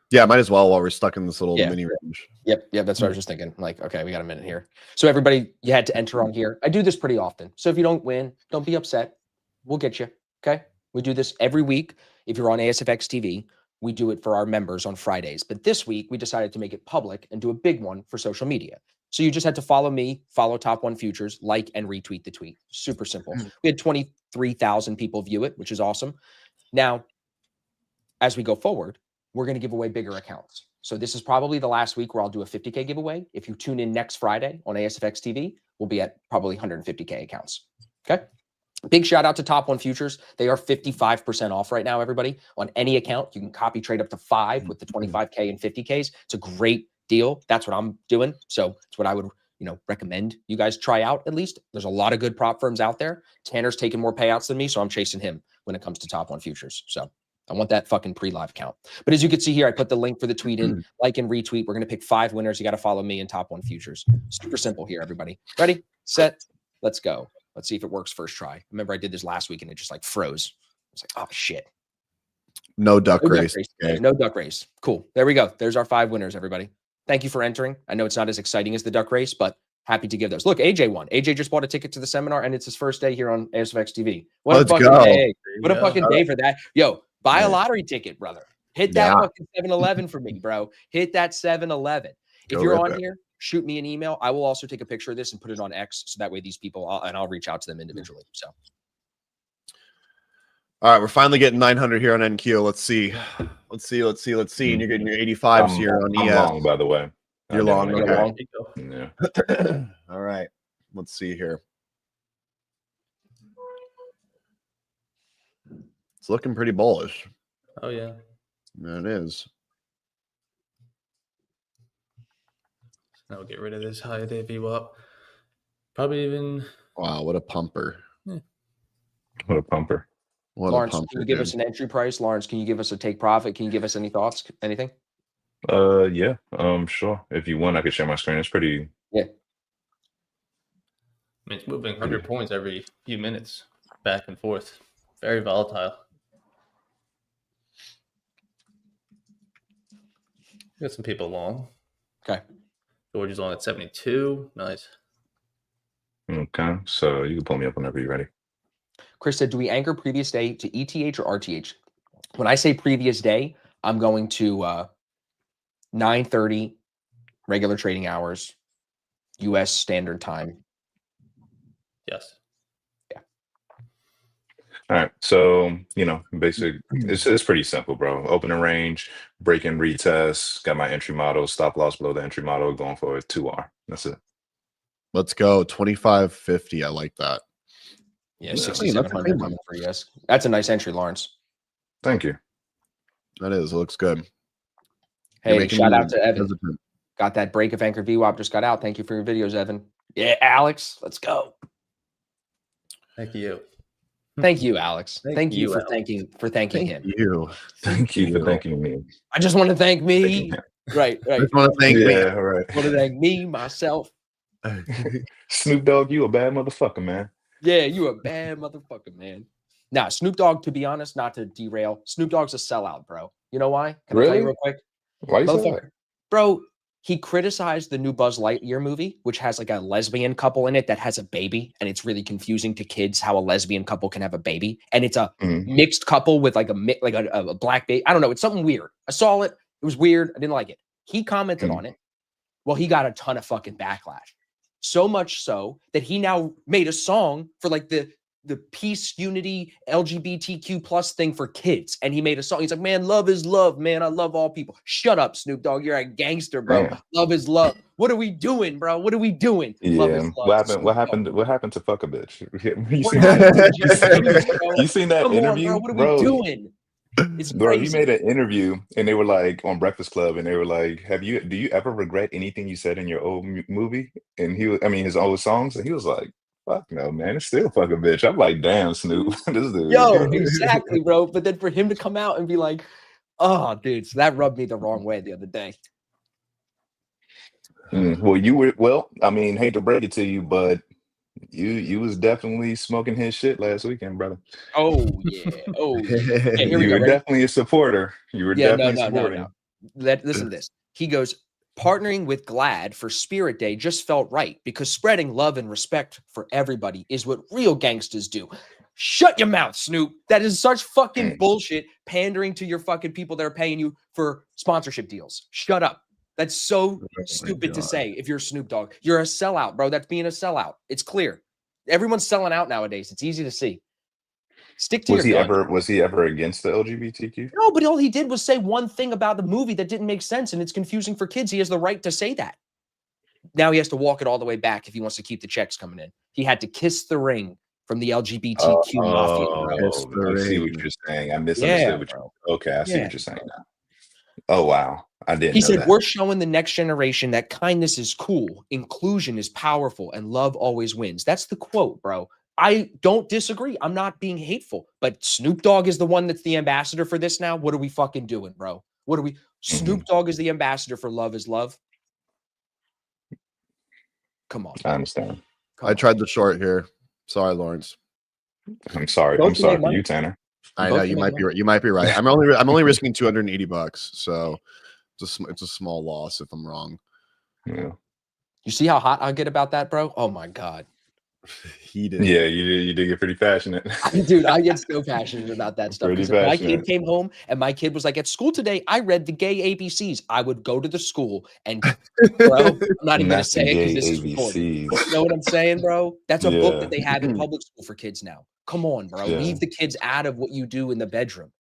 Yeah, might as well while we're stuck in this little Yeah. mini range. Yep, that's what I was just thinking. Like, okay, we got a minute here. So everybody, you had to enter on here. I do this pretty often. So if you don't win, don't be upset. We'll get you. Okay. We do this every week. If you're on ASFX TV, we do it for our members on Fridays. But this week we decided to make it public and do a big one for social media. So you just had to follow me, follow Top One Futures, like and retweet the tweet. Super simple. We had 23,000 people view it, which is awesome. Now, as we go forward, we're going to give away bigger accounts. So this is probably the last week where I'll do a 50K giveaway. If you tune in next Friday on ASFX TV, we'll be at probably 150K accounts. Okay. Big shout out to Top One Futures. They are 55% off right now, everybody. On any account, you can copy trade up to 5 with the 25K and 50Ks. It's a great deal. That's what I'm doing. So it's what I would, recommend you guys try out at least. There's a lot of good prop firms out there. Tanner's taking more payouts than me, so I'm chasing him when it comes to Top One Futures. So I want that fucking pre-live count. But as you can see here, I put the link for the tweet in, like and retweet. We're going to pick 5 winners. You got to follow me and Top One Futures. Super simple here, everybody. Ready, set, let's go. Let's see if it works first try. Remember, I did this last week and it just like froze. I was like, oh shit. No duck race. Okay. No duck race. Cool. There we go. There's our 5 winners, everybody. Thank you for entering. I know it's not as exciting as the duck race, but happy to give those. Look, AJ won. AJ just bought a ticket to the seminar and it's his first day here on ASFX TV. What Let's a fucking go. day. What a fucking day for that. Yo, buy a lottery ticket, brother. Hit that Yeah. fucking 7-Eleven for me, bro. Hit that 7-Eleven. If Go you're rip on it. here, shoot me an email. I will also take a picture of this and put it on X so that way these people, I'll reach out to them individually. So All right, we're finally getting 900 here on NQ. Let's see. And you're getting your 85s here on I'm ES. long, by the way. You're long, You're okay. long. Yeah. All right. Let's see here. It's looking pretty bullish. Oh, yeah. It is. Now we'll get rid of this high day VWAP. Probably even. Wow, what a pumper. What a pumper. What Lawrence, a pumper. can you give dude. us an entry price? Lawrence, can you give us a take profit? Can you give us any thoughts? Anything? Yeah. Sure. If you want, I could share my screen. It's pretty. I mean, it's moving 100 points every few minutes, back and forth. Very volatile. Got some people long. Okay. George is on at 72. Nice. Okay. So you can pull me up whenever you're ready. Chris said, do we anchor previous day to ETH or RTH? When I say previous day, I'm going to 9:30 regular trading hours, US standard time. Yes. All right. So, basic, it's pretty simple, bro. Open a range, break in retest, got my entry model, stop loss below the entry model, going for a 2R. That's it. Let's go. 2550. I like that. Yeah, Yeah, that's a 6,700 good one. coming for US. That's a nice entry, Lawrence. Thank you. That is. It looks good. You're Hey, making shout me out to Evan. hesitant. Got that break of Anchor VWAP just got out. Thank you for your videos, Evan. Yeah, Alex, let's go. Thank you. Thank you, Alex. Thank you for Alex. thanking him. You. Thank you for thanking me. I just want to thank me. Right. I just want to thank me. Yeah, all right. Want to thank me, myself. Snoop Dogg, you a bad motherfucker, man. Yeah, you a bad motherfucker, man. Nah, Snoop Dogg, to be honest, not to derail, Snoop Dogg's a sellout, bro. You know why? Can I tell you Really? real quick? Why you say that? Motherfucker. Bro, he criticized the new Buzz Lightyear movie, which has like a lesbian couple in it that has a baby, and it's really confusing to kids how a lesbian couple can have a baby, and it's a Mhm. mixed couple with like a black baby. I don't know. It's something weird. I saw it. It was weird. I didn't like it. He commented on it. Well, he got a ton of fucking backlash. So much so that he now made a song for like the peace, unity, LGBTQ plus thing for kids. And he made a song. He's like, man, love is love, man. I love all people. Shut up, Snoop Dogg. You're a gangster, bro. Damn. Love is love. What are we doing, bro? What are we doing? Love Yeah. is love. What happened? Snoop What Dogg. happened? What happened to fuck a bitch? You What seen happened to that? Jeff Bezos, bro? You seen that Come on, interview, bro. What are we bro? doing? It's Bro, he crazy. made an interview and they were like on Breakfast Club and they were like, do you ever regret anything you said in your old movie? And his old songs. And he was like, fuck no, man, it's still fuck a bitch. I'm like, damn, Snoop, this dude. Yo, exactly, bro. But then for him to come out and be like, oh, dude, so that rubbed me the wrong way the other day. Well, hate to break it to you, but you was definitely smoking his shit last weekend, brother. Oh, yeah. Oh, yeah. Okay, here we You go. were Ready? definitely a supporter. You were definitely supporting. No. Listen to this. He goes, partnering with GLAAD for Spirit Day just felt right because spreading love and respect for everybody is what real gangsters do. Shut your mouth, Snoop. That is such fucking bullshit, pandering to your fucking people that are paying you for sponsorship deals. Shut up. That's so stupid to say if you're Snoop Dogg. You're a sellout, bro. That's being a sellout. It's clear. Everyone's selling out nowadays. It's easy to see. Stick to your guns. Was he ever against the LGBTQ? No, but all he did was say one thing about the movie that didn't make sense, and it's confusing for kids. He has the right to say that. Now he has to walk it all the way back if he wants to keep the checks coming in. He had to kiss the ring from the LGBTQ mafia. Bro. I see what you're saying. I misunderstood what you. Okay, I see what you're saying now. Oh wow, I didn't. He know said, that. "We're showing the next generation that kindness is cool, inclusion is powerful, and love always wins." That's the quote, bro. I don't disagree. I'm not being hateful, but Snoop Dogg is the one that's the ambassador for this now. What are we fucking doing, bro? What are we? Snoop Dogg is the ambassador for love is love. Come on. I understand. I tried the short here. Sorry, Lawrence. I'm sorry. Both I'm sorry made for money. you, Tanner. I know you might be right. You might be right. I'm only risking $280, so it's a small loss if I'm wrong. Yeah. You see how hot I get about that, bro? Oh my god. He did. Yeah, you did get pretty passionate. Dude, I get so passionate about that stuff. Pretty Because if my passionate. kid came home and my kid was like, at school today, I read the gay ABCs. I would go to the school and, bro, I'm not even going to Not the say it because gay this is recorded. ABCs. You know what I'm saying, bro? That's a book that Yeah. they have in public school for kids now. Come on, bro. Yeah. Leave the kids out of what you do in the bedroom.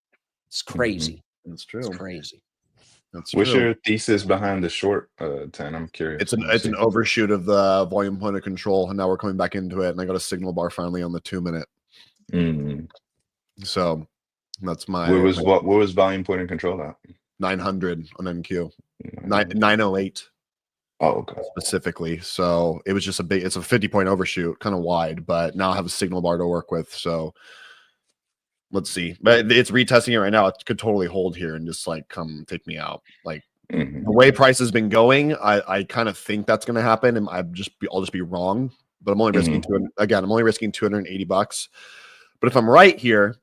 It's crazy. That's true. It's crazy. That's What's true. your thesis behind the short, Tan? I'm curious. It's an overshoot of the volume point of control, and now we're coming back into it. And I got a signal bar finally on the 2-minute. Mm. So that's my Where was volume point and control at? 900 on NQ, 908 Oh, okay. specifically. So it was just it's a 50-point overshoot, kind of wide, but now I have a signal bar to work with. So let's see. But it's retesting it right now. It could totally hold here and just like come take me out. Like Mhm. the way price has been going, I kind of think that's going to happen, and I'll just be wrong. But I'm only risking I'm only risking $280. But if I'm right here,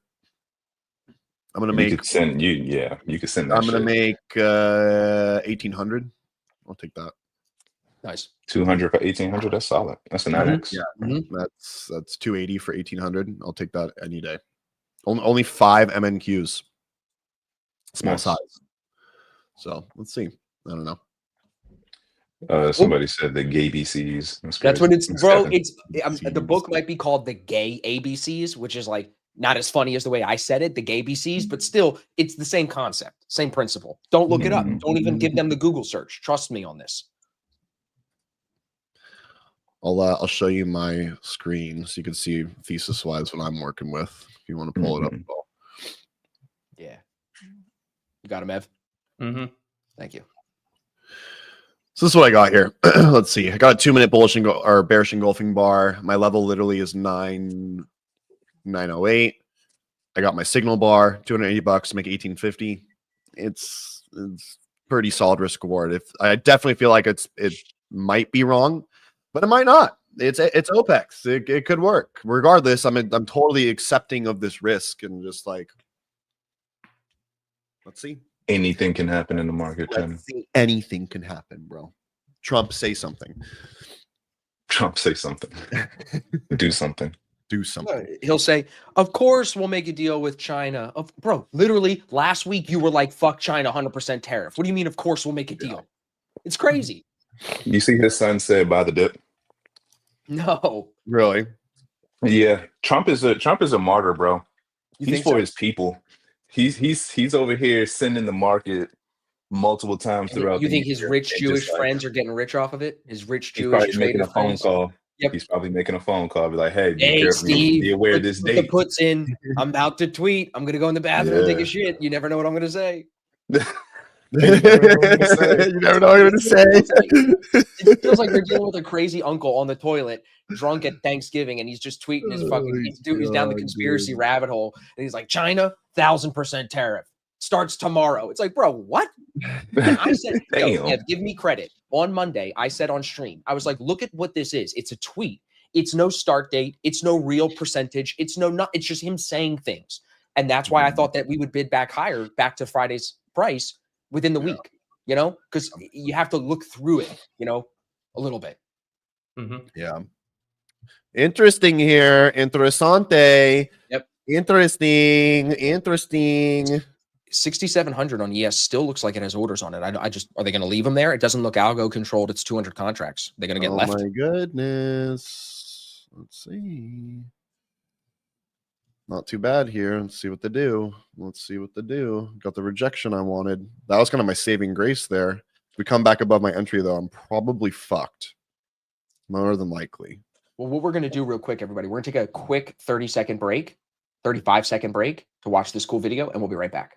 I'm gonna make. You could send that. I'm gonna make 1,800. I'll take that. Nice. 200 for 1,800. That's solid. That's a 9x. Yeah, Mhm. that's 280 for 1,800. I'll take that any day. Only 5 MNQs, small Nice. size. So let's see. I don't know. Somebody said the gay BCs. That's what it's, bro. Kevin. It's the book might be called The Gay ABCs, which is like not as funny as the way I said it, the gay BCs, but still it's the same concept, same principle. Don't look it up. Don't even give them the Google search. Trust me on this. I'll show you my screen so you can see thesis wise what I'm working with. If you want to pull it up. Yeah. You got him, Ev? Mm-hmm. Thank you. So this is what I got here. Let's see. I got a 2-minute bullish or bearish engulfing bar. My level literally is 908. I got my signal bar, $280 to make 1850. It's pretty solid risk reward. If I definitely feel like it might be wrong, but it might not. It's OPEX. It could work. Regardless, I'm totally accepting of this risk and just like, let's see. Anything can happen in the market, Tim. Let's see. Anything can happen, bro. Trump, say something. Trump, say something. Do something. Do something. He'll say, of course we'll make a deal with China. Bro, literally last week you were like, fuck China, 100% tariff. What do you mean, of course we'll make a deal? It's crazy. You see his son said buy the dip? No. Really? Yeah. Trump is a martyr, bro. You He's think for so? his people. He's over here sending the market multiple times throughout You the think his year rich and Jewish just, like, friends are getting rich off of it? His rich he's Jewish probably making trader a phone friends? call. Yep. He's probably making a phone call. Be like, hey, be Hey, careful. Steve, Be aware of this put the date. puts in. I'm about to tweet. I'm going to go in the bathroom and take a shit. You never know what I'm going to say. You never know what I'm going to say. It feels like they're dealing with a crazy uncle on the toilet, drunk at Thanksgiving, and he's just tweeting his fucking. He's down the conspiracy rabbit hole, and he's like, "China, 1,000% tariff starts tomorrow." It's like, bro, what? And I said, yo, Damn. Ev, give me credit. On Monday, I said on stream, I was like, look at what this is. It's a tweet. It's no start date. It's no real percentage. It's it's just him saying things, and that's why I thought that we would bid back higher, back to Friday's price within the week. You know, because you have to look through it. You know, a little bit. Mhm. Yeah. Interesting here. Interessante. Yep. Interesting. 6,700 on ES still looks like it has orders on it. I just, are they going to leave them there? It doesn't look algo controlled. It's 200 contracts. They're going to get Oh left. my goodness. Let's see. Not too bad here. Let's see what they do. Got the rejection I wanted. That was kind of my saving grace there. If we come back above my entry, though, I'm probably fucked. More than likely. Well, what we're going to do real quick, everybody, we're going to take a quick 30-second break, 35-second break to watch this cool video, and we'll be right back.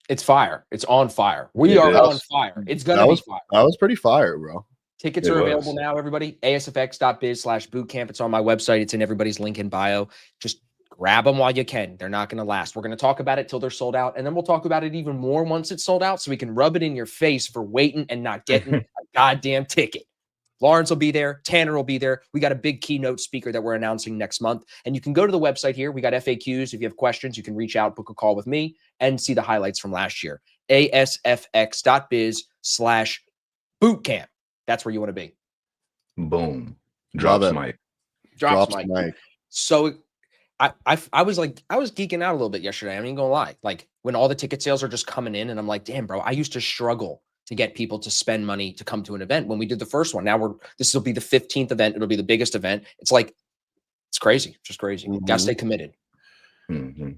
It's fire. It's on fire. We It are is. on fire. It's going to be fire. That was pretty fire, bro. Tickets It are was. available now, everybody. asfx.biz/bootcamp. It's on my website. It's in everybody's link in bio. Just grab them while you can. They're not going to last. We're going to talk about it till they're sold out, and then we'll talk about it even more once it's sold out so we can rub it in your face for waiting and not getting a goddamn ticket. Lawrence will be there. Tanner will be there. We got a big keynote speaker that we're announcing next month. And you can go to the website here. We got FAQs. If you have questions, you can reach out, book a call with me, and see the highlights from last year. asfx.biz/bootcamp. That's where you want to be. Boom. Drops it. mic. Drops Drops mic. mic. So I was geeking out a little bit yesterday. I'm not gonna lie. Like when all the ticket sales are just coming in, and I'm like, damn, bro, I used to struggle to get people to spend money to come to an event when we did the first one. Now this will be the 15th event. It'll be the biggest event. It's like, it's crazy. Just crazy. Gotta stay committed. Mm-hmm.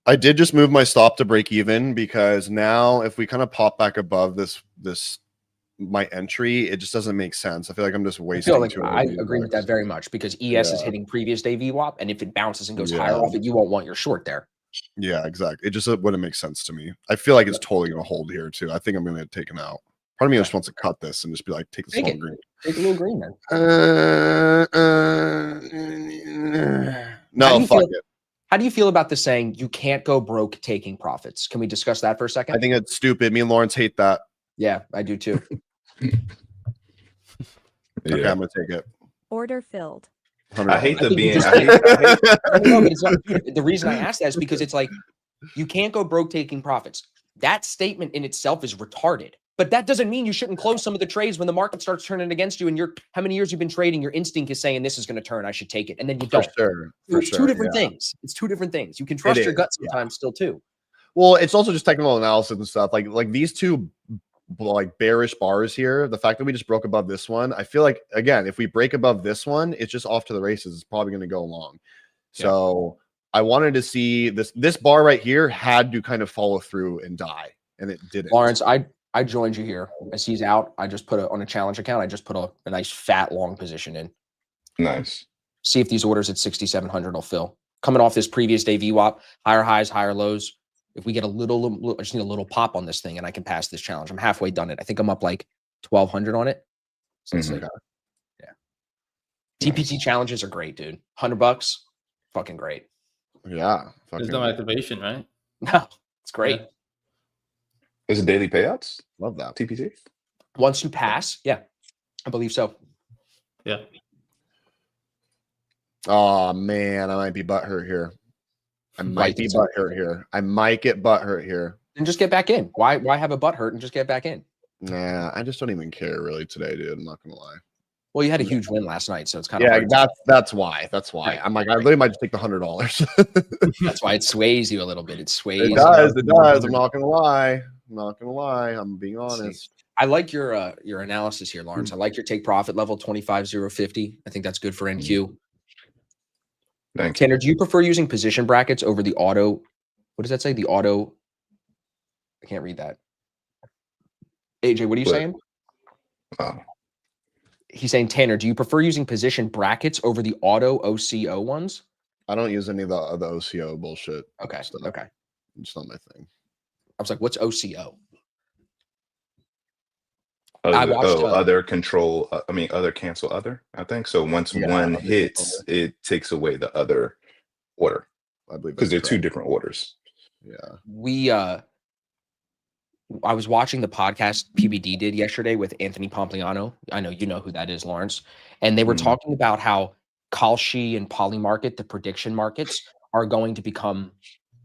I did just move my stop to break even because now if we kind of pop back above this my entry, it just doesn't make sense. I feel like I'm just I wasting. feel like $200 I agree with that very much because ES is hitting previous day VWAP, and if it bounces and goes higher off it, you won't want your short there. Yeah, exactly. It just wouldn't make sense to me. I feel like it's totally going to hold here too. I think I'm going to get taken out. Part of me just wants to cut this and just be like, take the Take small it. green. Take a little green, man. No, fuck it. How do you feel about the saying, you can't go broke taking profits? Can we discuss that for a second? I think it's stupid. Me and Lawrence hate that. Yeah, I do too. Okay, Yeah. I'm going to take it. Order filled. I hate the think you being. just- I hate No, but it's not, dude, the reason I asked that is because it's like, you can't go broke taking profits. That statement in itself is retarded. But that doesn't mean you shouldn't close some of the trades when the market starts turning against you and how many years you've been trading, your instinct is saying this is going to turn, I should take it. And then you For don't. sure. It's two different things. It's two different things. You can trust your is, gut sometimes still too. Well, it's also just technical analysis and stuff. Like these two like bearish bars here, the fact that we just broke above this one, I feel like, again, if we break above this one, it's just off to the races. It's probably going to go long. So I wanted to see this bar right here had to kind of follow through and die, and it didn't. Lawrence, I joined you here. As he's out, I just put on a challenge account. I just put a nice fat long position in. Nice. See if these orders at 6,700 will fill. Coming off this previous day VWAP, higher highs, higher lows. If we get a little, I just need a little pop on this thing and I can pass this challenge. I'm halfway done it. I think I'm up like 1,200 on it. So it's like, yeah. TPT challenges are great, dude. $100, fucking great. Yeah. There's no activation, right? No, it's great. Yeah. Is it daily payouts? Love that. TPT? Once you pass, yeah, I believe so. Yeah. Oh man, I might be butthurt here. I might be butthurt here. I might get butthurt here. And just get back in. Why have a butt hurt and just get back in? Nah, I just don't even care really today, dude. I'm not gonna lie. Well, you had a huge win last night, so it's kind of that's why. That's why. Right. I'm like, I literally might just take the $100. that's why it sways you a little bit. It sways. It does. It does. I'm not gonna lie. I'm being honest. I like your analysis here, Lawrence. I like your take profit level 25,050. I think that's good for NQ. Thank you. Tanner, do you prefer using position brackets over the auto? What does that say? The auto. I can't read that. AJ, what are you saying? Oh. He's saying, Tanner, do you prefer using position brackets over the auto OCO ones? I don't use any of the OCO bullshit. Okay. stuff. Okay. It's not my thing. I was like, what's OCO? Other, I watched, other control. Other cancel other. I think so. Once one hits, it takes away the other order I believe because they're that's two correct. different orders. Yeah. I was watching the podcast PBD did yesterday with Anthony Pompliano. I know you know who that is, Lawrence. And they were talking about how Kalshi and Polymarket, the prediction markets, are going to become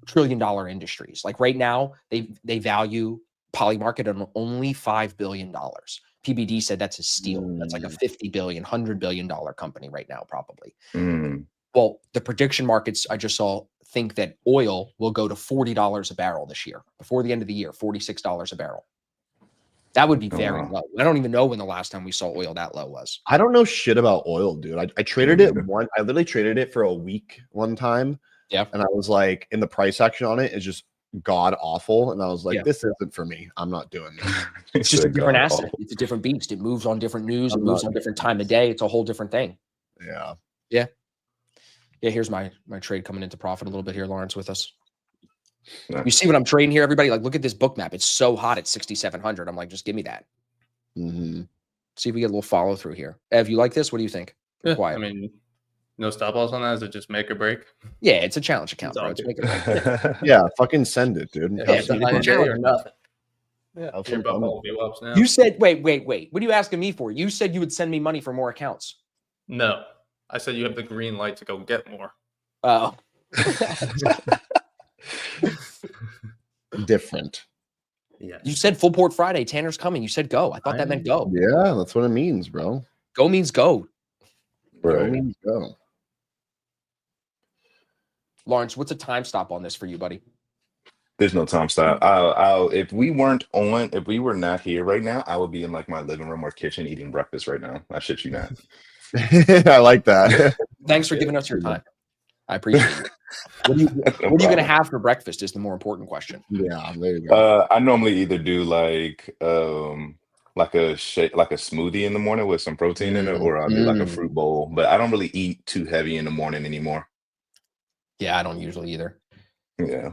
trillion-dollar industries. Like right now, they value Polymarket at only $5 billion. PBD said that's a steal. That's like a $50 billion, $100 billion company right now, probably. Well, the prediction markets I just saw think that oil will go to $40 a barrel this year. Before the end of the year, $46 a barrel. That would be very low. I don't even know when the last time we saw oil that low was. I don't know shit about oil, dude. I traded it I literally traded it for a week one time. Yeah. And I was like, in the price action on it is just god awful. And I was like, this isn't for me. I'm not doing this. It's just a different asset. It's a different beast. It moves on different news. It moves on different time of day. It's a whole different thing. Yeah. Yeah. Yeah, here's my trade coming into profit a little bit here, Lawrence, with us. Nice. You see what I'm trading here, everybody? Like, look at this book map. It's so hot at 6,700. I'm like, just give me that. See if we get a little follow through here. Ev, you like this? What do you think? Yeah, Quiet. I mean, no stop loss on that. Is it just make or break? Yeah, it's a challenge account, It's bro. all It's good. making it. Yeah. Fucking send it, dude. Yeah, Yeah, it's it's not a a day or nothing. Yeah, Have you're some above fun. all VWAPs now. You said, wait. What are you asking me for? You said you would send me money for more accounts. No, I said you have the green light to go get more. Oh. Different. Yeah. You said full port Friday. Tanner's coming. You said go. I thought that meant go. Yeah, that's what it means, bro. Go means go. Go Right. means go. Lawrence, what's a time stop on this for you, buddy? There's no time stop. I'll if we were not here right now, I would be in like my living room or kitchen eating breakfast right now. I shit you not. I like that. Thanks for giving us your time. I appreciate it. What are you going to have for breakfast is the more important question. Yeah, there you go. I normally either do like a shake, like a smoothie in the morning with some protein in it, or I'll do like a fruit bowl. But I don't really eat too heavy in the morning anymore. Yeah, I don't usually either. Yeah.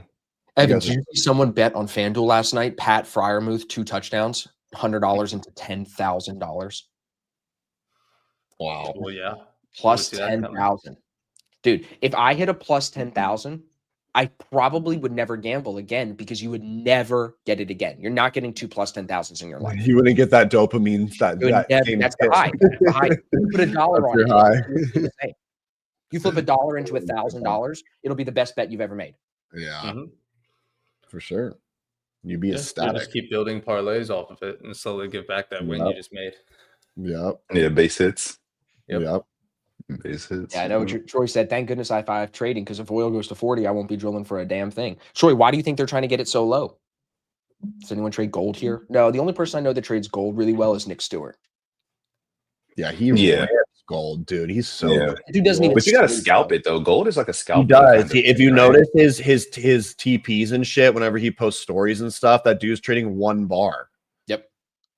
Evan, guys did you see someone bet on FanDuel last night? Pat Fryermuth, 2 touchdowns, $100 into $10,000. Wow. Well, yeah. Plus see that coming. 10,000. Dude, if I hit a plus 10,000, I probably would never gamble again because you would never get it again. You're not getting 2 plus 10,000s in your life. You wouldn't get that dopamine. That's the high. That's the high. You put $1 on your it. high. It's the same. You flip $1 into $1,000, it'll be the best bet you've ever made. Yeah, Mhm. for sure. You'd be Yeah, you ecstatic. just keep building parlays off of it and slowly give back that win you Yep. just made. Yep. Yeah, base hits. Yep. Yep. Base hits. Yeah, I know what Troy said. Thank goodness I have trading because if oil goes to 40, I won't be drilling for a damn thing. Troy, why do you think they're trying to get it so low? Does anyone trade gold here? No, the only person I know that trades gold really well is Nick Stewart. Yeah, he Yeah. ramps gold, dude. He's so Yeah. good. Dude doesn't even But you gotta skate, scalp bro. it though. Gold is like a He scalp. does. If you notice his TPs and shit, whenever he posts stories and stuff, that dude's trading 1 bar. Yep.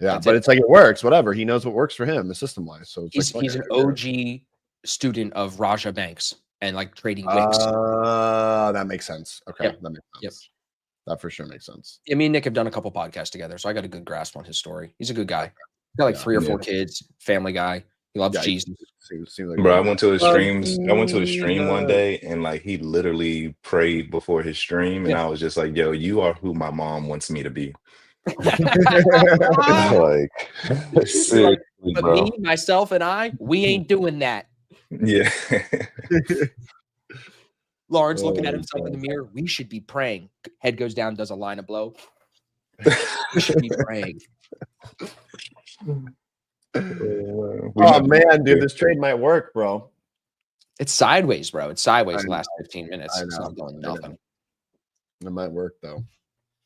Yeah, That's but it. it's like it works, whatever. He knows what works for him, the system wise. So it's He's like an OG student of Raja Banks and like trading wicks. that makes sense. Okay, Yep. that makes sense. Yep. That for sure makes sense. Yeah, me and Nick have done a couple podcasts together, so I got a good grasp on his story. He's a good guy. He's got like Yeah. 3 or 4 kids, family guy. He loves Yeah, Jesus. Seems like Bro, I a- went to his streams. I went to his stream one day, and like he literally prayed before his stream, and Yeah. I was just like, "Yo, you are who my mom wants me to be." Like, seriously, But bro. me, myself, and I, we ain't doing that. Yeah. Lawrence looking at Oh, himself in the God. mirror. We should be praying. Head goes down, does a line of blow. We should be praying. Oh man, dude, this trade might work, bro. It's sideways, bro. It's sideways I the last 15 minutes. I It's know. not going I know. nothing. It might work though.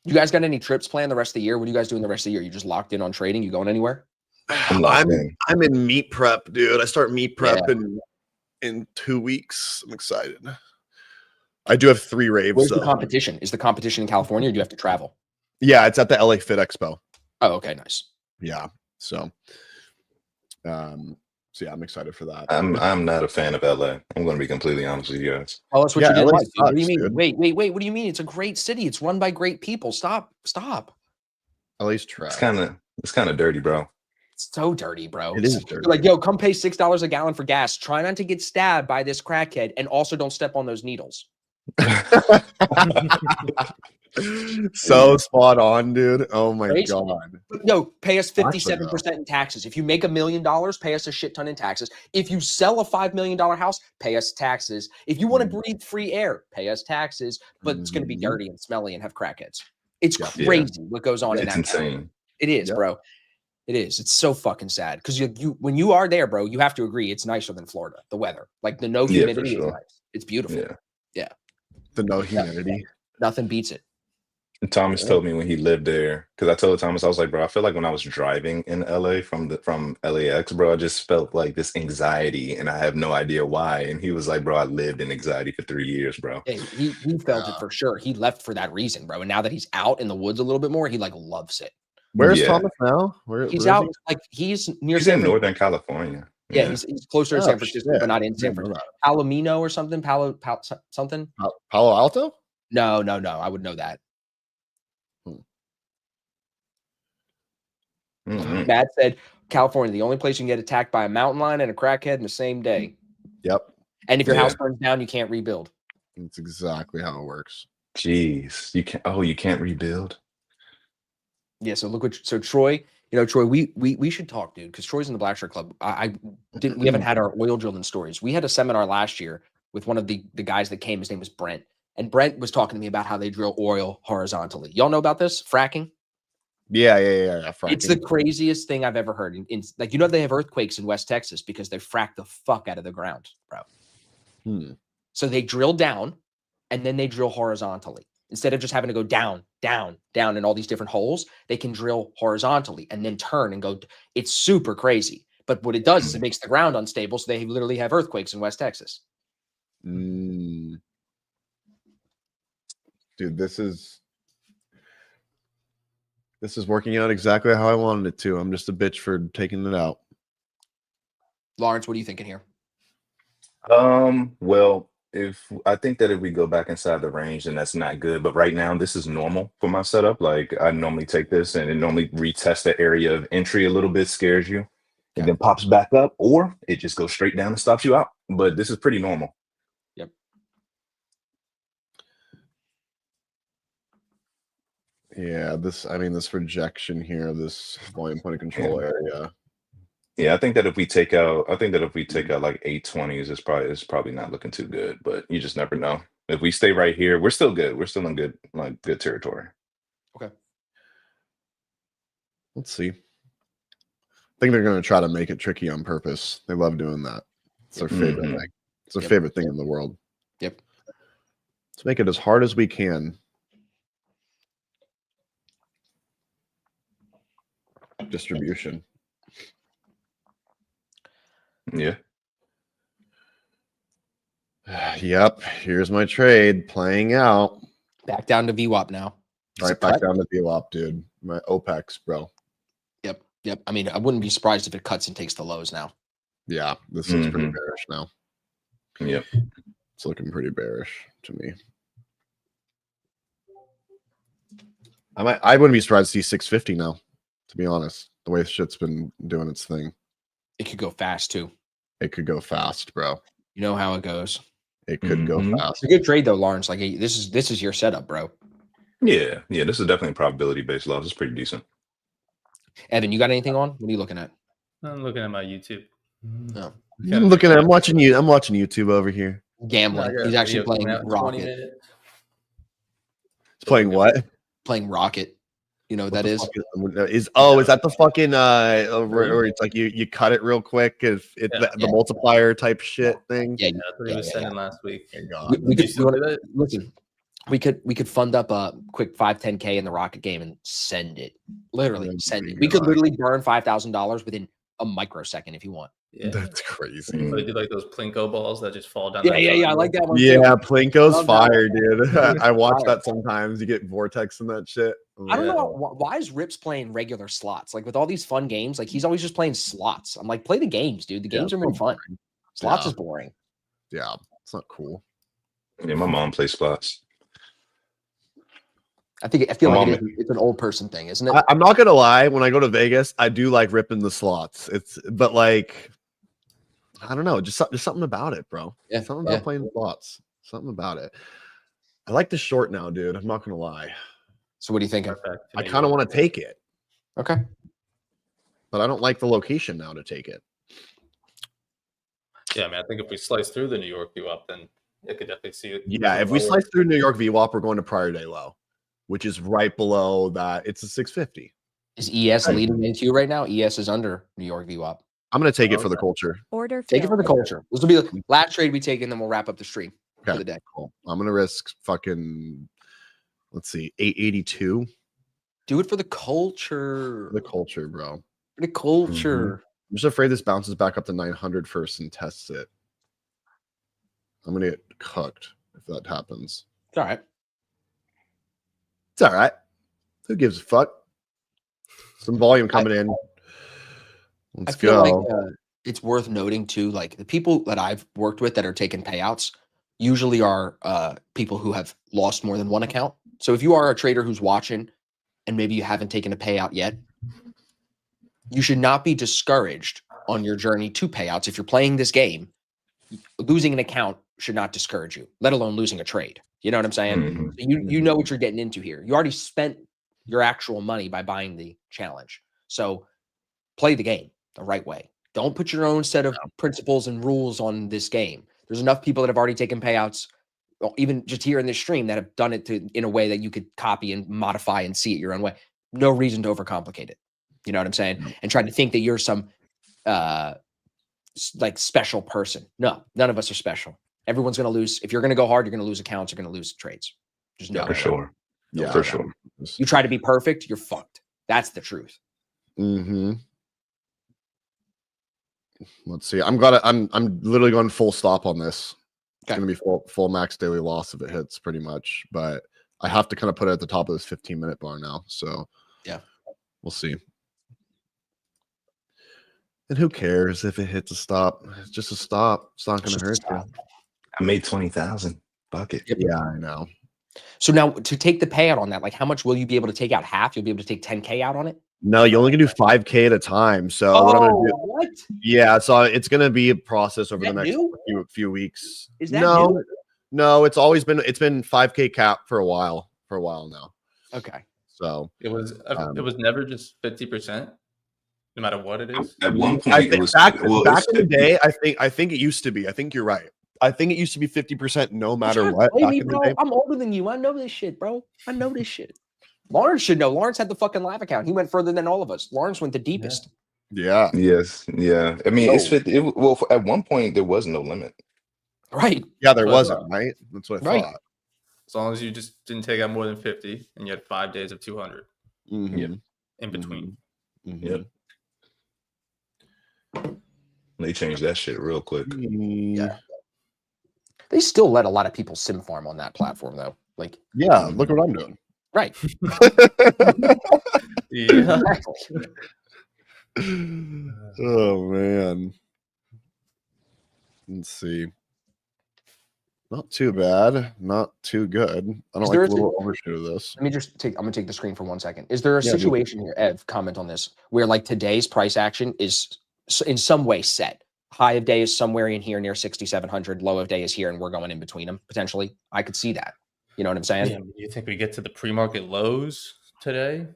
You guys got any trips planned the rest of the year? What are you guys doing the rest of the year? You just locked in on trading? You going anywhere? I'm locked in. I'm in meat prep, dude. I start meat prep Yeah. in 2 weeks. I'm excited. I do have 3 raves Where's the though. competition? Is the competition in California or do you have to travel? Yeah, it's at the LA Fit Expo. Oh, okay, nice. Yeah. So yeah, I'm excited for that. I'm not a fan of LA. I'm going to be completely honest with you guys. Tell us what Yeah, you didn't LA like. Dude. What do you sucks, mean? dude. Wait. What do you mean? It's a great city. It's run by great people. Stop. LA's trash. It's kind of dirty, bro. It's so dirty, bro. It is You're dirty. like, yo, come pay $6 a gallon for gas. Try not to get stabbed by this crackhead, and also don't step on those needles. So spot on, dude. Oh my Crazy. god. No, pay us Actually, 57% in taxes. If you make $1 million, pay us a shit ton in taxes. If you sell a $5 million house, pay us taxes. If you want to breathe free air, pay us taxes. But it's going to be Mhm. dirty and smelly and have crackheads. It's Yeah. crazy what goes on in It's that town. insane. It is, Yeah. bro. It is. It's so fucking sad because you when you are there, bro, you have to agree it's nicer than Florida. The weather, like the no Yeah, for humidity, is sure. nice. It's beautiful. Yeah. The no humidity. Nothing beats it. And Thomas Yeah. told me when he lived there, because I told Thomas, I was like, bro, I feel like when I was driving in LA from LAX, bro, I just felt like this anxiety and I have no idea why. And he was like, bro, I lived in anxiety for 3 years, bro. Hey, he felt it for sure. He left for that reason, bro. And now that he's out in the woods a little bit more, he like loves it. Where's Yeah. Thomas now? He's where out is like he's near He's San in Francisco. Northern California. Yeah, he's closer to Oh, San Francisco, shit. but not in I San didn't know Francisco. Palomino or something? Something? that. Palo Alto? No. I would know that. Mhm. Matt said California, the only place you can get attacked by a mountain lion and a crackhead in the same day. Yep. And if your Yeah. house burns down, you can't rebuild. That's exactly how it works. Jeez. You can't rebuild. Yeah. So look so Troy, Troy, we should talk, dude, because Troy's in the Black Shirt Club. We haven't had our oil drilling stories. We had a seminar last year with one of the guys that came. His name was Brent. And Brent was talking to me about how they drill oil horizontally. Y'all know about this? Fracking? Yeah. It's the craziest thing I've ever heard. Like, they have earthquakes in West Texas because they frack the fuck out of the ground, bro. Hmm. So they drill down and then they drill horizontally. Instead of just having to go down, down, down in all these different holes, they can drill horizontally and then turn and go. It's super crazy. But what it does is it makes the ground unstable. So they literally have earthquakes in West Texas. Dude, this is working out exactly how I wanted it to. I'm just a bitch for taking it out. Lawrence, what are you thinking here? Well, I think that if we go back inside the range, then that's not good. But right now, this is normal for my setup. Like I normally take this and it normally retest the area of entry a little bit, scares you, and then pops back up, or it just goes straight down and stops you out. But this is pretty normal. Yep. Yeah, this rejection here of this volume point of control area. Yeah, I think that if we take out like 820s, it's probably not looking too good. But you just never know. If we stay right here, we're still good. We're still in good territory. Okay. Let's see. I think they're going to try to make it tricky on purpose. They love doing that. It's their favorite Mhm. thing. It's their favorite thing in the world. Yep. Let's make it as hard as we can. Distribution. Yeah. Yep. Here's my trade playing out. Back down to VWAP now. Is Right it back cut? down to VWAP, dude. My OPEX, bro. Yep. I mean, I wouldn't be surprised if it cuts and takes the lows now. Yeah, this looks pretty Mhm. bearish now. Yep. It's looking pretty bearish to me. I wouldn't be surprised to see 650 now, to be honest. The way shit's been doing its thing. It could go fast too. It could go fast, bro. You know how it goes. It could go Mhm. It's fast. a good trade though, Lawrence. Like this is your setup, bro. Yeah. This is definitely probability based loss. It's pretty decent. Evan, you got anything on? What are you looking at? I'm looking at my YouTube. No. I'm watching YouTube over here. Gambling. He's actually playing Rocket. Minutes. It's playing what? Playing Rocket. You know what that the is? fuck is that the fucking where it's like you cut it real quick if it's the multiplier type shit thing? Yeah. That's what he was sending last week. Thank God. We Did you could still do that? listen. We could fund up a quick 5-10K in the Rocket game and send it. Literally Oh send my it. We could God. literally burn $5,000 within a microsecond if you want. Yeah. That's crazy. Mm. They do like those Plinko balls that just fall down. Yeah. that I side. like that one. Yeah, too. Plinko's Love that fire, dude. I watch Fire. that sometimes. You get vortex and that shit. I don't Yeah. know why is Rips playing regular slots? Like with all these fun games, like he's always just playing slots. I'm like, play the games, dude. The games are more fun. Slots Yeah. is boring. Yeah, it's not cool. Yeah, my mom plays slots. I feel My like mom- it's an old person thing, isn't it? I'm not gonna lie. When I go to Vegas, I do like ripping the slots. But like, I don't know, just something about it, bro. Yeah, Something about playing slots. Something about it. I like the short now, dude. I'm not gonna lie. So what are you thinking? Perfect. I kind of want to take it, Okay. but I don't like the location now to take it. Yeah, I mean, I think if we slice through the New York view up, then it could definitely see it. Yeah, if we slice through New York VWAP, we're going to prior day low, which is right below that. It's a 650. Is ES leading into you right now? ES is under New York VWAP. I'm gonna take it for the culture. Order Take it for the filled. culture. This will be the last trade we take, and then we'll wrap up the stream for Okay, the day. cool. I'm gonna risk fucking. Let's see, 882. Do it for the culture. The culture, bro. For the culture. I'm just afraid this bounces back up to 900 first and tests it. I'm gonna get cooked if that happens. It's all right. It's all right. Who gives a fuck? Some volume coming in. I Let's feel go. like it's worth noting too, like the people that I've worked with that are taking payouts usually are people who have lost more than one account. So if you are a trader who's watching and maybe you haven't taken a payout yet, you should not be discouraged on your journey to payouts. If you're playing this game, losing an account should not discourage you, let alone losing a trade. You know what I'm saying? Mhm. You know what you're getting into here. You already spent your actual money by buying the challenge. So play the game the right way. Don't put your own set of principles and rules on this game. There's enough people that have already taken payouts, even just here in this stream, that have done it in a way that you could copy and modify and see it your own way. No reason to overcomplicate it. You know what I'm saying? And try to think that you're some like special person. No, none of us are special. Everyone's going to lose. If you're going to go hard, you're going to lose accounts. You're going to lose trades. Just know For that. sure. Yeah, For sure. You try to be perfect, you're fucked. That's the truth. Mm-hmm. Let's see. I'm literally going full stop on this. It's Okay. gonna be full max daily loss if it hits, pretty much. But I have to kind of put it at the top of this 15-minute bar now. So Yeah. we'll see. And who cares if it hits a stop? It's just a stop. It's not It's gonna just a hurt you. stop. I made 20,000 bucket. Yeah, I know. So now to take the payout on that, like how much will you be able to take out? Half? You'll be able to take 10K out on it? No, you only can do 5K at a time. So what I'm gonna do? What? Yeah, so it's gonna be a process over Is the that next new? few weeks. Is that no, new? no, it's been 5K cap for a while now. Okay. So It was never just 50%, no matter what it is. At one point, I it think was back well, in it's the day, I think it used to be. I think you're right. I think it used to be 50% no matter Shut what. up, Back baby, in the bro. day. I'm older than you. I know this shit, bro. I know this shit. Lawrence should know. Lawrence had the fucking live account. He went further than all of us. Lawrence went the deepest. Yeah. yes, yeah. I mean, it's Oh. 50. At one point, there was no limit. Right. Yeah, there But, wasn't, right? That's what I Right. thought. As long as you just didn't take out more than 50 and you had 5 days of 200 Mhm. in between. Mhm. Yep. They changed that shit real quick. Yeah. They still let a lot of people sim farm on that platform, though. Like, Yeah, look what I'm doing. right. Yeah. Exactly. Oh man. Let's see. Not too bad. Not too good. I don't Is like there the a little overshoot of this. Let me just take. I'm gonna take the screen for 1 second. Is there a Yeah, dude. situation here, Ev? Comment on this, where like today's price action is in some way set. High of day is somewhere in here near 6,700. Low of day is here, and we're going in between them potentially. I could see that. You know what I'm saying? Yeah, you think we get to the pre-market lows today?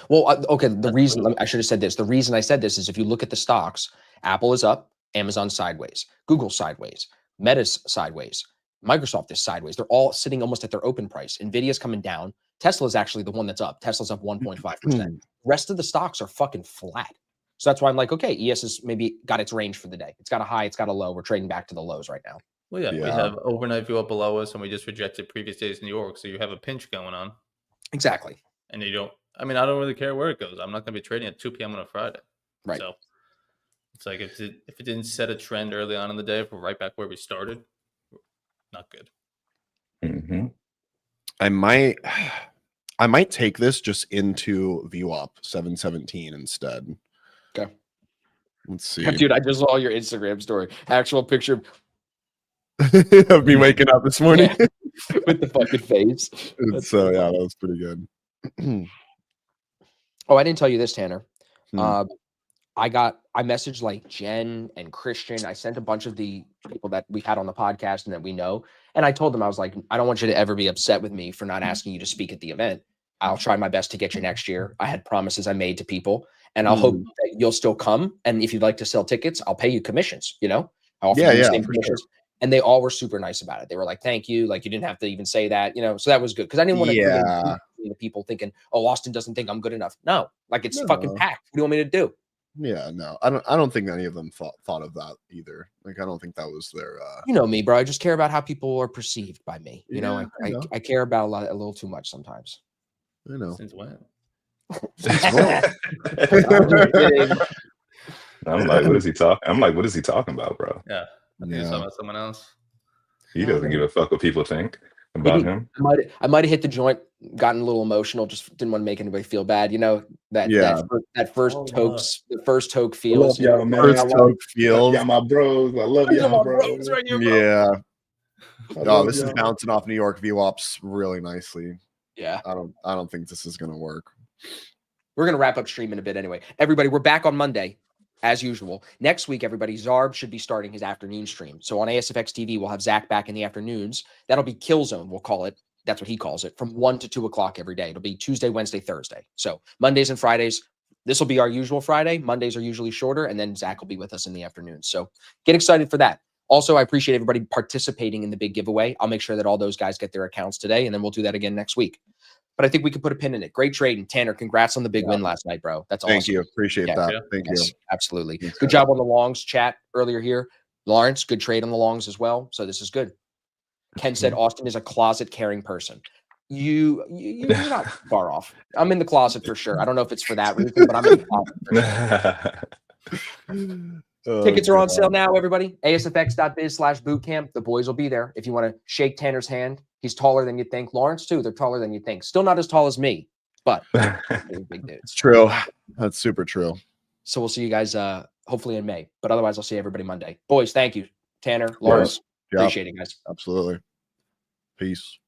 Well, okay. The That's reason brutal. I should have said this. The reason I said this is if you look at the stocks, Apple is up, Amazon sideways, Google sideways, Meta's sideways, Microsoft is sideways. They're all sitting almost at their open price. Nvidia's coming down. Tesla is actually the one that's up. Tesla's up 1.5%. Rest of the stocks are fucking flat. So that's why I'm like, okay, ES has maybe got its range for the day. It's got a high, it's got a low. We're trading back to the lows right now. Well, yeah, we Yeah. have overnight view up below us, and we just rejected previous days in New York, so you have a pinch going on, Exactly. and you don't. I mean, I don't really care where it goes. I'm not going to be trading at 2 p.m. on a Friday, Right. So it's like if it didn't set a trend early on in the day, if we're right back where we started, not good. Mhm. I might take this just into VWAP 717 instead. Okay. Let's see. Dude, I just saw your Instagram story. Actual picture Of me waking up this morning. with the fucking face. So yeah, that was pretty good. Oh, I didn't tell you this, Tanner. Hmm. I messaged like Jen and Christian. I sent a bunch of the people that we had on the podcast and that we know. And I told them, I was like, I don't want you to ever be upset with me for not asking you to speak at the event. I'll try my best to get you next year. I had promises I made to people, and I'll hope that you'll still come. And if you'd like to sell tickets, I'll pay you commissions, you know? I offer you the same for commissions. And they all were super nice about it. They were like, thank you. Like, you didn't have to even say that, you know? So that was good. Cause I didn't want to people thinking, oh, Austin doesn't think I'm good enough. No, like it's fucking packed. What do you want me to do? Yeah, no, I don't think any of them thought of that either. Like, I don't think that was their You know me, bro. I just care about how people are perceived by me. You know, Yeah, I know. I care about a little too much sometimes. I know. Since when? I'm like, what is he talking? I'm like, what is he talking about, bro? Yeah, I think it's talking about someone else. He doesn't give a fuck what people think about Maybe him. I might have hit the joint, gotten a little emotional, just didn't want to make anybody feel bad. You know, that first toke feels. y'all, man. First toke feels. Yeah, my bros. I love y'all, bros. Right here, bro. Yeah. I Oh, love this is y'all. bouncing off New York VWAPs really nicely. Yeah. I don't think this is gonna work. We're going to wrap up stream in a bit anyway. Everybody, we're back on Monday, as usual. Next week, everybody, Zarb should be starting his afternoon stream. So on ASFX TV, we'll have Zach back in the afternoons. That'll be Killzone, we'll call it. That's what he calls it, from 1 to 2 o'clock every day. It'll be Tuesday, Wednesday, Thursday. So Mondays and Fridays, this will be our usual Friday. Mondays are usually shorter, and then Zach will be with us in the afternoon. So get excited for that. Also, I appreciate everybody participating in the big giveaway. I'll make sure that all those guys get their accounts today, and then we'll do that again next week. But I think we could put a pin in it. Great trade. And Tanner, congrats on the big win last night, bro. That's awesome. Thank you. Appreciate that. Yeah. Thank Yes, you. absolutely. Thanks, Good guys. job on the longs chat earlier here. Lawrence, good trade on the longs as well. So this is good. Ken said Austin is a closet carrying person. You're not far off. I'm in the closet for sure. I don't know if it's for that reason, but I'm in the closet for sure. Tickets are on sale now, everybody. ASFX.biz/bootcamp. The boys will be there. If you want to shake Tanner's hand, he's taller than you think. Lawrence, too. They're taller than you think. Still not as tall as me, but they're big dudes. It's true. That's super true. So we'll see you guys hopefully in May. But otherwise, I'll see everybody Monday. Boys, thank you. Tanner, Lawrence, Yeah, appreciate it, guys. absolutely. Peace.